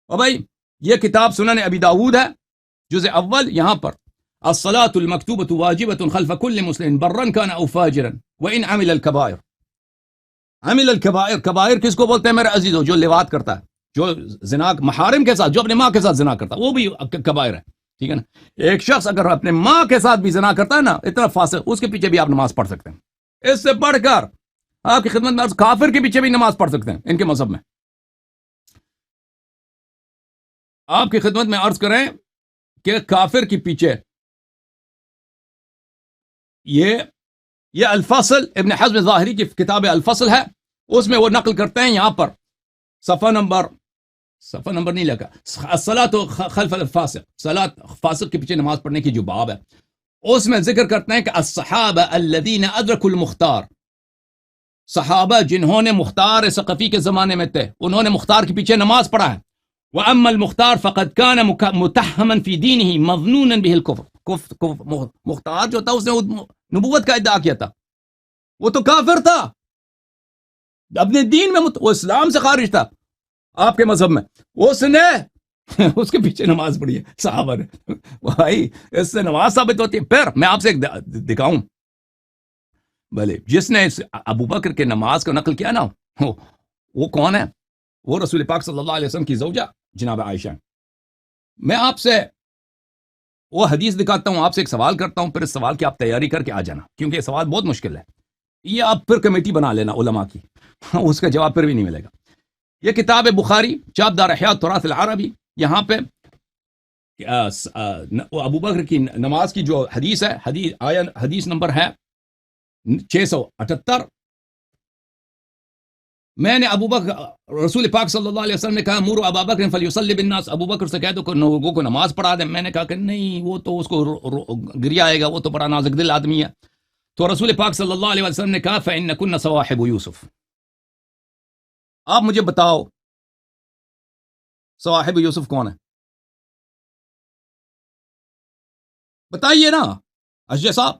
اور بھائی یہ کتاب سنن ابی داؤد ہے، جزء اول، یہاں پر الصلاة المکتوبۃ واجبۃ خلف كل مسلم برا كان او فاجرا وان عمل الكبائر۔ عمل الكبائر، کبائر کس کو بولتے ہیں میرے عزیزو؟ جو لواط کرتا ہے، جو زنا محارم کے ساتھ، جو اپنے ماں کے ساتھ زنا کرتا ہے، وہ بھی کبائر ہے، ٹھیک ہے نا؟ ایک شخص اگر اپنے ماں کے ساتھ بھی زنا کرتا ہے نا، اتنا فاسق، اس کے پیچھے بھی آپ نماز پڑھ سکتے ہیں۔ اس سے بڑھ کر آپ کی خدمت میں کافر کے پیچھے بھی نماز پڑھ سکتے ہیں، ان کے مذہب میں۔ آپ کی خدمت میں عرض کریں کہ کافر کے پیچھے یہ الفصل، ابن حزم ظاہری کی کتاب الفصل ہے، اس میں وہ نقل کرتے ہیں، یہاں پر صفحہ نمبر نہیں لگا، الصلاۃ خلف الفاسق، صلاۃ فاسق کے پیچھے نماز پڑھنے کی جو باب ہے، اس میں ذکر کرتے ہیں کہ الصحابہ الذین ادرکوا المختار، صحابہ جنہوں نے مختار ثقفی کے زمانے میں تھے، انہوں نے مختار کے پیچھے نماز پڑھا ہے۔ وَأَمَّا الْمُخْتَارُ فَقَدْ كَانَ مُتَحَّمًا فِي دِينِهِ مَظْنُونًا بِهِ الْكُفْرُ، مختار جو تھا اس نے نبوت کا ادعا کیا تھا، وہ تو کافر تھا، اپنے دین میں وہ اسلام سے خارج تھا، آپ کے مذہب میں، اس نے اس کے پیچھے نماز پڑھی ہے صحابہ نے۔ بھائی اس سے نماز ثابت ہوتی ہے۔ پھر میں آپ سے ایک دکھاؤں، بھلے جس نے ابو بکر کے نماز کو نقل کیا نا، وہ کون ہے؟ وہ رسول پاک صلی اللہ علیہ وسلم کی زوجہ جناب عائشہ۔ میں آپ سے وہ حدیث دکھاتا ہوں، آپ سے ایک سوال کرتا ہوں، پھر اس سوال کی آپ تیاری کر کے آ جانا، کیونکہ یہ سوال بہت مشکل ہے، یہ آپ پھر کمیٹی بنا لینا علماء کی، اس کا جواب پھر بھی نہیں ملے گا۔ یہ کتاب بخاری چاپ دار احیاء التراث العربی، یہاں پہ ابو بکر کی نماز کی جو حدیث ہے، حدیث نمبر ہے 678۔ میں نے ابو بکر، رسول پاک صلی اللہ علیہ وسلم نے کہا مروا ابا بکر فلیصلی بالناس، ابو بکر سے کہہ دو کہ لوگوں کو نماز پڑھا دیں۔ میں نے کہا کہ نہیں، وہ تو اس کو گریا آئے گا، وہ تو بڑا نازک دل آدمی ہے۔ تو رسول پاک صلی اللہ علیہ وسلم نے کہا فإنکن صواحب یوسف۔ آپ مجھے بتاؤ صواحب یوسف کون ہے؟ بتائیے نا اشجع صاحب۔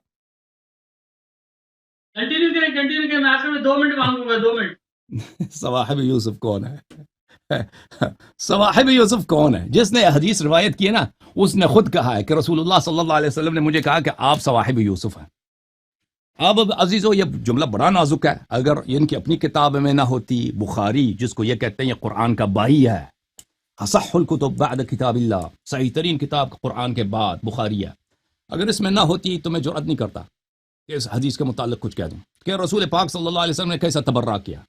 کنٹینیو کریں، میں آخر میں 2 منٹ مانگوں گا، 2 منٹ۔ صواحب یوسف کون ہے؟ صواحب یوسف کون ہے؟ جس نے حدیث روایت کی ہے نا، اس نے خود کہا ہے کہ رسول اللہ صلی اللہ علیہ وسلم نے مجھے کہا کہ آپ صواحب یوسف ہیں۔ اب عزیزو یہ جملہ بڑا نازک ہے، اگر ان کی اپنی کتاب میں نہ ہوتی، بخاری جس کو یہ کہتے ہیں یہ قرآن کا بائی ہے، اصح الکتب بعد کتاب اللہ، صحیح ترین کتاب قرآن کے بعد بخاری ہے، اگر اس میں نہ ہوتی تو میں جرأت نہیں کرتا کہ اس حدیث کے متعلق کچھ کہہ دوں کہ رسول پاک صلی اللہ علیہ وسلم نے کیسا تبرع کیا۔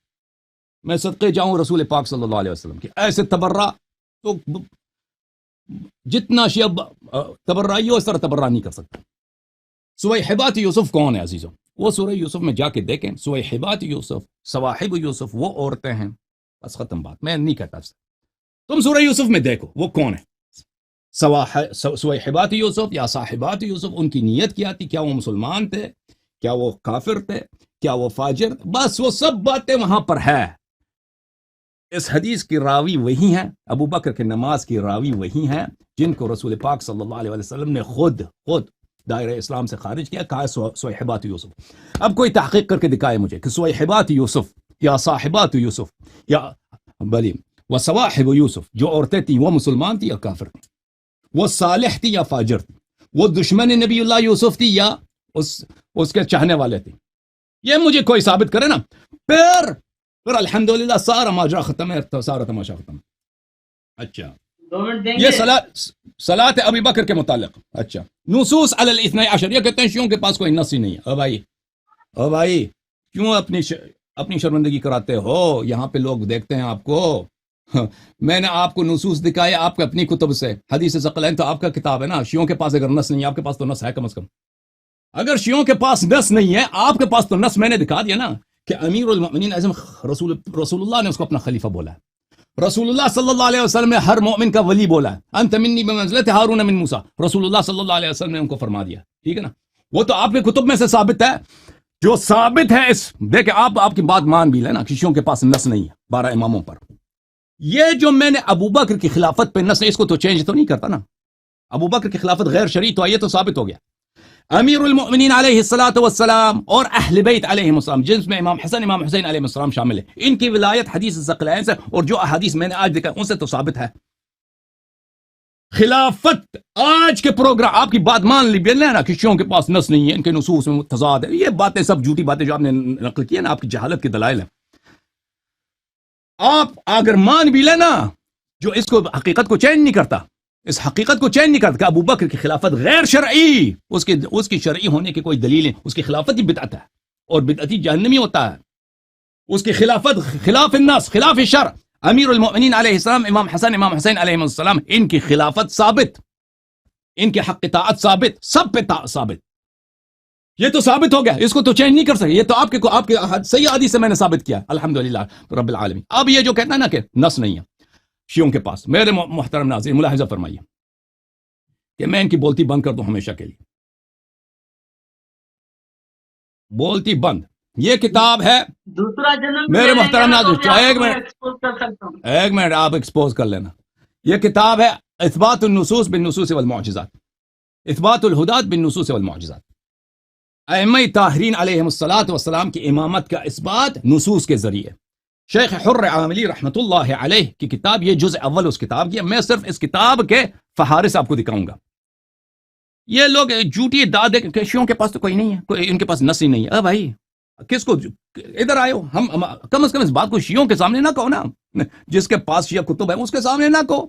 میں صدقے جاؤں رسول پاک صلی اللہ علیہ وسلم کی ایسے تبرع، تو جتنا شیعہ تبرعی ہو اس طرح تبرع نہیں کر سکتا۔ سویحبات یوسف کون ہے عزیزوں؟ وہ سورہ یوسف میں جا کے دیکھیں، سویحبات یوسف، صواحب یوسف وہ عورتیں ہیں، بس ختم بات، میں نہیں کہتا اس سے۔ تم سورہ یوسف میں دیکھو وہ کون ہے، سویحبات یوسف یا صاحبات یوسف، ان کی نیت کیا تھی، کیا وہ مسلمان تھے، کیا وہ کافر تھے، کیا وہ فاجر، بس وہ سب باتیں وہاں پر ہے۔ اس حدیث کی راوی وہی ہیں، ابو بکر کے نماز کی راوی وہی ہیں جن کو رسول پاک صلی اللہ علیہ وسلم نے خود دائرہ اسلام سے خارج کیا، کہا سویحبات یوسف۔ اب کوئی تحقیق کر کے دکھائے مجھے کہ سویحبات یوسف یا صاحبات یوسف یا بلی و صواحب یوسف جو عورتیں تھیں وہ مسلمان تھی یا کافر تھی، وہ صالح تھی یا فاجر تھی، وہ دشمن نبی اللہ یوسف تھی یا اس کے چاہنے والے تھے، یہ مجھے کوئی ثابت کرے نا، پھر الحمدللہ سارا ماجرا ختم ہے، سارا تماشا ختم۔ اچھا 2 منٹ دیں گے؟ یہ صلاۃ ابی بکر کے متعلق، اچھا نصوص علی الاثنی عشر، یہ کہتے ہیں شیعوں کے پاس کوئی نص ہی نہیں ہے۔ او بھائی کیوں اپنی شرمندگی کراتے ہو؟ یہاں پہ لوگ دیکھتے ہیں آپ کو، میں نے آپ کو نصوص دکھائے آپ کو اپنی کتب سے، حدیث ثقلین تو آپ کا کتاب ہے نا، شیعوں کے پاس اگر نص نہیں ہے، آپ کے پاس تو نص ہے کم از کم۔ اگر شیعوں کے پاس نص نہیں ہے، آپ کے پاس تو نص میں نے دکھا دیا نا کہ امیر المؤمنین اعظم رسول اللہ نے اس کو اپنا خلیفہ بولا ہے، رسول اللہ صلی اللہ علیہ وسلم نے ہر مومن کا ولی بولا ہے، انت منی بمنزلت ہارون من موسیٰ، رسول اللہ صلی اللہ علیہ وسلم نے ان کو فرما دیا، ٹھیک ہے نا۔ وہ تو آپ کے کتب میں سے ثابت ہے. جو ثابت ہے اس دیکھیں آپ کی بات مان بھی لینا کہ شیعوں کے پاس نص نہیں ہے 12 اماموں پر. یہ جو میں نے ابو بکر کی خلافت پہ نص ہے اس کو تو چینج تو نہیں کرتا نا. ابو بکر کی خلافت غیر شرعی تو یہ تو ثابت ہو گیا. امیر المؤمنین علیہ الصلوۃ والسلام اور اہل بیت علیہم السلام جن میں امام حسن امام حسین علیہ السلام شامل ہیں, ان کی ولایت حدیث ثقلین سے اور جو احادیث میں نے آج دیکھا ان سے تو ثابت ہے. خلافت آج کے پروگرام آپ کی بات مان لی نا کہ شیعوں کے پاس نص نہیں ہے, ان کے نصوص میں تضاد ہے, یہ باتیں سب جھوٹی باتیں جو آپ نے نقل کی ہے نا, آپ کی جہالت کے دلائل ہیں. آپ اگر مان بھی لینا جو اس کو حقیقت کو چینج نہیں کرتا, اس حقیقت کو چینج نہیں کرتا کہ ابو بکر کی خلافت غیر شرعی, اس کی شرعی ہونے کی کوئی دلیل ہے, اس کی خلافت ہی بدعت ہے اور بدعتی جہنمی ہوتا ہے. اس کی خلافت خلاف الناس خلاف الشرع. امیر المؤمنین علیہ السلام امام حسن امام حسین علیہ السلام ان کی خلافت ثابت, ان کے حق اطاعت ثابت, سب پہ ثابت. یہ تو ثابت ہو گیا, اس کو تو چینج نہیں کر سکے. یہ تو آپ کے صحیح حدیث سے میں نے ثابت کیا الحمدللہ رب العالمین. اب یہ جو کہتا ہے نا کہ نص نہیں ہے شیعوں کے پاس, میرے محترم ناظرین ملاحظہ فرمائیے کہ میں ان کی بولتی بند کر دوں ہمیشہ کے لیے. بولتی بند. یہ کتاب ہے دوسرا جنم میرے محترم ناظرین, ایک منٹ آپ ایکسپوز کر لینا. یہ کتاب ہے اثبات النصوص بالنصوص والمعجزات, اثبات الہدات بالنصوص والمعجزات. ائمہ طاہرین علیہم الصلاۃ والسلام کی امامت کا اثبات نصوص کے ذریعے. شیخ حر عاملی رحمۃ اللہ علیہ کی کتاب, یہ جزء اول اس کتاب کی. میں صرف اس کتاب کے فہارس آپ کو دکھاؤں گا. یہ لوگ جھوٹی دعوے کہ شیعوں کے پاس تو کوئی نہیں ہے, کوئی ان کے پاس نص ہی نہیں ہے. بھائی کس کو ادھر آئے ہو, ہم کم از کم اس بات کو شیعوں کے سامنے نہ کہو نا, جس کے پاس شیعہ کتب ہے اس کے سامنے نہ کہو.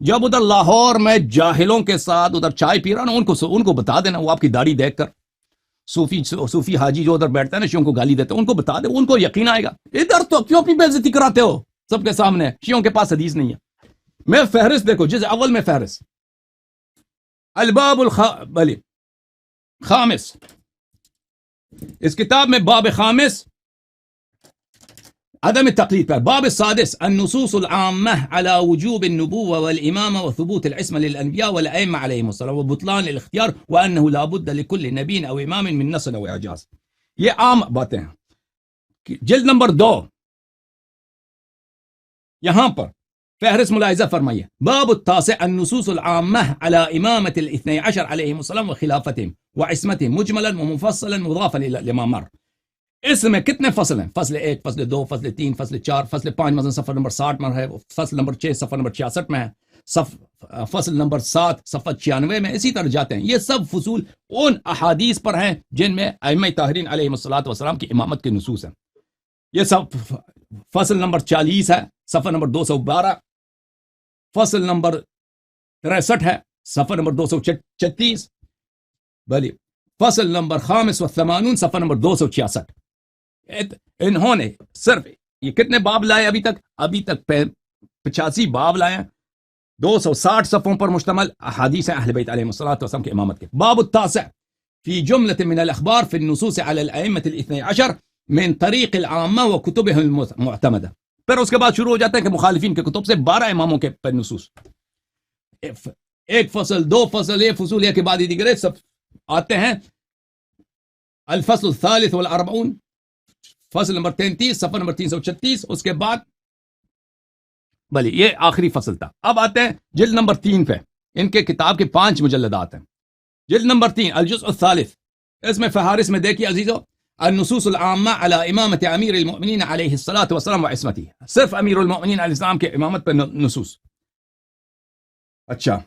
جب ادھر لاہور میں جاہلوں کے ساتھ ادھر چائے پی رہا نا, ان کو بتا دینا, وہ آپ کی داڑھی دیکھ کر صوفی حاجی جو ادھر بیٹھتا ہے نا شیعوں کو گالی دیتے ہیں, ان کو بتا دے, ان کو یقین آئے گا. ادھر تو کیوں اپنی بے عزتی کراتے ہو سب کے سامنے؟ شیعوں کے پاس حدیث نہیں ہے. میں فہرست دیکھو جس اول میں فہرست الباب خامس, اس کتاب میں باب خامس عدم التقلید پر. باب السادس النصوص العامة على وجوب النبوة والإمامة وثبوت العصمة للأنبياء والأئمة عليهم الصلاة وبطلان الاختيار وأنه لا بد لكل نبي أو إمام من نص أو إعجاز. یہ عام باتیں ہیں. جلد نمبر 2 یہاں پر فہرست ملاحظہ فرمائیے. باب التاسع النصوص العامة على إمامة الاثني عشر عليهم السلام وخلافتهم وعصمتهم مجملا ومفصلا مضافا لما مر. اس میں کتنے فصل ہیں؟ فصل 1 فصل 2 فصل 3 فصل 4 فصل 5 مثلا صفحہ نمبر 60 میں ہے, فصل نمبر 6 صفحہ نمبر 66 میں ہے, فصل نمبر 7 صفحہ 96 میں, اسی طرح جاتے ہیں. یہ سب فصول ان احادیث پر ہیں جن میں ائمہ طاہرین علیہم الصلوۃ والسلام کی امامت کے نصوص ہیں. یہ سب فصل نمبر 40 ہے صفحہ نمبر 212, فصل نمبر 63 ہے صفحہ نمبر 236, بلی فصل نمبر 85 صفحہ نمبر 266. انہوں نے صرف یہ کتنے باب لائے ابھی تک 85 باب لائے, 260 صفحوں پر مشتمل احادیث اہل بیت علیہم الصلوۃ والسلام کی امامت کے. باب التاسع فی جملۃ من الاخبار فی النصوص علی الائمۃ الاثنی عشر من طریق العامہ وکتبهم المعتمدہ. پھر اس کے بعد شروع ہو جاتے ہیں کہ مخالفین کے کتب سے 12 اماموں کے نصوص, ایک فصل 2 فصل, ایک فصول ایک کے بعد دیگر سب آتے ہیں. الفصل الثالث والاربعون فصل نمبر 33 صفحہ نمبر 336, اس کے بعد بلی یہ آخری فصل تھا. اب آتے ہیں جلد نمبر 3 پہ. ان کے کتاب کے 5 مجلدات ہیں. جلد نمبر 3 الجزء الثالث, اس میں فہارس میں دیکھیے عزیزو, النصوص العامہ علی امامت امیر المؤمنین علیہ الصلاۃ والسلام وعصمتی, صرف امیر المؤمنین علیہ السلام کے امامت پر نصوص. اچھا,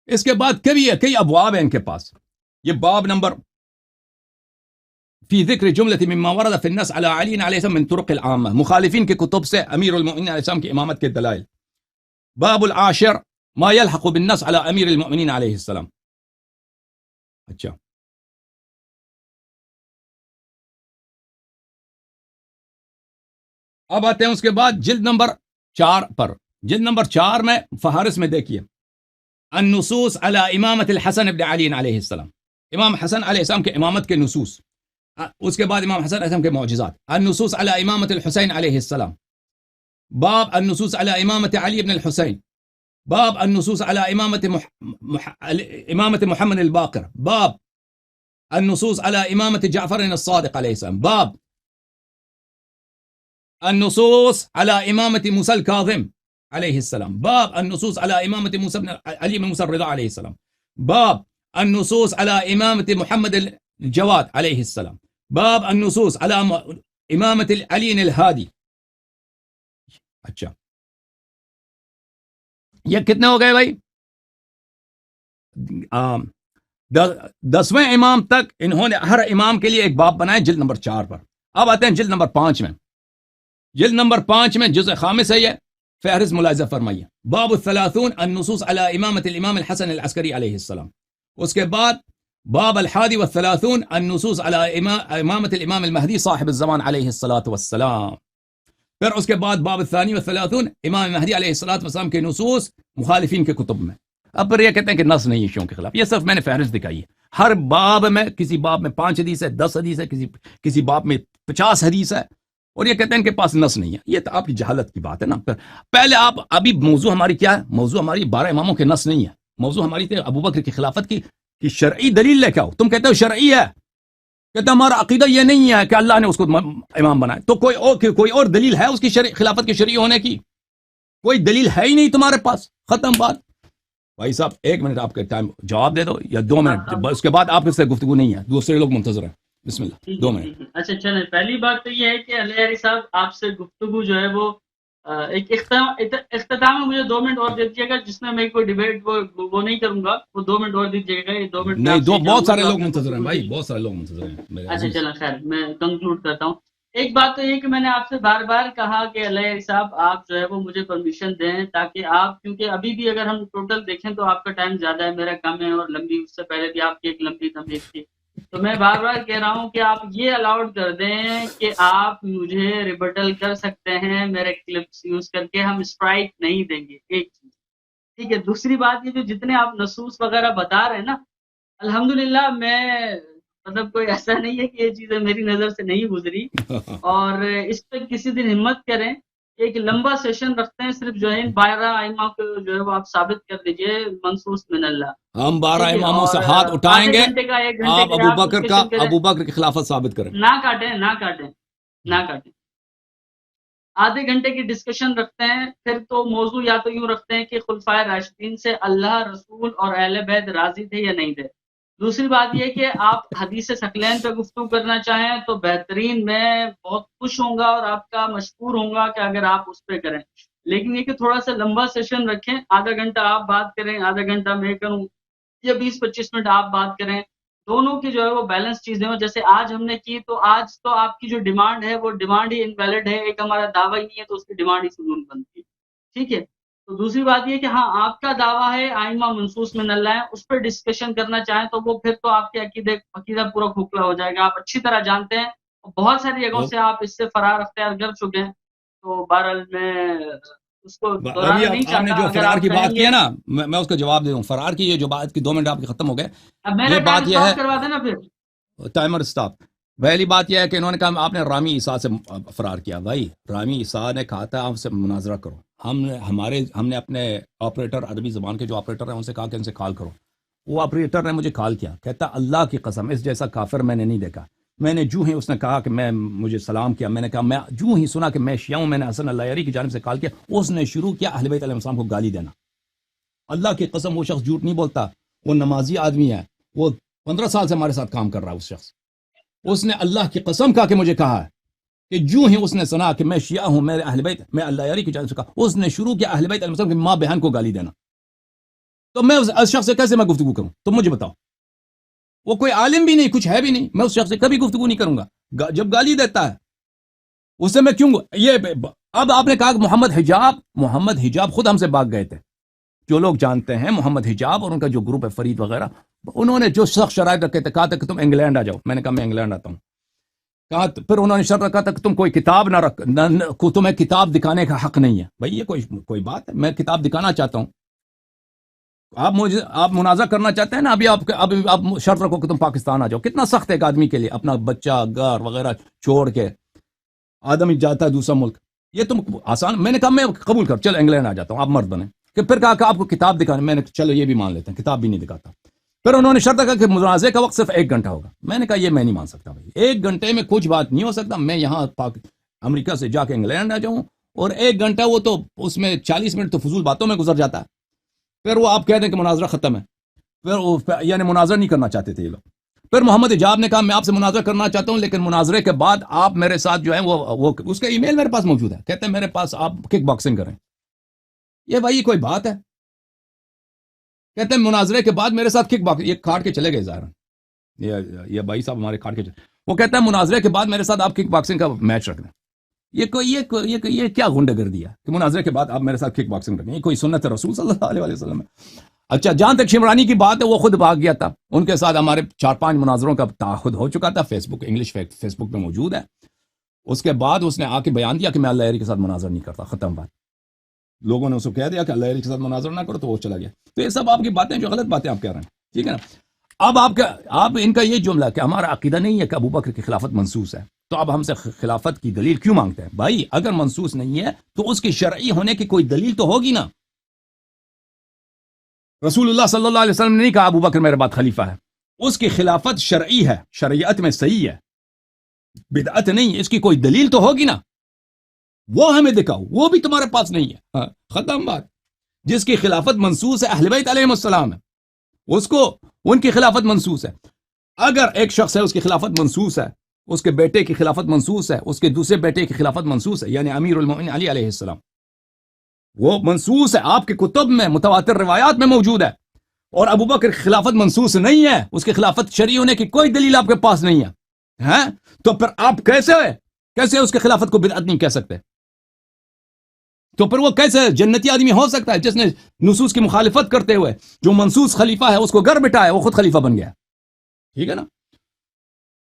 اس کے بعد کئی ابواب ہیں ان کے پاس. یہ باب نمبر فی ذکر جملۃ مما ورد فی النص علی علی علیہ السلام من طرق العامہ, مخالفین کے کتب سے امیر المؤمنین علیہ السلام کی امامت کے دلائل. باب العاشر ما يلحق بالنص علی امیر المؤمنین علیہ السلام. اچھا, اب آتے ہیں اس کے بعد جلد نمبر 4 پر. جلد نمبر 4 میں فہارس میں دیکھیے النصوص علی امامت الحسن بن علی علیہ السلام, امام حسن علیہ السلام کے امامت کے نصوص. اس کے بعد امام حسن علیہ السلام کے معجزات. النصوص علی امامت الحسین علیہ السلام. باب النصوص علی امامت علی بن الحسین. باب النصوص على إمامة محمد الباقر. باب النصوص على إمامة جعفر الصادق عليه السلام. باب النصوص على إمامة موسى الكاظم عليه السلام. باب النصوص على إمامة موسى بن علي بن موسى الرضا عليه السلام. باب النصوص على إمامة محمد الجواد عليه السلام. باب النصوص على إمامة علي الهادي. اچھا یہ کتنے ہو گئے بھائی؟ 10ویں امام تک انہوں نے ہر امام کے لیے ایک باب بنایا جلد نمبر 4 پر. اب آتے ہیں جلد نمبر 5 میں. جلد نمبر 5 میں جزء خامس ہے یہ، فہرست ملاحظہ فرمائیے. باب الثلاثون النصوص على امامة الامام الحسن العسکری علیہ السلام. اس کے بعد باب الحادی والثلاثون النصوص على امامة الامام المہدی صاحب الزمان علیہ الصلاۃ والسلام. پھر اس کے بعد باب الثانی والثلاثون امام مہدی علیہ الصلاۃ والسلام کے نصوص مخالفین کے کتب میں. اب پھر یہ کہتے ہیں کہ نص نہیں ہے شیعوں کے خلاف. یہ صرف میں نے فہرست دکھائی ہے. ہر باب میں کسی باب میں 5 حدیث ہے، 10 حدیث ہے، کسی باب میں 50 حدیث ہے، اور یہ کہتے ہیں کہ پاس نص نہیں ہے. یہ تو آپ کی جہالت کی بات ہے نا. پہلے آپ ابھی موضوع ہماری کیا ہے؟ موضوع ہماری 12 اماموں کے نص نہیں ہے. موضوع ہماری تھی ابو بکر کی خلافت کی شرعی دلیل لے کے آؤ. تم کہتے ہو شرعی ہے، کہتے ہمارا عقیدہ یہ نہیں ہے کہ اللہ نے اس کو امام بنایا. تو کوئی اور دلیل ہے اس کی خلافت کے شرعی ہونے کی؟ کوئی دلیل ہے ہی نہیں تمہارے پاس. ختم بات. بھائی صاحب 1 منٹ آپ کے ٹائم جواب دے دو یا 2 منٹ، اس کے بعد آپ سے گفتگو نہیں ہے، دوسرے لوگ منتظر ہیں. بسم اللہ 2 منٹ. اچھا چلیں، پہلی بات تو یہ ہے کہ علی صاحب آپ سے گفتگو جو ہے وہ ایک اختتام میں مجھے 2 منٹ اور دے دیجیے گا، جس میں میں کوئی ڈیبیٹ وہ نہیں کروں گا. وہ 2 منٹ اور دیجیے گا. یہ 2 منٹ نہیں، بہت سارے لوگ منتظر ہیں بھائی، بہت سارے لوگ منتظر ہیں. اچھا چلیں، خیر میں کنکلوڈ کرتا ہوں. ایک بات تو یہ کہ میں نے آپ سے بار بار کہا کہ علیہ صاحب آپ جو ہے وہ مجھے پرمیشن دیں، تاکہ آپ، کیونکہ ابھی بھی اگر ہم ٹوٹل دیکھیں تو آپ کا ٹائم زیادہ ہے، میرا کم ہے، اور لمبی اس سے پہلے بھی آپ کی ایک لمبی تمہید تھی. تو میں بار بار کہہ رہا ہوں کہ آپ یہ الاؤڈ کر دیں کہ آپ مجھے ریبٹل کر سکتے ہیں میرے کلپس یوز کر کے. ہم اسٹرائک نہیں دیں گے. ایک چیز ٹھیک ہے. دوسری بات یہ جو جتنے آپ نصوص وغیرہ بتا رہے ہیں نا، الحمدللہ میں مطلب کوئی ایسا نہیں ہے کہ یہ چیزیں میری نظر سے نہیں گزری. اور اس پہ کسی دن ہمت کریں، ایک لمبا سیشن رکھتے ہیں صرف جو ہے 12 ائمہ کو جو ہے وہ آپ ثابت کر دیجئے منصوص من اللہ. ہم 12 اماموں سے ہاتھ اٹھائیں گے. آپ ابو بکر کی خلافت ثابت کریں. نہ کاٹیں. آدھے گھنٹے کی ڈسکشن رکھتے ہیں. پھر تو موضوع یا تو یوں رکھتے ہیں کہ خلفائے راشدین سے اللہ، رسول اور اہل بیت راضی تھے یا نہیں تھے. دوسری بات یہ کہ آپ حدیث ثقلین پہ گفتگو کرنا چاہیں تو بہترین، میں بہت خوش ہوں گا اور آپ کا مشکور ہوں گا کہ اگر آپ اس پہ کریں. لیکن یہ کہ تھوڑا سا لمبا سیشن رکھیں. آدھا گھنٹہ آپ بات کریں، آدھا گھنٹہ میں کروں، یا 20-25 منٹ آپ بات کریں. دونوں کی جو ہے وہ بیلنس چیزیں ہوں. جیسے آج ہم نے کی تو آج تو آپ کی جو ڈیمانڈ ہے وہ ڈیمانڈ ہی انویلڈ ہے. ایک ہمارا دعویٰ ہی نہیں ہے تو اس کی ڈیمانڈ ہی فضول بنتی ہے. ٹھیک ہے. تو دوسری بات یہ کہ ہاں آپ کا دعویٰ ہے ائمہ منصوص من اللہ ہے، اس پہ ڈسکشن کرنا چاہیں تو وہ پھر تو آپ کے عقیدہ پورا کھوکھلا ہو جائے گا. آپ اچھی طرح جانتے ہیں، بہت ساری جگہوں سے آپ اس سے فرار اختیار کر چکے ہیں. تو بہرحال میں اس کو ابھی آپ نے جو فرار کی بات کی ہے نا، میں اس کا جواب دے دوں. فرار کی یہ جو بات کی 2 منٹ آپ کے ختم ہو گئے. یہ بات یہ ہے کروا دینا پھر ٹائمر سٹاپ. پہلی بات یہ ہے کہ انہوں نے کہا آپ نے رامی عیسیٰ سے فرار کیا. بھائی رامی عیسیٰ نے کہا تھا آپ سے مناظرہ کرو. ہم نے اپنے آپریٹر، عربی زبان کے جو آپریٹر ہیں ان سے کہا کہ ان سے کال کرو. وہ آپریٹر نے مجھے کال کیا، کہتا اللہ کی قسم اس جیسا کافر میں نے نہیں دیکھا. میں نے جو ہی اس نے کہا کہ مجھے سلام کیا، میں نے کہا میں جو ہی سنا کہ میں شیعہ ہوں، میں نے حسن العیاری کی جانب سے کال کیا. اس نے شروع کیا اہل بیت علیہ السلام کو گالی دینا. اللہ کی قسم وہ شخص جھوٹ نہیں بولتا، وہ نمازی آدمی ہے، وہ 15 سال سے ہمارے ساتھ کام کر رہا ہے. اس شخص اس نے اللہ کی قسم کہا کہ مجھے کہا ہے کہ جو ہی اس نے سنا کہ میں شیعہ ہوں، میرے اہل بیت، میں العیاری کی جانب سے کہا، اس نے شروع کیا اہل بیت علیہ السلام کی ماں بہن کو گالی دینا. تو میں اس شخص سے کیسے میں گفتگو کروں؟ تم مجھے بتاؤ. وہ کوئی عالم بھی نہیں، کچھ ہے بھی نہیں. میں اس شخص سے کبھی گفتگو نہیں کروں گا جب گالی دیتا ہے. اس سے میں کیوں یہ اب آپ نے کہا کہ محمد حجاب خود ہم سے بھاگ گئے تھے. جو لوگ جانتے ہیں محمد حجاب اور ان کا جو گروپ ہے فرید وغیرہ، انہوں نے جو سخت شرائط رکھے تھے، کہا تھا کہ تم انگلینڈ آ جاؤ. میں نے کہا میں انگلینڈ آتا ہوں. کہا پھر انہوں نے شرط رکھا تھا کہ تم کوئی کتاب نہ رکھ، تمہیں کتاب دکھانے کا حق نہیں ہے. بھائی یہ کوئی بات ہے؟ میں کتاب دکھانا چاہتا ہوں. آپ منازع کرنا چاہتے ہیں نا، ابھی آپ شرط رکھو کہ تم پاکستان آ جاؤ. کتنا سخت ہے ایک آدمی کے لیے، اپنا بچہ گھر وغیرہ چھوڑ کے آدمی جاتا ہے دوسرا ملک. یہ تم آسان. میں نے کہا میں قبول کر، چل انگلینڈ آ جاتا ہوں، آپ مرد بنے. کہ پھر کہا کہ آپ کو کتاب دکھانا. میں نے چلو یہ بھی مان لیتے ہیں, کتاب بھی نہیں دکھاتا. پھر انہوں نے شرط رکھا کہ مناظرے کا وقت صرف 1 گھنٹہ ہوگا. میں نے کہا یہ میں نہیں مان سکتا بھائی, 1 گھنٹے میں کچھ بات نہیں ہو سکتا. میں یہاں امریکہ سے جا کے انگلینڈ آ جاؤں اور 1 گھنٹہ وہ تو اس میں 40 منٹ تو فضول باتوں میں گزر جاتا ہے. پھر وہ آپ کہہ دیں کہ مناظرہ ختم ہے. پھر وہ یعنی مناظرہ نہیں کرنا چاہتے تھے یہ لوگ. پھر محمد حجاب نے کہا میں آپ سے مناظرہ کرنا چاہتا ہوں لیکن مناظرے کے بعد آپ میرے ساتھ جو ہے وہ اس کا ای میل میرے پاس موجود ہے, کہتے ہیں میرے پاس آپ کک باکسنگ کریں. یہ بھائی کوئی بات ہے؟ کہتے ہیں مناظرے کے بعد میرے ساتھ کک باکسنگ, یہ کاٹ کے چلے گئے ظاہر, یہ بھائی صاحب ہمارے کاٹ کے چلے. وہ کہتا ہے مناظرے کے بعد میرے ساتھ آپ کک باکسنگ کا میچ رکھ دیں. یہ کیا غنڈہ گردی ہے کہ مناظرے کے بعد آپ میرے ساتھ کک باکسنگ رکھیں؟ یہ کوئی سنت رسول صلی اللہ علیہ وسلم ہے؟ اچھا, جہاں تک شمرانی کی بات ہے وہ خود بھاگ گیا تھا. ان کے ساتھ ہمارے 4-5 مناظروں کا تعاقد ہو چکا تھا. انگلش فیس بک پہ موجود ہے. اس کے بعد اس نے آ کے بیان دیا کہ میں اللہ علی کے ساتھ مناظر نہیں کرتا, ختم بات. لوگوں نے اس کو کہہ دیا کہ اللہ علی کے ساتھ مناظر نہ کرو تو وہ چلا گیا. تو یہ سب آپ کی باتیں جو غلط باتیں آپ کہہ رہے ہیں, ٹھیک ہے نا. اب آپ ان کا یہ جملہ کہ ہمارا عقیدہ نہیں ہے کہ ابو بکر کی خلافت منسوس ہے, تو اب ہم سے خلافت کی دلیل کیوں مانگتے ہیں؟ بھائی اگر منسوس نہیں ہے تو اس کی شرعی ہونے کی کوئی دلیل تو ہوگی نا. رسول اللہ صلی اللہ علیہ وسلم نے نہیں کہا ابو بکر میرے بعد خلیفہ ہے. اس کی خلافت شرعی ہے, شریعت میں صحیح ہے, بدعت نہیں. اس کی کوئی دلیل تو ہوگی نا, وہ ہمیں دکھاؤ. وہ بھی تمہارے پاس نہیں ہے, ختم بات. جس کی خلافت منسوس ہے اہل بیت علیہم السلام ہے, اس کو ان کی خلافت منسوس ہے. اگر ایک شخص ہے اس کی خلافت منسوس ہے, اس کے بیٹے کی خلافت منسوس ہے, اس کے دوسرے بیٹے کی خلافت منسوس ہے, یعنی امیر المؤمنین علی علیہ السلام, وہ منسوس ہے, آپ کے کتب میں متواتر روایات میں موجود ہے. اور ابو بکر کی خلافت منسوس نہیں ہے, اس کی خلافت شرعی ہونے کی کوئی دلیل آپ کے پاس نہیں ہے, تو پھر آپ کیسے اس کی خلافت کو بدعت نہیں کہہ سکتے؟ تو پھر وہ کیسے جنتی آدمی ہو سکتا ہے جس نے نصوص کی مخالفت کرتے ہوئے جو منسوس خلیفہ ہے اس کو گھر بٹھایا, وہ خود خلیفہ بن گیا, ٹھیک ہے نا.